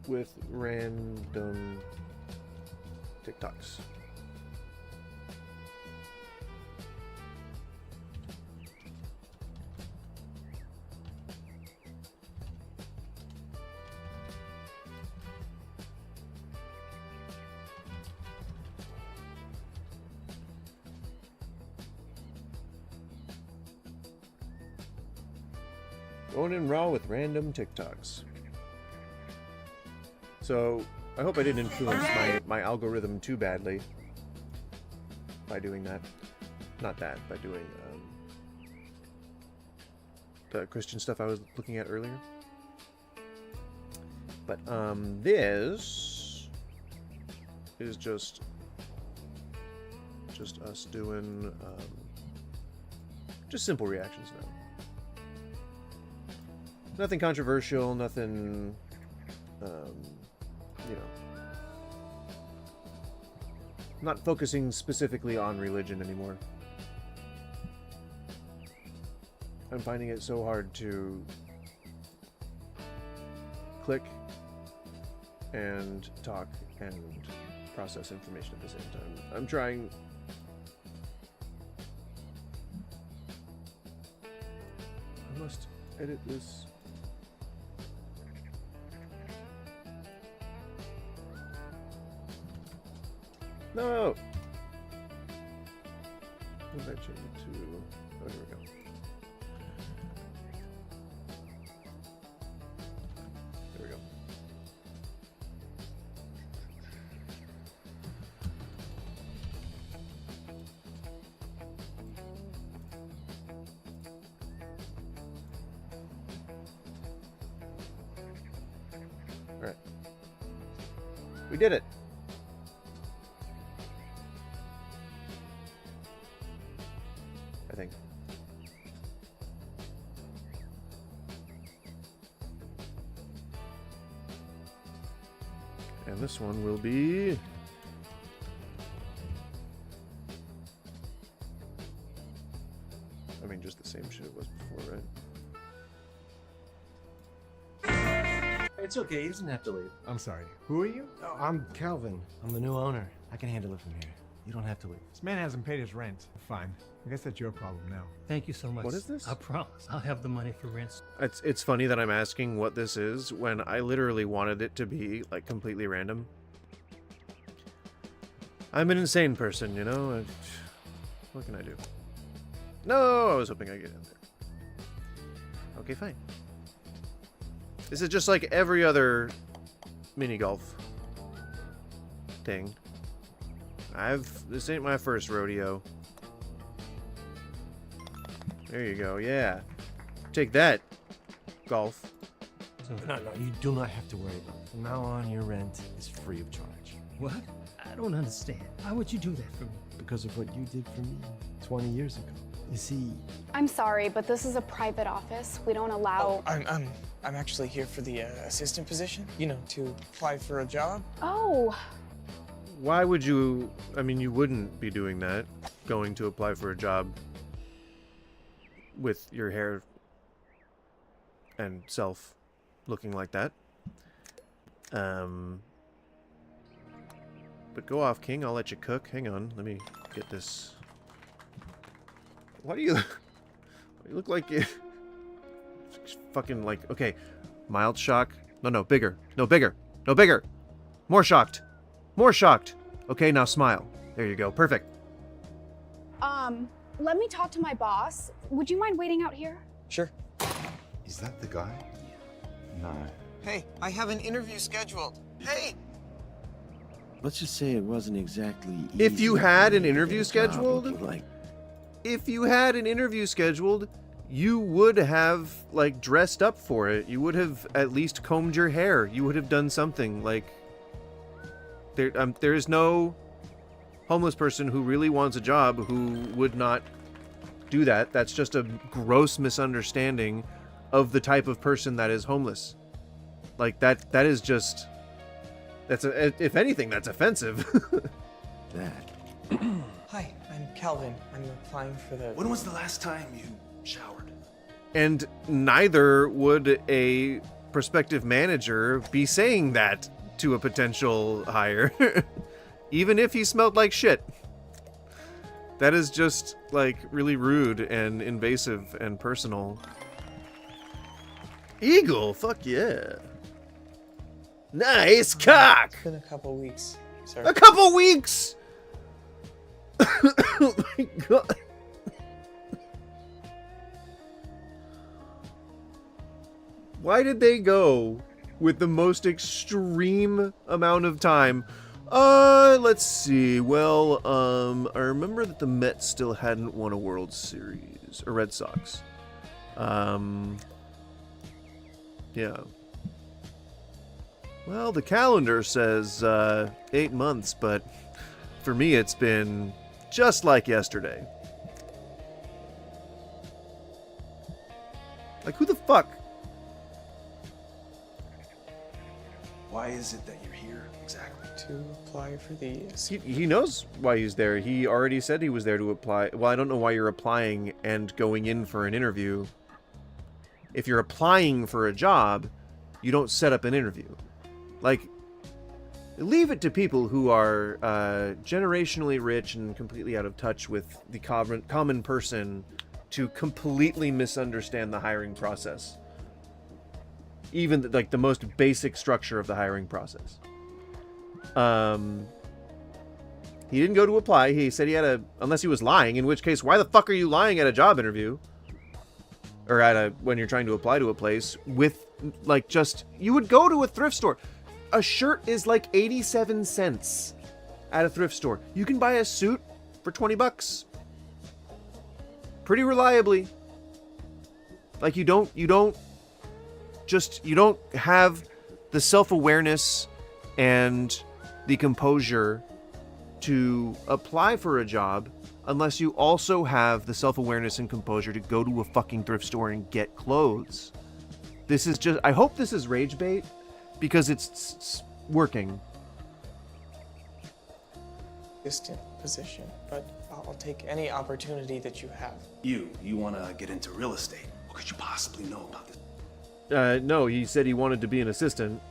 with random TikToks. Going in raw with random TikToks. So, I hope I didn't influence my algorithm too badly by doing that. Not that, by doing the Christian stuff I was looking at earlier. But this is just us doing just simple reactions now. Nothing controversial, nothing, you know, not focusing specifically on religion anymore. I'm finding it so hard to click and talk and process information at the same time. I'm trying. I must edit this. No! What did I change it to? Oh, here we go. There we go. Alright. We did it! I think. And this one will be... I mean, just the same shit it was before, right? It's okay, he doesn't have to leave. I'm sorry. Who are you? Oh, I'm Calvin. I'm the new owner. I can handle it from here. You don't have to leave. This man hasn't paid his rent. Fine. I guess that's your problem now. Thank you so much. What is this? I promise. I'll have the money for rent. It's funny that I'm asking what this is when I literally wanted it to be, like, completely random. I'm an insane person, you know? What can I do? No, I was hoping I'd get in there. Okay, fine. This is just like every other mini golf thing. This ain't my first rodeo. There you go, yeah. Take that, golf. No, you do not have to worry about it. From now on, your rent is free of charge. What? I don't understand. Why would you do that for me? Because of what you did for me 20 years ago. You see... I'm sorry, but this is a private office. We don't allow... Oh, I'm actually here for the assistant position, you know, to apply for a job. Oh. Why would you... I mean, you wouldn't be doing that, going to apply for a job with your hair and self looking like that. But go off, King. I'll let you cook. Hang on. Let me get this. Why do you... You look like you... Fucking like... Okay. Mild shock. No, bigger. No, bigger. No, bigger. More shocked. More shocked. Okay, now smile. There you go. Perfect. Let me talk to my boss. Would you mind waiting out here? Sure. Is that the guy? No. Hey, I have an interview scheduled. Hey! Let's just say it wasn't exactly If you easy had for an me to interview get a job scheduled, looking like if you had an interview scheduled, you would have like dressed up for it. You would have at least combed your hair. You would have done something. Like there is no homeless person who really wants a job who would not do that. That's just a gross misunderstanding of the type of person that is homeless. Like that is just, if anything, that's offensive. that. Hi, I'm Calvin. I'm applying for the... When was the last time you showered? And neither would a prospective manager be saying that to a potential hire, even if he smelled like shit. That is just like really rude and invasive and personal. Eagle, fuck yeah. Nice cock. It's been a couple weeks, sir. A couple weeks. Oh my god. Why did they go with the most extreme amount of time? Let's see. Well, I remember that the Mets still hadn't won a World Series, or Red Sox. Yeah. Well, the calendar says 8 months, but for me it's been just like yesterday. Like, who the fuck? Why is it that you're here exactly? To apply for the... He knows why he's there. He already said he was there to apply. Well, I don't know why you're applying and going in for an interview. If you're applying for a job, you don't set up an interview. Like, leave it to people who are generationally rich and completely out of touch with the common person to completely misunderstand the hiring process. Even like the most basic structure of the hiring process. He didn't go to apply. He said he had unless he was lying, in which case, why the fuck are you lying at a job interview? Or when you're trying to apply to a place with, like, just, you would go to a thrift store. A shirt is like 87 cents at a thrift store. You can buy a suit for 20 bucks. Pretty reliably. Like, you don't have the self-awareness and the composure to apply for a job unless you also have the self-awareness and composure to go to a fucking thrift store and get clothes. This is just, I hope this is rage bait because it's working. Distant position, but I'll take any opportunity that you have. You want to get into real estate. What could you possibly know about this? No, he said he wanted to be an assistant.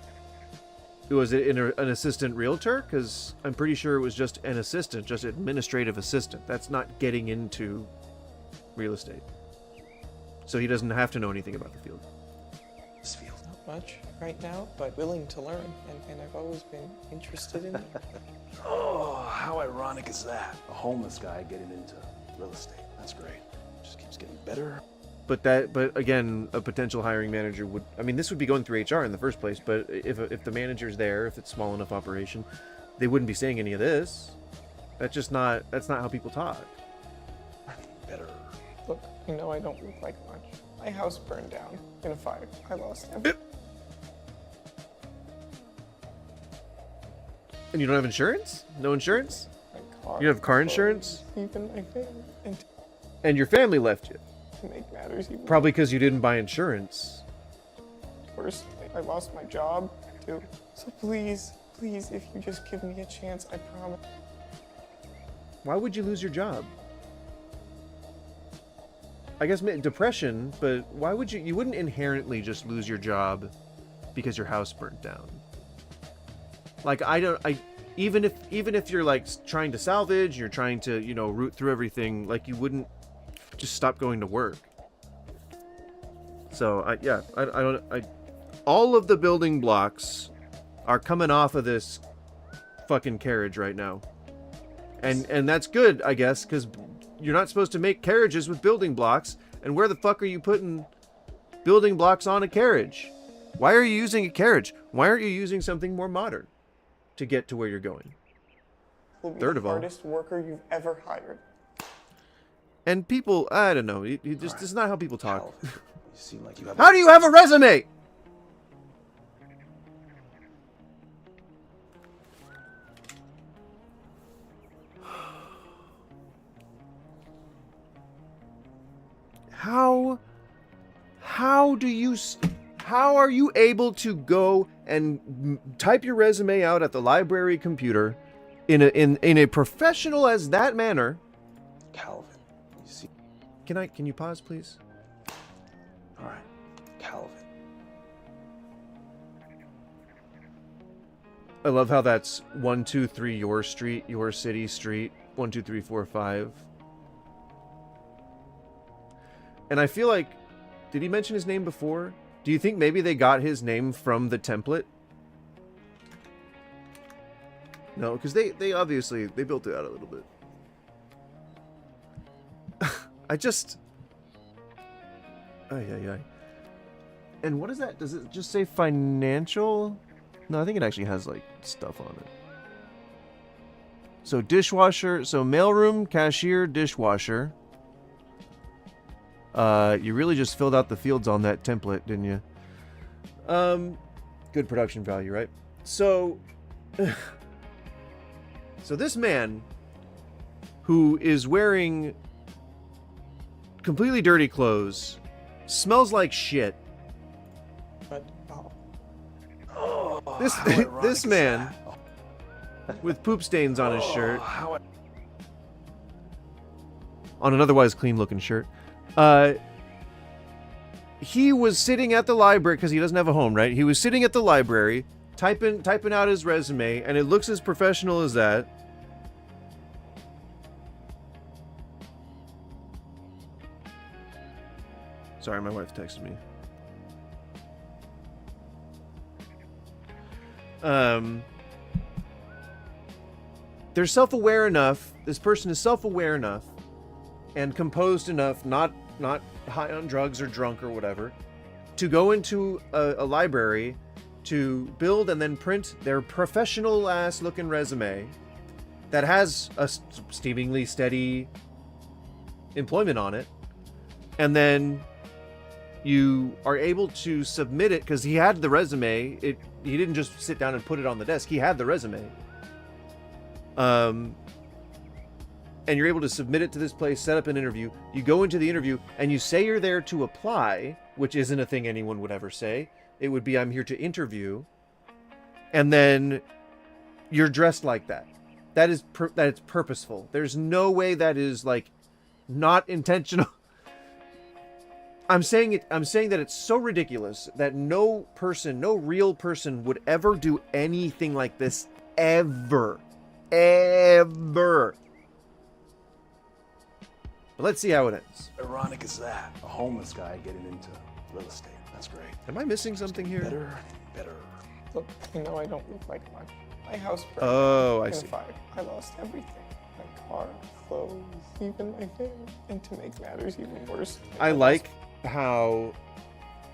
Was it an assistant realtor? Because I'm pretty sure it was just an assistant, just administrative assistant. That's not getting into real estate. So he doesn't have to know anything about the field. This field? Not much right now, but willing to learn, and I've always been interested in it. Oh, how ironic is that? A homeless guy getting into real estate. That's great. Just keeps getting better. But again, a potential hiring manager would, I mean, this would be going through HR in the first place, but if the manager's there, if it's small enough operation, they wouldn't be saying any of this. That's not how people talk. Better. Look, you know I don't look like much. My house burned down in a fire. I lost everything. And you don't have insurance? No insurance? My car. You have car insurance? Even my family. And your family left you? To make matters even Probably because you didn't buy insurance. worse, I lost my job too. So please, if you just give me a chance, I promise. Why would you lose your job? I guess depression, but why would you wouldn't inherently just lose your job because your house burnt down. Like, even if you're like trying to salvage, you're trying to, root through everything, like, you wouldn't just stop going to work. So all of the building blocks are coming off of this fucking carriage right now. And that's good, I guess, because you're not supposed to make carriages with building blocks. And where the fuck are you putting building blocks on a carriage. Why are you using a carriage? Why aren't you using something more modern to get to where you're going? Will be Third the of all, hardest worker you've ever hired. and people, I don't know, this is not how people talk. You seem like you have. How do you have a resume? How are you able to go and type your resume out at the library computer in a professional as that manner? Calvin, you see. Can you pause, please? All right, Calvin. I love how that's 1, 2, 3 your street, your city street, 1, 2, 3, 4, 5. And I feel like, did he mention his name before? Do you think maybe they got his name from the template? No, because they obviously, they built it out a little bit. I just... Ay. And what is that? Does it just say financial? No, I think it actually has, like, stuff on it. So dishwasher, so mailroom, cashier, dishwasher. You really just filled out the fields on that template, didn't you? Good production value, right? So, so this man, who is wearing completely dirty clothes, smells like shit. But This man, with poop stains on his shirt, on an otherwise clean-looking shirt. He was sitting at the library because he doesn't have a home, right? He was sitting at the library, typing out his resume, and it looks as professional as that. Sorry, my wife texted me. They're self-aware enough. This person is self-aware enough and composed enough, not high on drugs or drunk or whatever, to go into a library to build and then print their professional ass looking resume that has a seemingly steady employment on it, and then you are able to submit it because he had the resume. He didn't just sit down and put it on the desk. He had the resume. And you're able to submit it to this place, set up an interview. You go into the interview, and you say you're there to apply, which isn't a thing anyone would ever say. It would be, I'm here to interview. And then you're dressed like that. That is purposeful. There's no way that is, like, not intentional. I'm saying that it's so ridiculous that no real person would ever do anything like this ever. Ever. But let's see how it ends. Ironic is that? A homeless guy getting into real estate. That's great. Am I missing something here? Better. look, I know I don't look like much. My house burned Oh, I in a see. fire. I lost everything. My car, clothes, even my family. And to make matters even worse, I like how,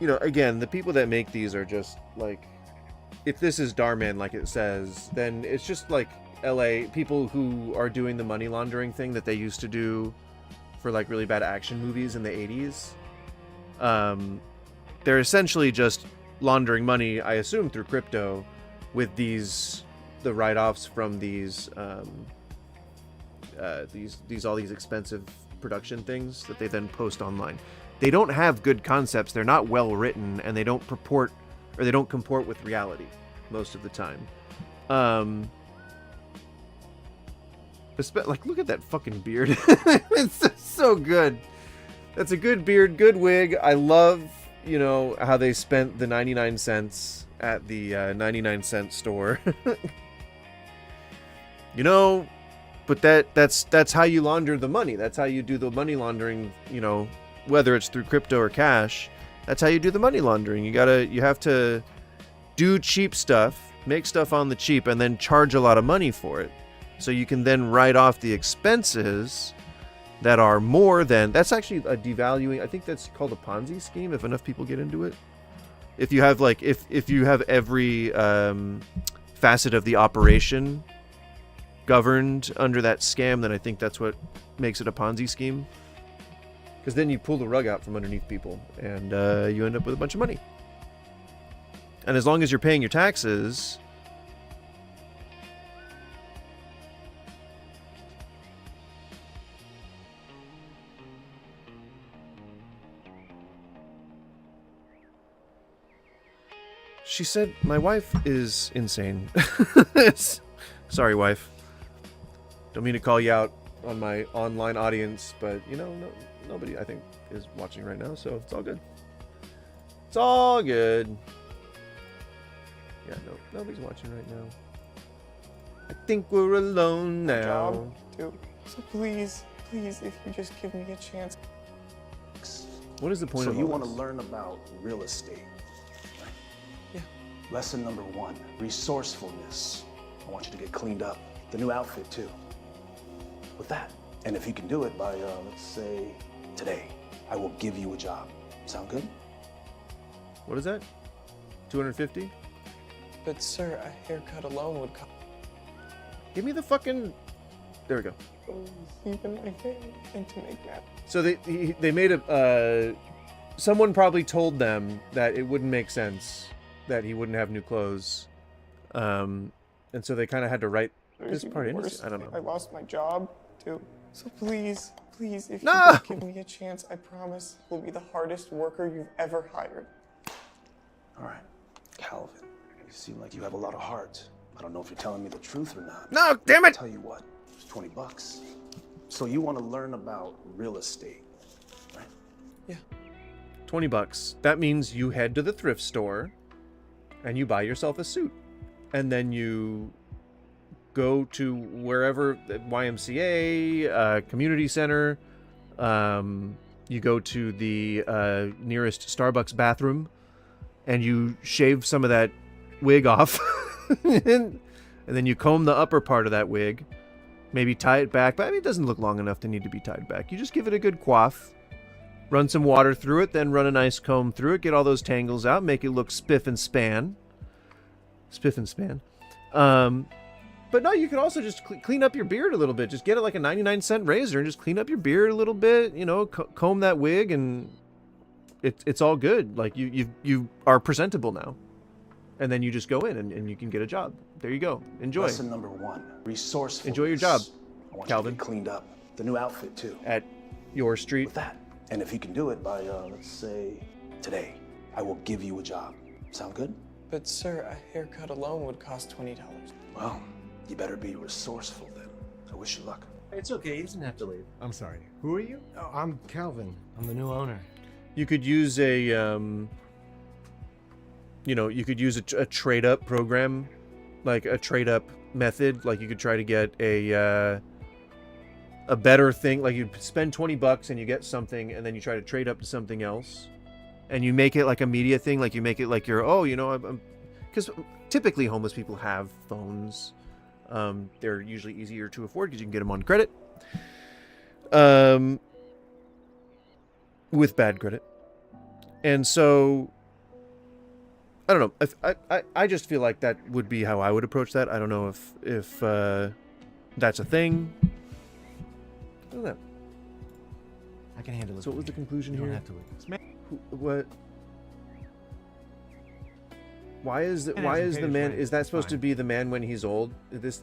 you know, again, the people that make these are just like, if this is Darman like it says, then it's just like LA people who are doing the money laundering thing that they used to do for like really bad action movies in the 80s. They're essentially just laundering money, I assume, through crypto with the write-offs from these all these expensive production things that they then post online. They don't have good concepts, they're not well written, and they don't comport with reality most of the time. Like, look at that fucking beard. It's so good. That's a good beard, good wig. I love, you know, how they spent the 99 cents at the 99-cent store. You know, but that's how you launder the money. That's how you do the money laundering, you know, whether it's through crypto or cash. That's how you do the money laundering. You have to do cheap stuff, make stuff on the cheap, and then charge a lot of money for it. So you can then write off the expenses that are more than... That's actually a devaluing... I think that's called a Ponzi scheme if enough people get into it. If you have, like, if you have every facet of the operation governed under that scam, then I think that's what makes it a Ponzi scheme. Because then you pull the rug out from underneath people, and you end up with a bunch of money. And as long as you're paying your taxes... She said, my wife is insane. Sorry, wife. Don't mean to call you out on my online audience, but, you know, nobody, I think, is watching right now, so it's all good. It's all good. Yeah, no, nobody's watching right now. I think we're alone now. Job, too. So please, if you just give me a chance. What is the point so of you all want this? to learn about real estate, right? Yeah. Lesson number 1, resourcefulness. I want you to get cleaned up. The new outfit, too. With that. And if you can do it by, let's say, today, I will give you a job. Sound good? What is that? 250? But sir, a haircut alone would cost... Give me the fucking... There we go. Even my family and to make that. So they made a... someone probably told them that it wouldn't make sense that he wouldn't have new clothes. And so they kind of had to write this part in. I don't know. I lost my job, too. So please, if you No! just give me a chance, I promise we'll be the hardest worker you've ever hired. All right, Calvin, you seem like you have a lot of heart. I don't know if you're telling me the truth or not. No, damn it! I'll tell you what, it's $20. So you want to learn about real estate, right? Yeah. $20. That means you head to the thrift store and you buy yourself a suit. And then you go to wherever, YMCA, community center. You go to the nearest Starbucks bathroom and you shave some of that wig off. And then you comb the upper part of that wig. Maybe tie it back. But I mean, it doesn't look long enough to need to be tied back. You just give it a good coif. Run some water through it. Then run a nice comb through it. Get all those tangles out. Make it look spiff and span. Spiff and span. But no, you could also just clean up your beard a little bit. Just get it like a 99-cent razor and just clean up your beard a little bit. You know, comb that wig and it's all good. Like you are presentable now. And then you just go in and you can get a job. There you go. Enjoy. Lesson number 1, resourcefulness. Enjoy your job, I want Calvin. You to get cleaned up. The new outfit, too. At your street. With that. And if you can do it by, let's say, today, I will give you a job. Sound good? But sir, a haircut alone would cost $20. Well, you better be resourceful then. I wish you luck. It's okay, he doesn't have to leave. I'm sorry. Who are you? Oh, I'm Calvin. I'm the new owner. You could use a, you could use a trade-up program, like a trade-up method. Like you could try to get a better thing. Like you spend $20 and you get something, and then you try to trade up to something else, and you make it like a media thing. Like you make it like you're, because typically homeless people have phones. They're usually easier to afford because you can get them on credit. With bad credit. And so, I don't know. I just feel like that would be how I would approach that. I don't know if that's a thing. I don't know. I can handle it. So what was the conclusion you here? You don't have to leave. What? Why is the man? Is that supposed to be the man when he's old? This.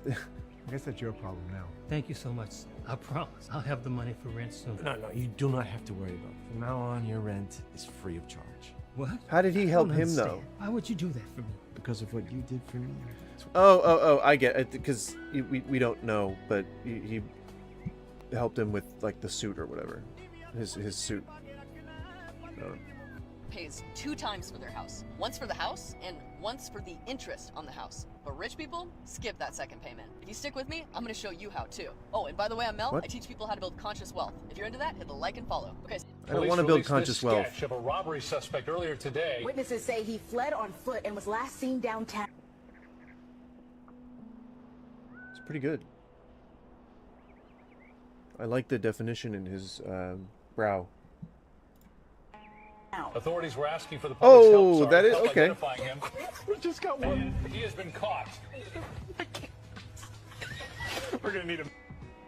I guess that's your problem now. Thank you so much. I promise I'll have the money for rent soon. No, you do not have to worry about it. From now on, your rent is free of charge. What? How did he I help don't him understand. though? Why would you do that for me? Because of what you did for me. Oh, I get it. Because we don't know, but he helped him with like the suit or whatever, his suit. Pays 2 times for their house. Once for the house and once for the interest on the house. But rich people, skip that second payment. If you stick with me, I'm gonna show you how too. Oh, and by the way, I'm Mel. What? I teach people how to build conscious wealth. If you're into that, hit the like and follow. Okay. I don't want to build conscious wealth. Of a robbery suspect earlier today. Witnesses say he fled on foot and was last seen downtown. It's pretty good. I like the definition in his brow. Authorities were asking for the public's help. Oh, that is help okay. identifying him. We just got one. He has been caught. We're gonna need him.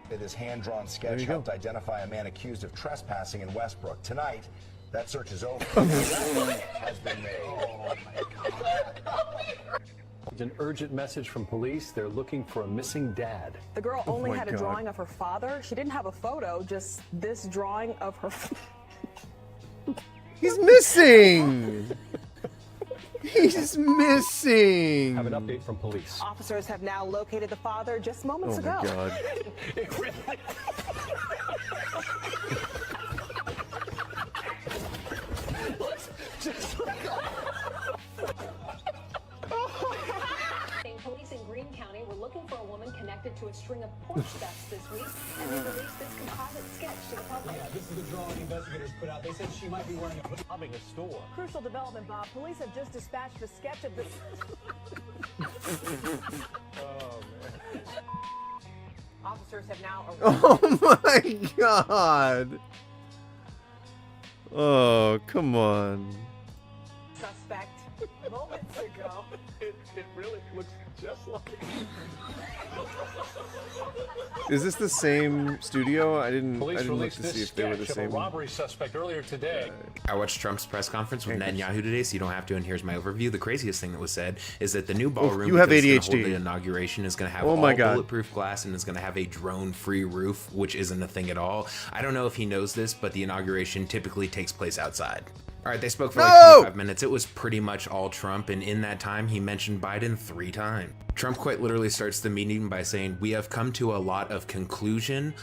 This hand-drawn sketch helped identify a man accused of trespassing in Westbrook. Tonight, that search is over. Has been made. Oh my God. An urgent message from police. They're looking for a missing dad. The girl only had a God. drawing of her father. She didn't have a photo, just this drawing of her. He's missing. He's missing. Have an update from police. Officers have now located the father just moments Oh ago. my God. Police in Greene County were looking for a woman connected to a string of porch thefts this week, and they released this composite sketch to the public. Yeah, this is the drawing investigators put out. They said she might be wearing a robbing a store. Crucial development, Bob. Police have just dispatched a sketch of this. Oh, man. Officers have now Oh my God. Oh, come on. suspect moments ago. It really looks just like. Is this the same studio? I didn't look released to this see if they were the sketch of same. a robbery suspect earlier today. I watched Trump's press conference with Netanyahu today, so you don't have to, and here's my overview. The craziest thing that was said is that the new ballroom you have that's gonna ADHD. hold the inauguration is going to have Oh all my God. bulletproof glass and is going to have a drone-free roof, which isn't a thing at all. I don't know if he knows this, but the inauguration typically takes place outside. All right, they spoke for like 25 minutes. It was pretty much all Trump, and in that time, he mentioned Biden 3 times. Trump quite literally starts the meeting by saying, "We have come to a lot of conclusion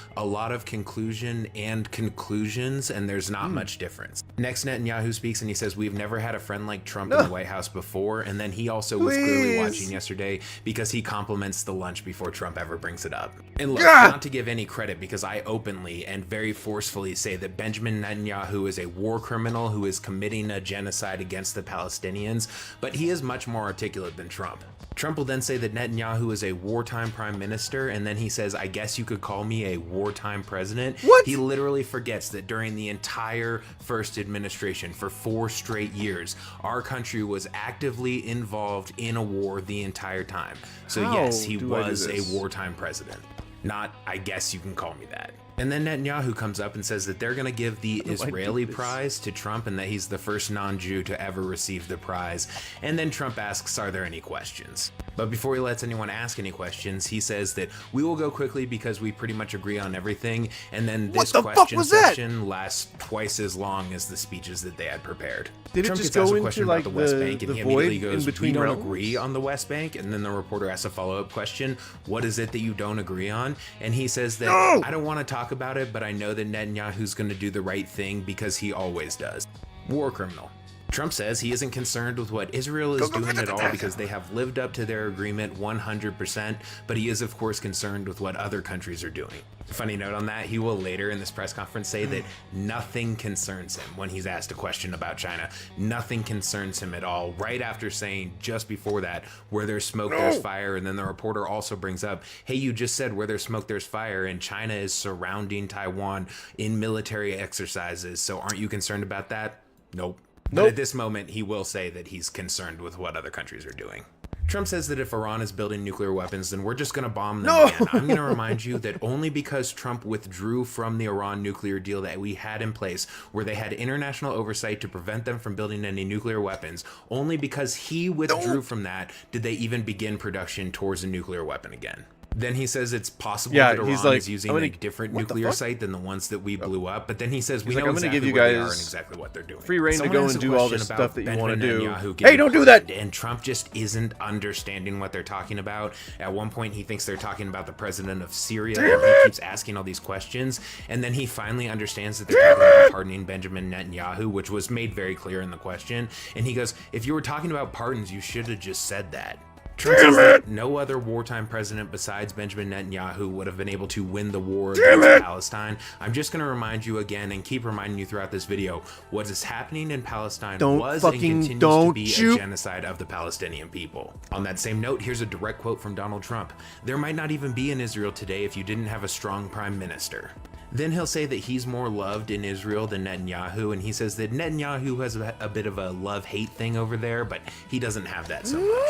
and conclusions, and there's not much difference." Next, Netanyahu speaks and he says, "We've never had a friend like Trump in the White House before," and then he also was clearly watching yesterday because he compliments the lunch before Trump ever brings it up. And look, not to give any credit, because I openly and very forcefully say that Benjamin Netanyahu is a war criminal who is committing a genocide against the Palestinians, but he is much more articulate than Trump. Trump will then say that Netanyahu is a wartime prime minister, and then he says, "I guess you could call me a wartime president." What? He literally forgets that during the entire first administration for 4 straight years, our country was actively involved in a war the entire time. So How yes, he do I do was a this? wartime president. Not, I guess you can call me that. And then Netanyahu comes up and says that they're going to give the Israeli prize to Trump and that he's the first non-Jew to ever receive the prize. And then Trump asks, "Are there any questions?" But before he lets anyone ask any questions, he says that we will go quickly because we pretty much agree on everything. And then this question session lasts twice as long as the speeches that they had prepared. Did Trump it just gets asked go a into question like about the West Bank, the and he void immediately in goes, between "We don't realms? agree on the West Bank." And then the reporter asks a follow-up question, "What is it that you don't agree on?" And he says that, "I don't want to talk about it, but I know that Netanyahu's going to do the right thing because he always does." War criminal. Trump says he isn't concerned with what Israel is doing at all because they have lived up to their agreement 100%, but he is of course concerned with what other countries are doing. Funny note on that, he will later in this press conference say that nothing concerns him when he's asked a question about China. Nothing concerns him at all, right after saying just before that, "Where there's smoke, there's fire." And then the reporter also brings up, "Hey, you just said where there's smoke, there's fire, and China is surrounding Taiwan in military exercises, so aren't you concerned about that?" Nope. But at this moment, he will say that he's concerned with what other countries are doing. Trump says that if Iran is building nuclear weapons, then we're just going to bomb them again. I'm going to remind you that only because Trump withdrew from the Iran nuclear deal that we had in place, where they had international oversight to prevent them from building any nuclear weapons, only because he withdrew from that did they even begin production towards a nuclear weapon again. Then he says it's possible that Iran is using a different nuclear site than the ones that we blew up. But then he says we know exactly where they are and exactly what they're doing. Free reign to go and do all this stuff that you want to do. Hey, Hey, don't do that! And Trump just isn't understanding what they're talking about. At one point, he thinks they're talking about the president of Syria, and he keeps asking all these questions. And then he finally understands that they're talking about pardoning Benjamin Netanyahu, which was made very clear in the question. And he goes, "If you were talking about pardons, you should have just said that." Trump says that no other wartime president besides Benjamin Netanyahu would have been able to win the war against Palestine. I'm just going to remind you again and keep reminding you throughout this video, what is happening in Palestine was and continues to be a genocide of the Palestinian people. On that same note, here's a direct quote from Donald Trump. There might not even be an Israel today if you didn't have a strong prime minister. Then he'll say that he's more loved in Israel than Netanyahu, and he says that Netanyahu has a bit of a love-hate thing over there, but he doesn't have that so much.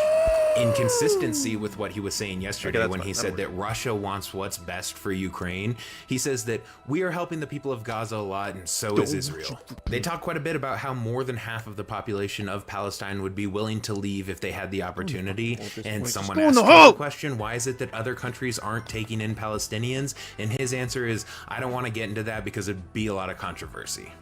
Inconsistency with what he was saying yesterday when he said that Russia wants what's best for Ukraine. He says that we are helping the people of Gaza a lot, and so is Israel. They talk quite a bit about how more than half of the population of Palestine would be willing to leave if they had the opportunity, and someone asked the question, why is it that other countries aren't taking in Palestinians? And his answer is, I don't want to get into that because it'd be a lot of controversy.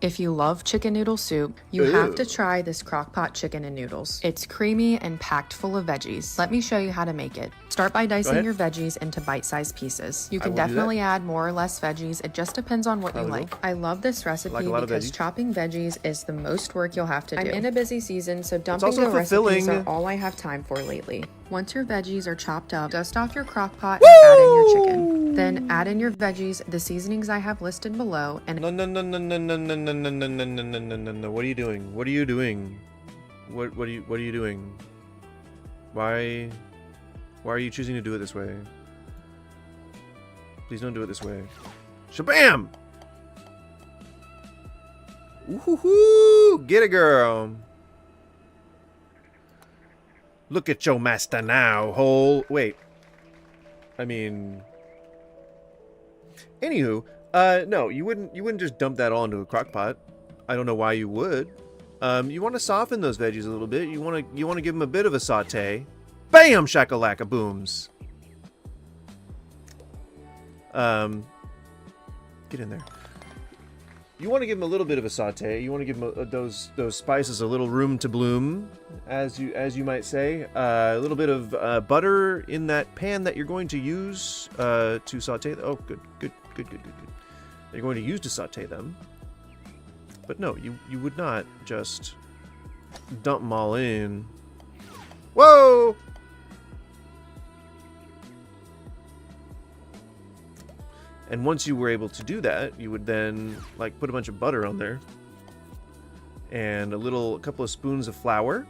If you love chicken noodle soup, you have to try this crock-pot chicken and noodles. It's creamy and packed full of veggies. Let me show you how to make it. Start by dicing your veggies into bite-sized pieces. You can definitely add more or less veggies. It just depends on what you like. I love this recipe because chopping veggies is the most work you'll have to do. I'm in a busy season, so dumping the recipes are all I have time for lately. Once your veggies are chopped up, dust off your crock pot and add in your chicken. Then add in your veggies, the seasonings I have listed below, and No. What are you doing? What are you doing? What are you doing? Why are you choosing to do it this way? Please don't do it this way. Shabam! Woohoo! Get it, girl. Look at your master now, hole. Wait. I mean... Anywho, no, you wouldn't just dump that all into a crock pot. I don't know why you would. You want to soften those veggies a little bit. You want to give them a bit of a saute. Bam! Shakalaka booms. Get in there. You want to give them a little bit of a saute. You want to give them those spices a little room to bloom, as you might say. A little bit of butter in that pan that you're going to use to saute. Oh, good. You're going to use to saute them. But no, you would not just dump them all in. Whoa! And once you were able to do that, you would then like put a bunch of butter on there and a couple of spoons of flour,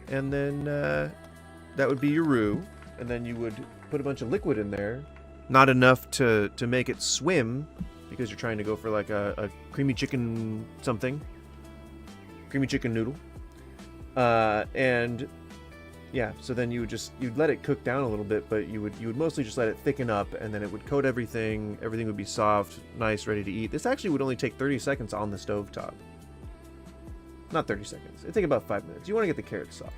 and then that would be your roux. And then you would put a bunch of liquid in there, not enough to make it swim, because you're trying to go for like a creamy chicken something, creamy chicken noodle, and yeah, so then you'd let it cook down a little bit, but you would mostly just let it thicken up, and then it would coat everything. Everything would be soft, nice, ready to eat. This actually would only take 30 seconds on the stovetop. Not 30 seconds. It'd take about 5 minutes. You want to get the carrots soft.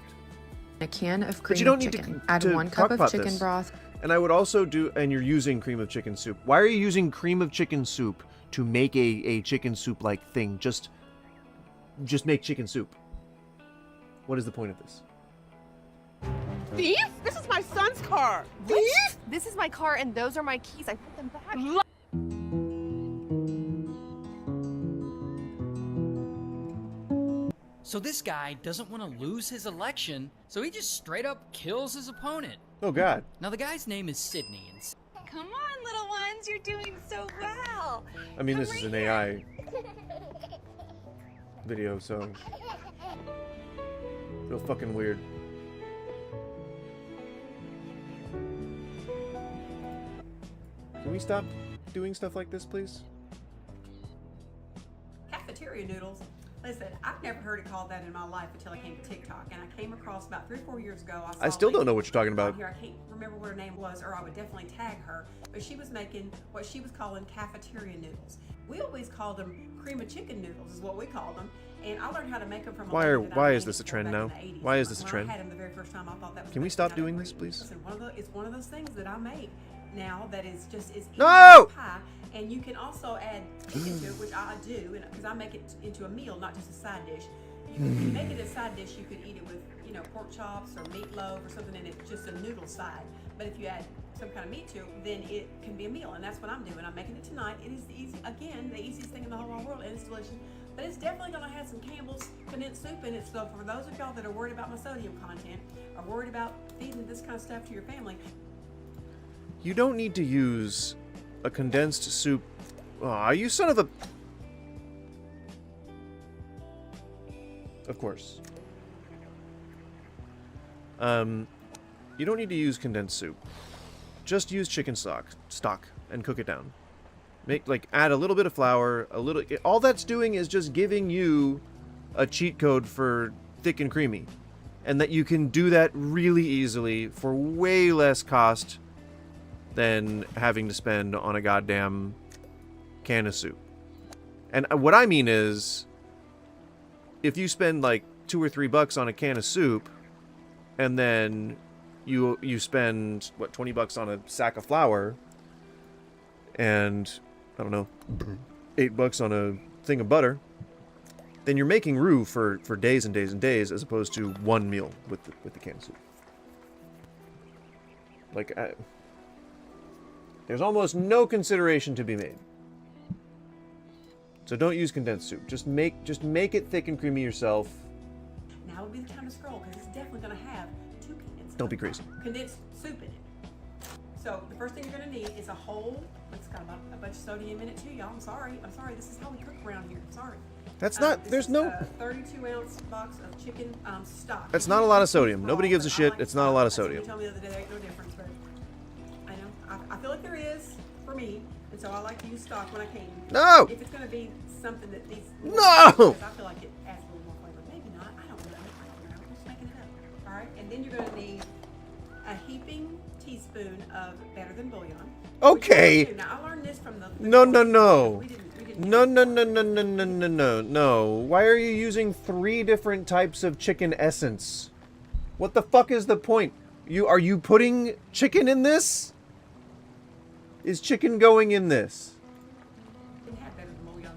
a can of cream but you don't of need chicken. to Add 1 cup of chicken this. broth. And I would also do, and you're using cream of chicken soup. Why are you using cream of chicken soup to make a chicken soup-like thing? Just make chicken soup. What is the point of this? Thief? This is my son's car. Thief? This is my car and those are my keys. I put them back. So this guy doesn't want to lose his election, so he just straight up kills his opponent. Oh God. Now the guy's name is Sydney, and Come on, little ones. You're doing so well. I mean, this is an AI video, so real fucking weird. Can we stop doing stuff like this, please? Cafeteria noodles. Listen, I've never heard it called that in my life until I came to TikTok, and I came across about 3 or 4 years ago. I still don't know what you're talking about. Here, I can't remember what her name was, or I would definitely tag her. But she was making what she was calling cafeteria noodles. We always called them cream of chicken noodles, is what we called them. And I learned how to make them from. Why is this a trend now? Why is this a trend? When I had them the very first time, I thought that was. Can we stop doing this, please? Listen, it's one of those things that I make now that is just easy No! as pie. And you can also add chicken to it, which I do, because I make it into a meal, not just a side dish. You can make it a side dish. You could eat it with, pork chops or meatloaf or something, and it's just a noodle side. But if you add some kind of meat to it, then it can be a meal, and that's what I'm doing. I'm making it tonight. It is the easiest thing in the whole wide world, and it's delicious. But it's definitely gonna have some Campbell's condensed soup in it. So for those of y'all that are worried about my sodium content, are worried about feeding this kind of stuff to your family, You don't need to use a condensed soup. Aw, you son of a... Of course. You don't need to use condensed soup. Just use chicken stock and cook it down. Add a little bit of flour, all that's doing is just giving you a cheat code for thick and creamy. And that you can do that really easily for way less cost than having to spend on a goddamn can of soup. And what I mean is, if you spend like $2 or $3 on a can of soup, and then you spend what, $20 on a sack of flour, and I don't know, $8 on a thing of butter, then you're making roux for days and days and days, as opposed to one meal with the can of soup. There's almost no consideration to be made. So don't use condensed soup. Just make it thick and creamy yourself. now would be the time to scroll because it's definitely going to have 2 cans. Don't be crazy. Condensed soup in it. So the first thing you're going to need is a whole. It's got about a bunch of sodium in it too, y'all. I'm sorry. This is how we cook around here. Sorry. That's not. There's no. 32-ounce box of chicken stock. That's not a lot of sodium. Nobody gives a shit. It's not a lot of sodium. You told me the other day there ain't no difference, but I know. I feel like there is for me, and so I like to use stock when I can. No. If it's going to be something that needs. No. I feel like it adds a little more flavor. Maybe not. I don't know. I'm just making it up. All right, and then you're going to need a heaping teaspoon of Better Than Bouillon. Okay. Now I learned this from the. No. No. Why are you using 3 different types of chicken essence? What the fuck is the point? Are you putting chicken in this? Is chicken going in this? Have Better Than Bouillon.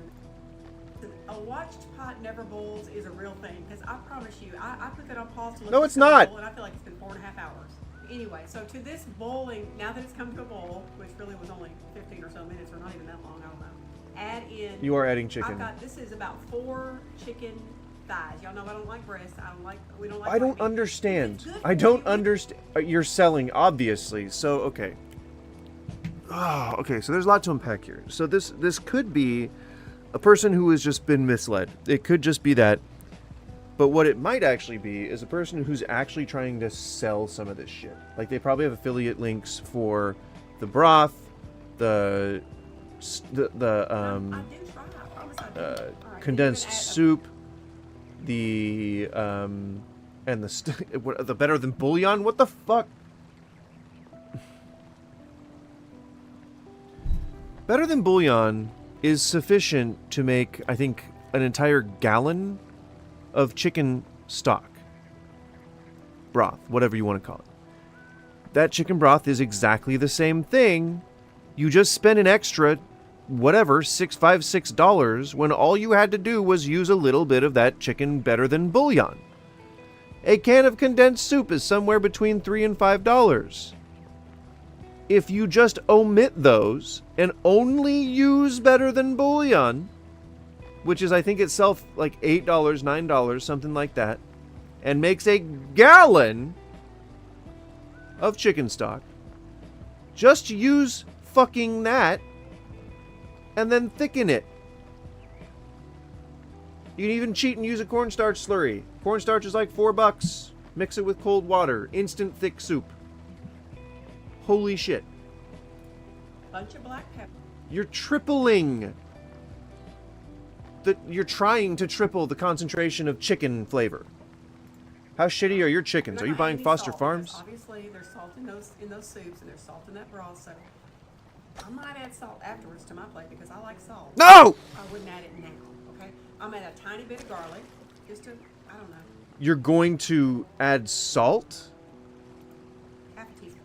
A watched pot never boils is a real thing because I promise you, I put that on pause to look. No, at it's the not. bowl, and I feel like it's been 4.5 hours. Anyway, so to this boiling, now that it's come to a boil, which really was only 15 or so minutes, or not even that long, I don't know. Add in. You are adding chicken. This is about 4 chicken thighs. Y'all know I don't like breasts. We don't like. I don't understand. I don't understand. You're selling, obviously. So, okay. Oh, okay, so there's a lot to unpack here. So this could be a person who has just been misled. It could just be that. But what it might actually be is a person who's actually trying to sell some of this shit. Like, they probably have affiliate links for the broth, condensed soup, and the Better Than Bouillon. What the fuck? Better Than Bouillon is sufficient to make, I think, an entire gallon of chicken stock. Broth, whatever you want to call it. That chicken broth is exactly the same thing. You just spent an extra, whatever, $6 when all you had to do was use a little bit of that chicken Better Than Bouillon. A can of condensed soup is somewhere between $3 and $5. If you just omit those and only use Better Than Bouillon, which is, I think, itself like $8, $9, something like that, and makes a gallon of chicken stock, just use fucking that and then thicken it. You can even cheat and use a cornstarch slurry. Cornstarch is like $4. Mix it with cold water. Instant thick soup. Holy shit. Bunch of black pepper. You're tripling. You're trying to triple the concentration of chicken flavor. How shitty are your chickens? Are you buying Foster Farms? Obviously, there's salt in those soups, and there's salt in that broth. So I might add salt afterwards to my plate because I like salt. No! I wouldn't add it now. Okay, I'm gonna add a tiny bit of garlic, just to, I don't know, You're going to add salt? half a teaspoon.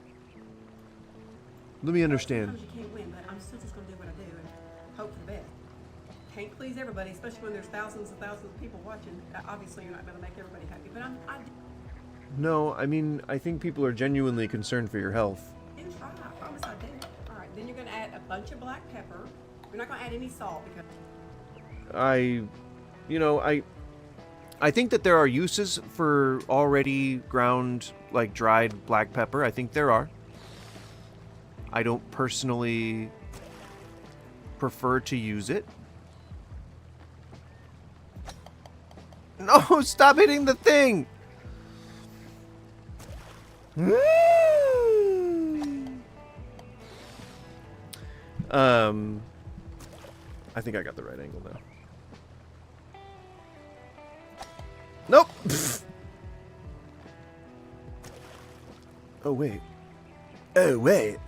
Let me understand. Sometimes you can't win, but I'm still just gonna do what I do and hope for the best. Can't please everybody, especially when there's thousands and thousands of people watching. Obviously, you're not gonna make everybody happy, but I No, I mean, I think people are genuinely concerned for your health. didn't try. I promise I did. All right, then you're gonna add a bunch of black pepper. You're not gonna add any salt because you know, I think that there are uses for already ground, like dried black pepper. I think there are. I don't personally prefer to use it. No, stop hitting the thing! I think I got the right angle now. Nope! Oh, wait. Oh, wait.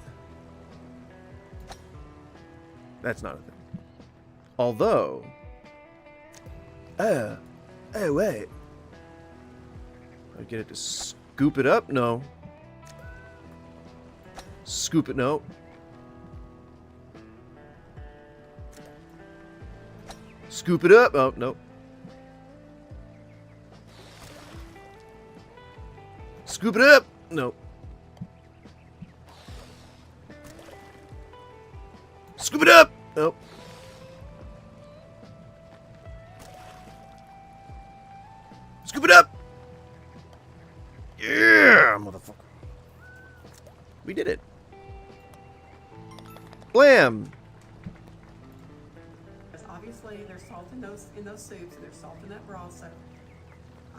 That's not a thing. Although... Oh, wait. I get it to scoop it up? No. Scoop it? No. Scoop it up? Oh, no. Scoop it up? No. Scoop it up? No. Scoop it up! Yeah, motherfucker. We did it. Blam! Obviously, there's salt in those soups, and there's salt in that broth, so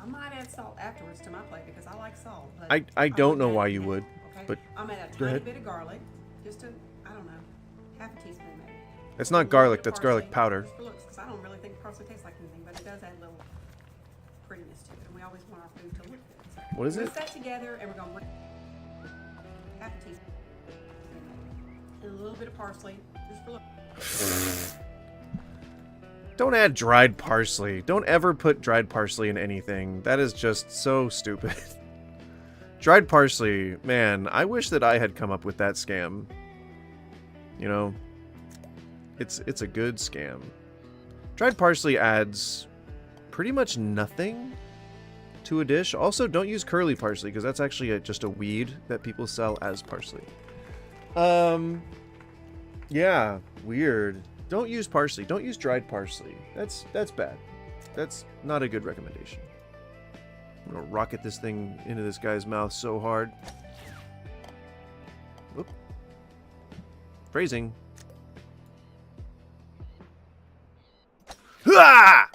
I might add salt afterwards to my plate because I like salt. But I don't know why you would, okay? but I'm gonna add a go tiny ahead. bit of garlic, just I don't know, half a teaspoon maybe. That's not garlic, that's garlic powder. Just for looks, because I don't really think parsley tastes like anything, but it does add a little prettiness to it, and we always want our food to look good. So What is it? mix that together, and we're gonna bring half a teaspoon and a little bit of parsley, just for look. Don't add dried parsley. Don't ever put dried parsley in anything. That is just so stupid. Dried parsley, man, I wish that I had come up with that scam. You know, it's a good scam. Dried parsley adds pretty much nothing to a dish. Also, don't use curly parsley because that's actually just a weed that people sell as parsley. Yeah, weird. Don't use parsley. Don't use dried parsley. That's bad. That's not a good recommendation. I'm gonna rocket this thing into this guy's mouth so hard. Whoop. Phrasing. Ha!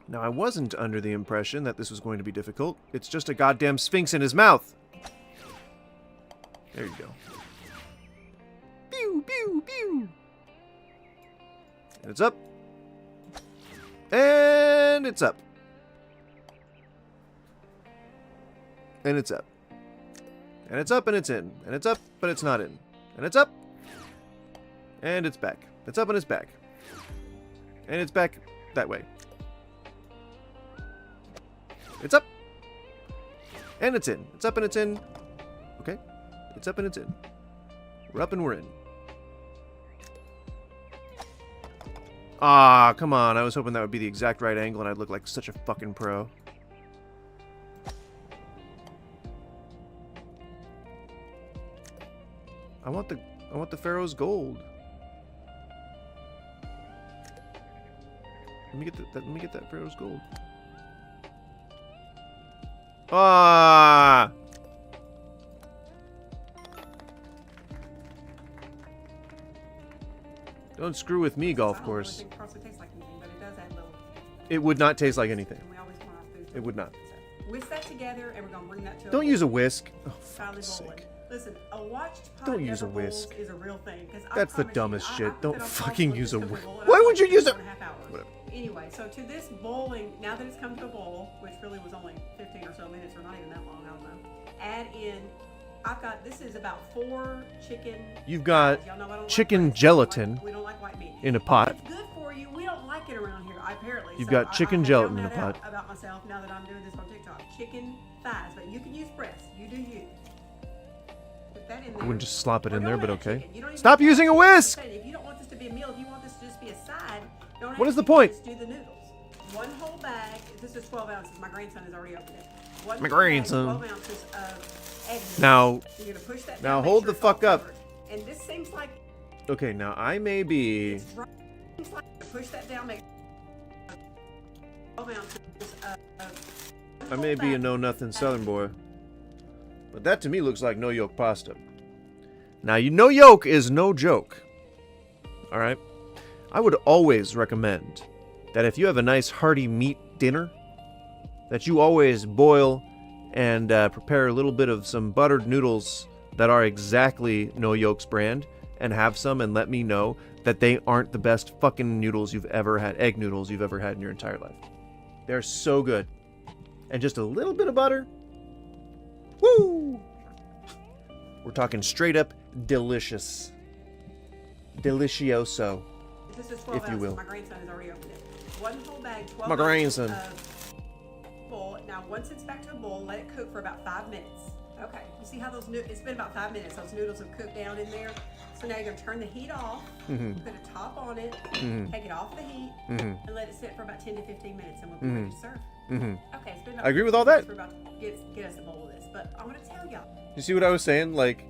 Now, I wasn't under the impression that this was going to be difficult. It's just a goddamn sphinx in his mouth. There you go. Pew, pew, pew. And it's up. And it's up. And it's up. And it's up and it's in. And it's up, but it's not in. And it's up. And it's back. It's up and it's back. And it's back that way. It's up. And it's in. It's up and it's in. Okay. It's up and it's in. We're up and we're in. Ah, come on. I was hoping that would be the exact right angle and I'd look like such a fucking pro. I want the Pharaoh's gold. Let me get that Pharaoh's gold. Ah! Don't screw with me, golf course. I don't really think parsley tastes like anything, but it does add a little. It would not taste like anything. And we always want our food to It would not. So whisk that together, and we're gonna bring that to. Don't use a whisk. Oh, for Solid fuck's bowling. sake. Listen, a watched pot Don't use a never bowls whisk. is a real thing. That's the promise you, dumbest I shit. put Don't it on fucking false use a because whisk. we boil it Why up would you like use a 4.5 hours. Whatever. Anyway, so to this bowling, now that it's come to a boil, which really was only 15 or so minutes, or not even that long, I don't know. Add in. This is about 4 chicken. You've got Y'all know I don't chicken like gelatin we don't like white meat. in a pot. It's good for you. We don't like it around here, apparently. You've So got chicken I gelatin found in a that out pot. about myself now that I'm doing this on TikTok. Chicken thighs, but you can use breast. You do you. Put that in there. I wouldn't just slop it in Or there, don't but add okay. chicken. You don't even Stop have to using a add whisk! chicken. If you don't want this to be a meal, if you want this to just be a side, don't What add is the chicken, point? Just do the noodles. 1 whole bag. This is 12 ounces. My grandson has already opened it. My whole bag, grandson. 12 ounces of egg. Now- You're gonna push that now down, make hold sure the it's all fuck up. covered. And this seems like Okay, now I may be... Push that down, make I may be a know-nothing Southern boy, but that to me looks like no-yolk pasta. Now, no yolk is no joke. Alright? I would always recommend that if you have a nice hearty meat dinner, that you always boil and prepare a little bit of some buttered noodles that are exactly no yolk's brand, and have some and let me know that they aren't the best fucking noodles you've ever had, egg noodles you've ever had in your entire life. They're so good. And just a little bit of butter. Woo! We're talking straight up delicious. Delicioso. This is 12 if you will. My grandson has already opened it. One whole bag, 12 My grandson. Bowl. Now, once it's back to a bowl, let it cook for about 5 minutes. Okay, you see how those it's been about 5 minutes. Those noodles have cooked down in there. So now you're gonna turn the heat off, put a top on it, take it off the heat, and let it sit for about 10 to 15 minutes, and we'll be ready to serve. Okay, it's been about I agree with all that. We're about to get us a bowl of this, but I'm gonna tell y'all. You see what I was saying? Like,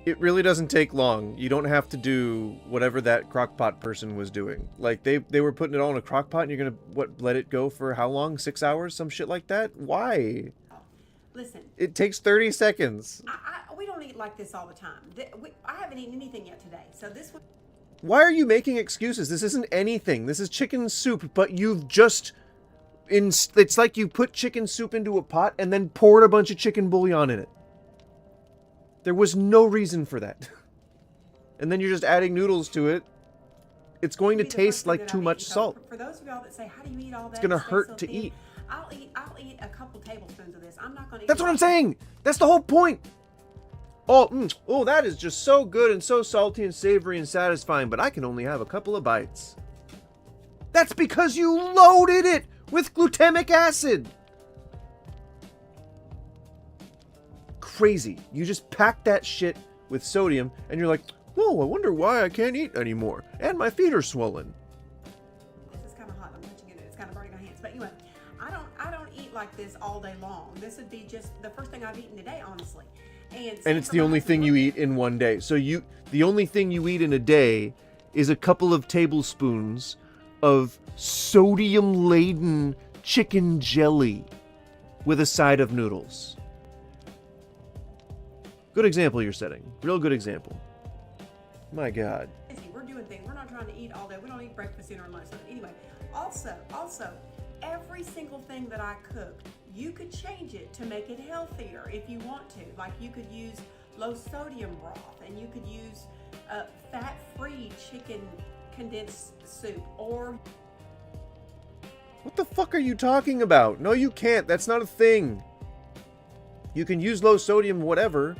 it really doesn't take long. You don't have to do whatever that crockpot person was doing. Like, they were putting it all in a crockpot, and you're gonna, let it go for how long? 6 hours? Some shit like that? Why? Listen. It takes 30 seconds. We don't eat like this all the time. I haven't eaten anything yet today, so this would... Why are you making excuses? This isn't anything. This is chicken soup, but you've just... It's like you put chicken soup into a pot and then poured a bunch of chicken bouillon in it. There was no reason for that. And then you're just adding noodles to it. It's going to taste like too much salt. For those of y'all that say, how do you eat all that? It's going to hurt to eat. I'll eat a couple tablespoons of this. I'm not going to eat... That's what I'm saying! That's the whole point! Oh, that is just so good and so salty and savory and satisfying, but I can only have a couple of bites. That's because you loaded it with glutamic acid! Crazy. You just pack that shit with sodium, and you're like, whoa, I wonder why I can't eat anymore. And my feet are swollen. This is kind of hot. I'm touching it. It's kind of burning my hands. But anyway, I don't eat like this all day long. This would be just the first thing I've eaten today, honestly. And it's the only thing you eat in one day. So the only thing you eat in a day is a couple of tablespoons of sodium-laden chicken jelly with a side of noodles. Good example you're setting. Real good example. My God. We're doing things. We're not trying to eat all day. We don't eat breakfast, dinner, and lunch. So anyway, also, every single thing that I cook, you could change it to make it healthier if you want to. Like, you could use low sodium broth, and you could use fat-free chicken condensed soup, or... What the fuck are you talking about? No, you can't. That's not a thing. You can use low sodium whatever,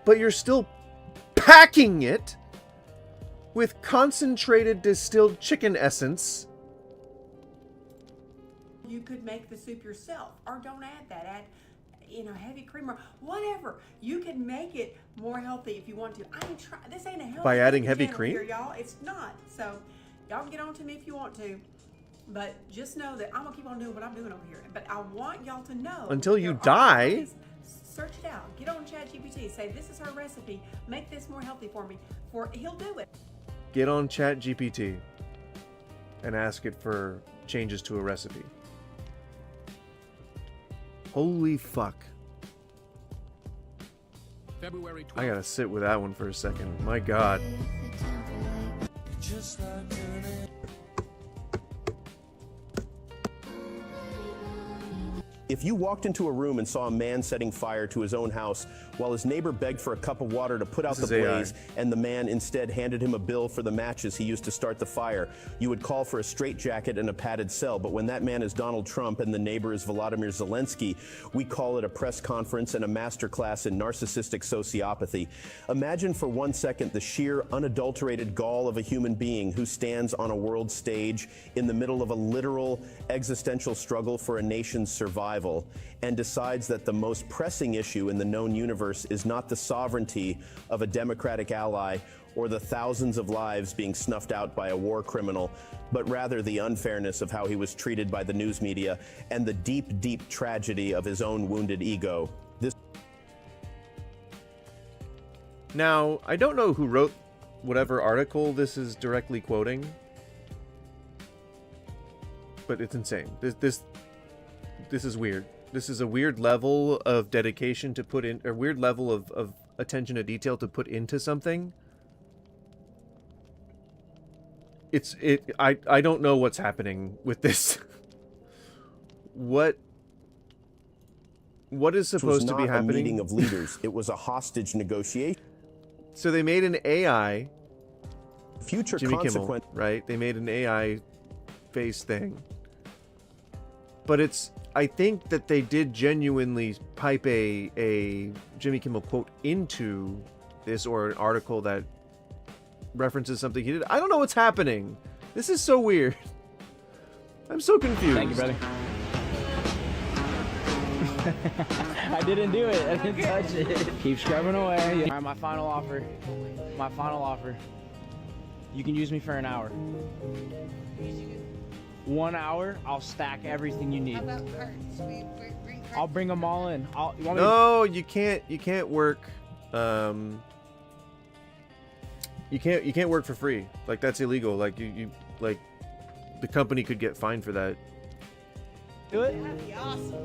but you're still packing it with concentrated distilled chicken essence. You could make the soup yourself, or don't add that. Add, heavy cream or whatever. You can make it more healthy if you want to. This ain't a healthy by adding heavy cream here, y'all. It's not. So y'all can get on to me if you want to, but just know that I'm gonna keep on doing what I'm doing over here. But I want y'all to know until you die. Search it out. Get on ChatGPT. Say, this is her recipe. Make this more healthy for me. He'll do it. Get on ChatGPT and ask it for changes to a recipe. Holy fuck. February 12th. I gotta sit with that one for a second. My God. If you walked into a room and saw a man setting fire to his own house while his neighbor begged for a cup of water to put out the blaze, and the man instead handed him a bill for the matches he used to start the fire, you would call for a straitjacket and a padded cell. But when that man is Donald Trump and the neighbor is Volodymyr Zelensky, we call it a press conference and a masterclass in narcissistic sociopathy. Imagine for 1 second the sheer unadulterated gall of a human being who stands on a world stage in the middle of a literal existential struggle for a nation's survival and decides that the most pressing issue in the known universe is not the sovereignty of a democratic ally or the thousands of lives being snuffed out by a war criminal, but rather the unfairness of how he was treated by the news media and the deep, deep tragedy of his own wounded ego. This. Now, I don't know who wrote whatever article this is directly quoting. But it's insane. This is weird. This is a weird level of dedication to put in, or weird level of attention to detail to put into something. I don't know what's happening with this. What is supposed to be happening? It was not a meeting of leaders. It was a hostage negotiation. So they made an AI future Jimmy consequence, Kimmel, right? They made an AI face thing. But I think that they did genuinely pipe a Jimmy Kimmel quote into this, or an article that references something he did. I don't know what's happening. This is so weird. I'm so confused. Thank you, buddy. I didn't do it. I didn't touch it. Keep scrubbing away. All right, my final offer. My final offer. You can use me for an hour. 1 hour, I'll stack everything you need. I'll bring them all in. No, you can't work. You can't work for free. Like, that's illegal. Like you like the company could get fined for that. Do it.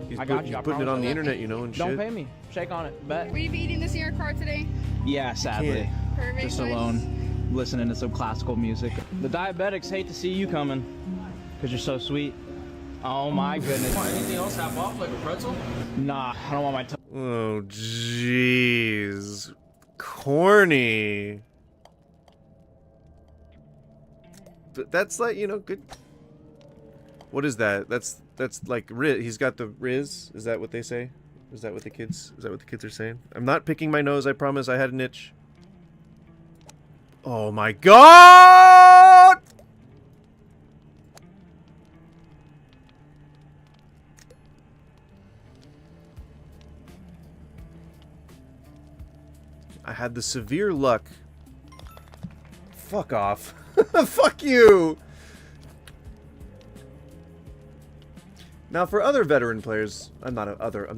He's, I got he's you. I putting it promise on the I internet, won't. you know, and Don't shit. pay me. Shake on it. Bet. Will you be eating this in your car today? Yeah, sadly. Perfect. Just alone, listening to some classical music. The diabetics hate to see you coming, because you're so sweet. Oh my goodness. Anything else half off, like a pretzel? Nah, I don't want my Oh, jeez. Corny. That's like, you know, good. What is that? That's like Riz. He's got the Riz. Is that what they say? Is that what the kids are saying? I'm not picking my nose, I promise. I had an itch. Oh my god! I had the severe luck. Fuck off. Fuck you! Now, for other veteran players, I don't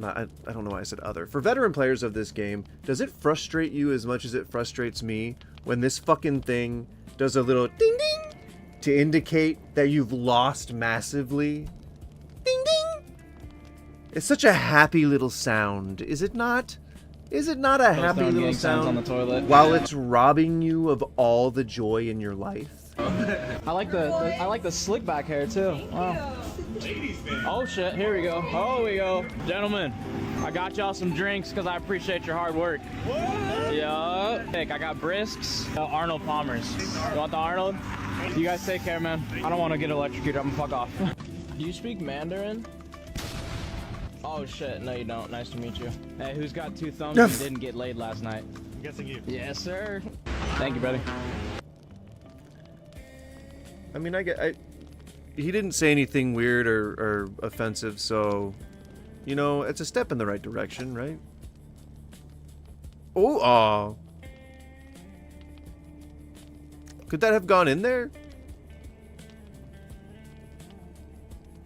know why I said other. For veteran players of this game, does it frustrate you as much as it frustrates me when this fucking thing does a little ding ding to indicate that you've lost massively? Ding ding! It's such a happy little sound, is it not? Is it not a happy little sound on the toilet while it's robbing you of all the joy in your life? I like the slick back hair too. Wow. Oh shit, here we go. Oh, we go. Gentlemen, I got y'all some drinks because I appreciate your hard work. Yeah. I got Brisks, Arnold Palmer's. You want the Arnold? You guys take care, man. I don't want to get electrocuted. I'm gonna fuck off. Do you speak Mandarin? Oh shit, no you don't. Nice to meet you. Hey, who's got 2 thumbs and didn't get laid last night? I'm guessing you. Yes, sir. Thank you, buddy. I mean, he didn't say anything weird or offensive, so, you know, it's a step in the right direction, right? Oh, aw. Could that have gone in there?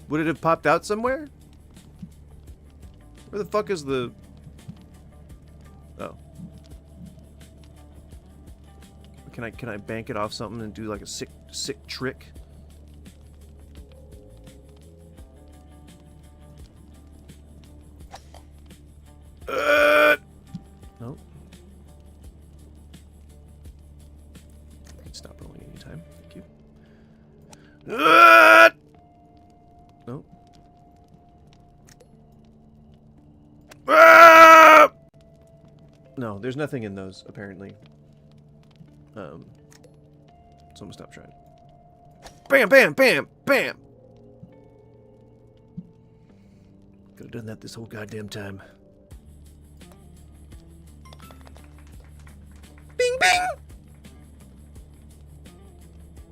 Would it have popped out somewhere? Where the fuck is the... Oh. Can I bank it off something and do like a sick trick? No. Stop rolling anytime. Thank you. No. No, there's nothing in those, apparently. So I'm gonna stop trying. Bam, bam, bam, bam! Could have done that this whole goddamn time. Bing, bing!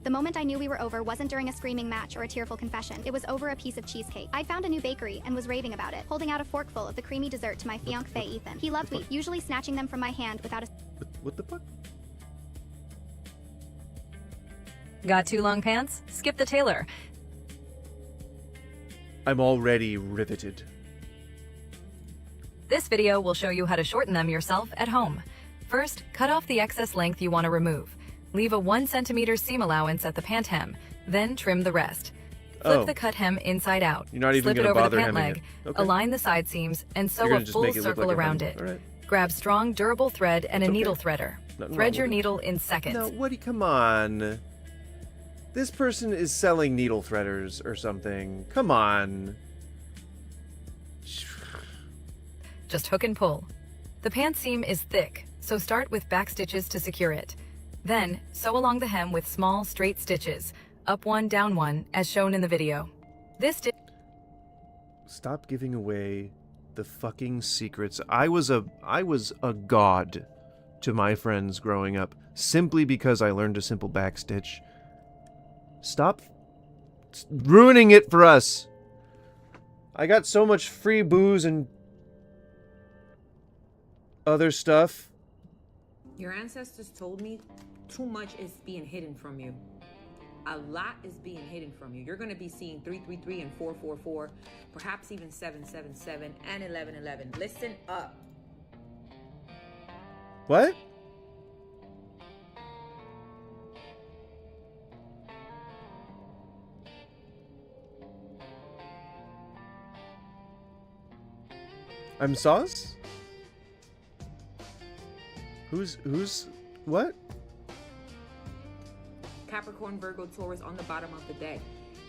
The moment I knew we were over wasn't during a screaming match or a tearful confession. It was over a piece of cheesecake. I'd found a new bakery and was raving about it, holding out a forkful of the creamy dessert to my fiancé Ethan. He loved me, usually snatching them from my hand without a... What the fuck? Got 2 long pants? Skip the tailor. I'm already riveted. This video will show you how to shorten them yourself at home. First, cut off the excess length you want to remove. Leave a 1 centimeter seam allowance at the pant hem, then trim the rest. Flip the cut hem inside out. You're not even slip it gonna over bother the pant hemming leg, it. Okay. align the side seams, and sew You're a gonna just full make it look circle like a around hem. it. All right. Grab strong, durable thread and a okay. needle threader. Nothing Thread wrong your with it. needle in seconds. No, Woody, come on. This person is selling needle threaders or something. Come on. Just hook and pull. The pant seam is thick, so start with back stitches to secure it. Then, sew along the hem with small, straight stitches, up one, down one, as shown in the video. This stitch... Stop giving away the fucking secrets. I was a god to my friends growing up simply because I learned a simple backstitch. Stop ruining it for us. I got so much free booze and other stuff. Your ancestors told me too much is being hidden from you. A lot is being hidden from you. You're going to be seeing 333 and 444, perhaps even 777 and 1111. Listen up. What? I'm sauce? Who's what? Capricorn, Virgo, Taurus on the bottom of the deck.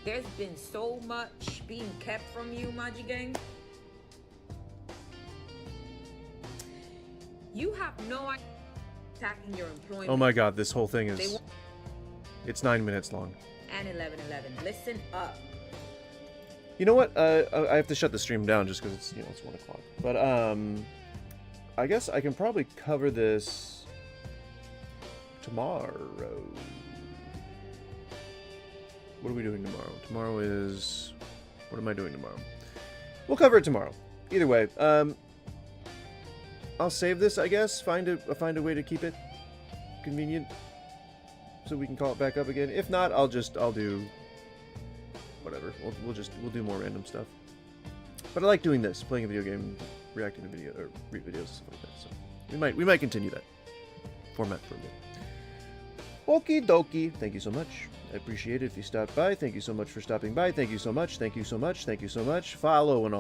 There's been so much being kept from you, Maji Gang. You have no idea attacking your employment. Oh my god, this whole thing is... It's 9 minutes long. And 1111. Listen up. You know what? I have to shut the stream down just because it's, it's 1 o'clock. But, I guess I can probably cover this tomorrow. What are we doing tomorrow? Tomorrow is... What am I doing tomorrow? We'll cover it tomorrow. Either way, I'll save this, I guess. Find a way to keep it convenient so we can call it back up again. If not, I'll do whatever. We'll do more random stuff. But I like doing this, playing a video game, reacting to videos and stuff like that. So we might continue that format for a bit. Okie dokie. Thank you so much. I appreciate it if you stopped by. Thank you so much for stopping by. Thank you so much. Thank you so much. Thank you so much. Follow and all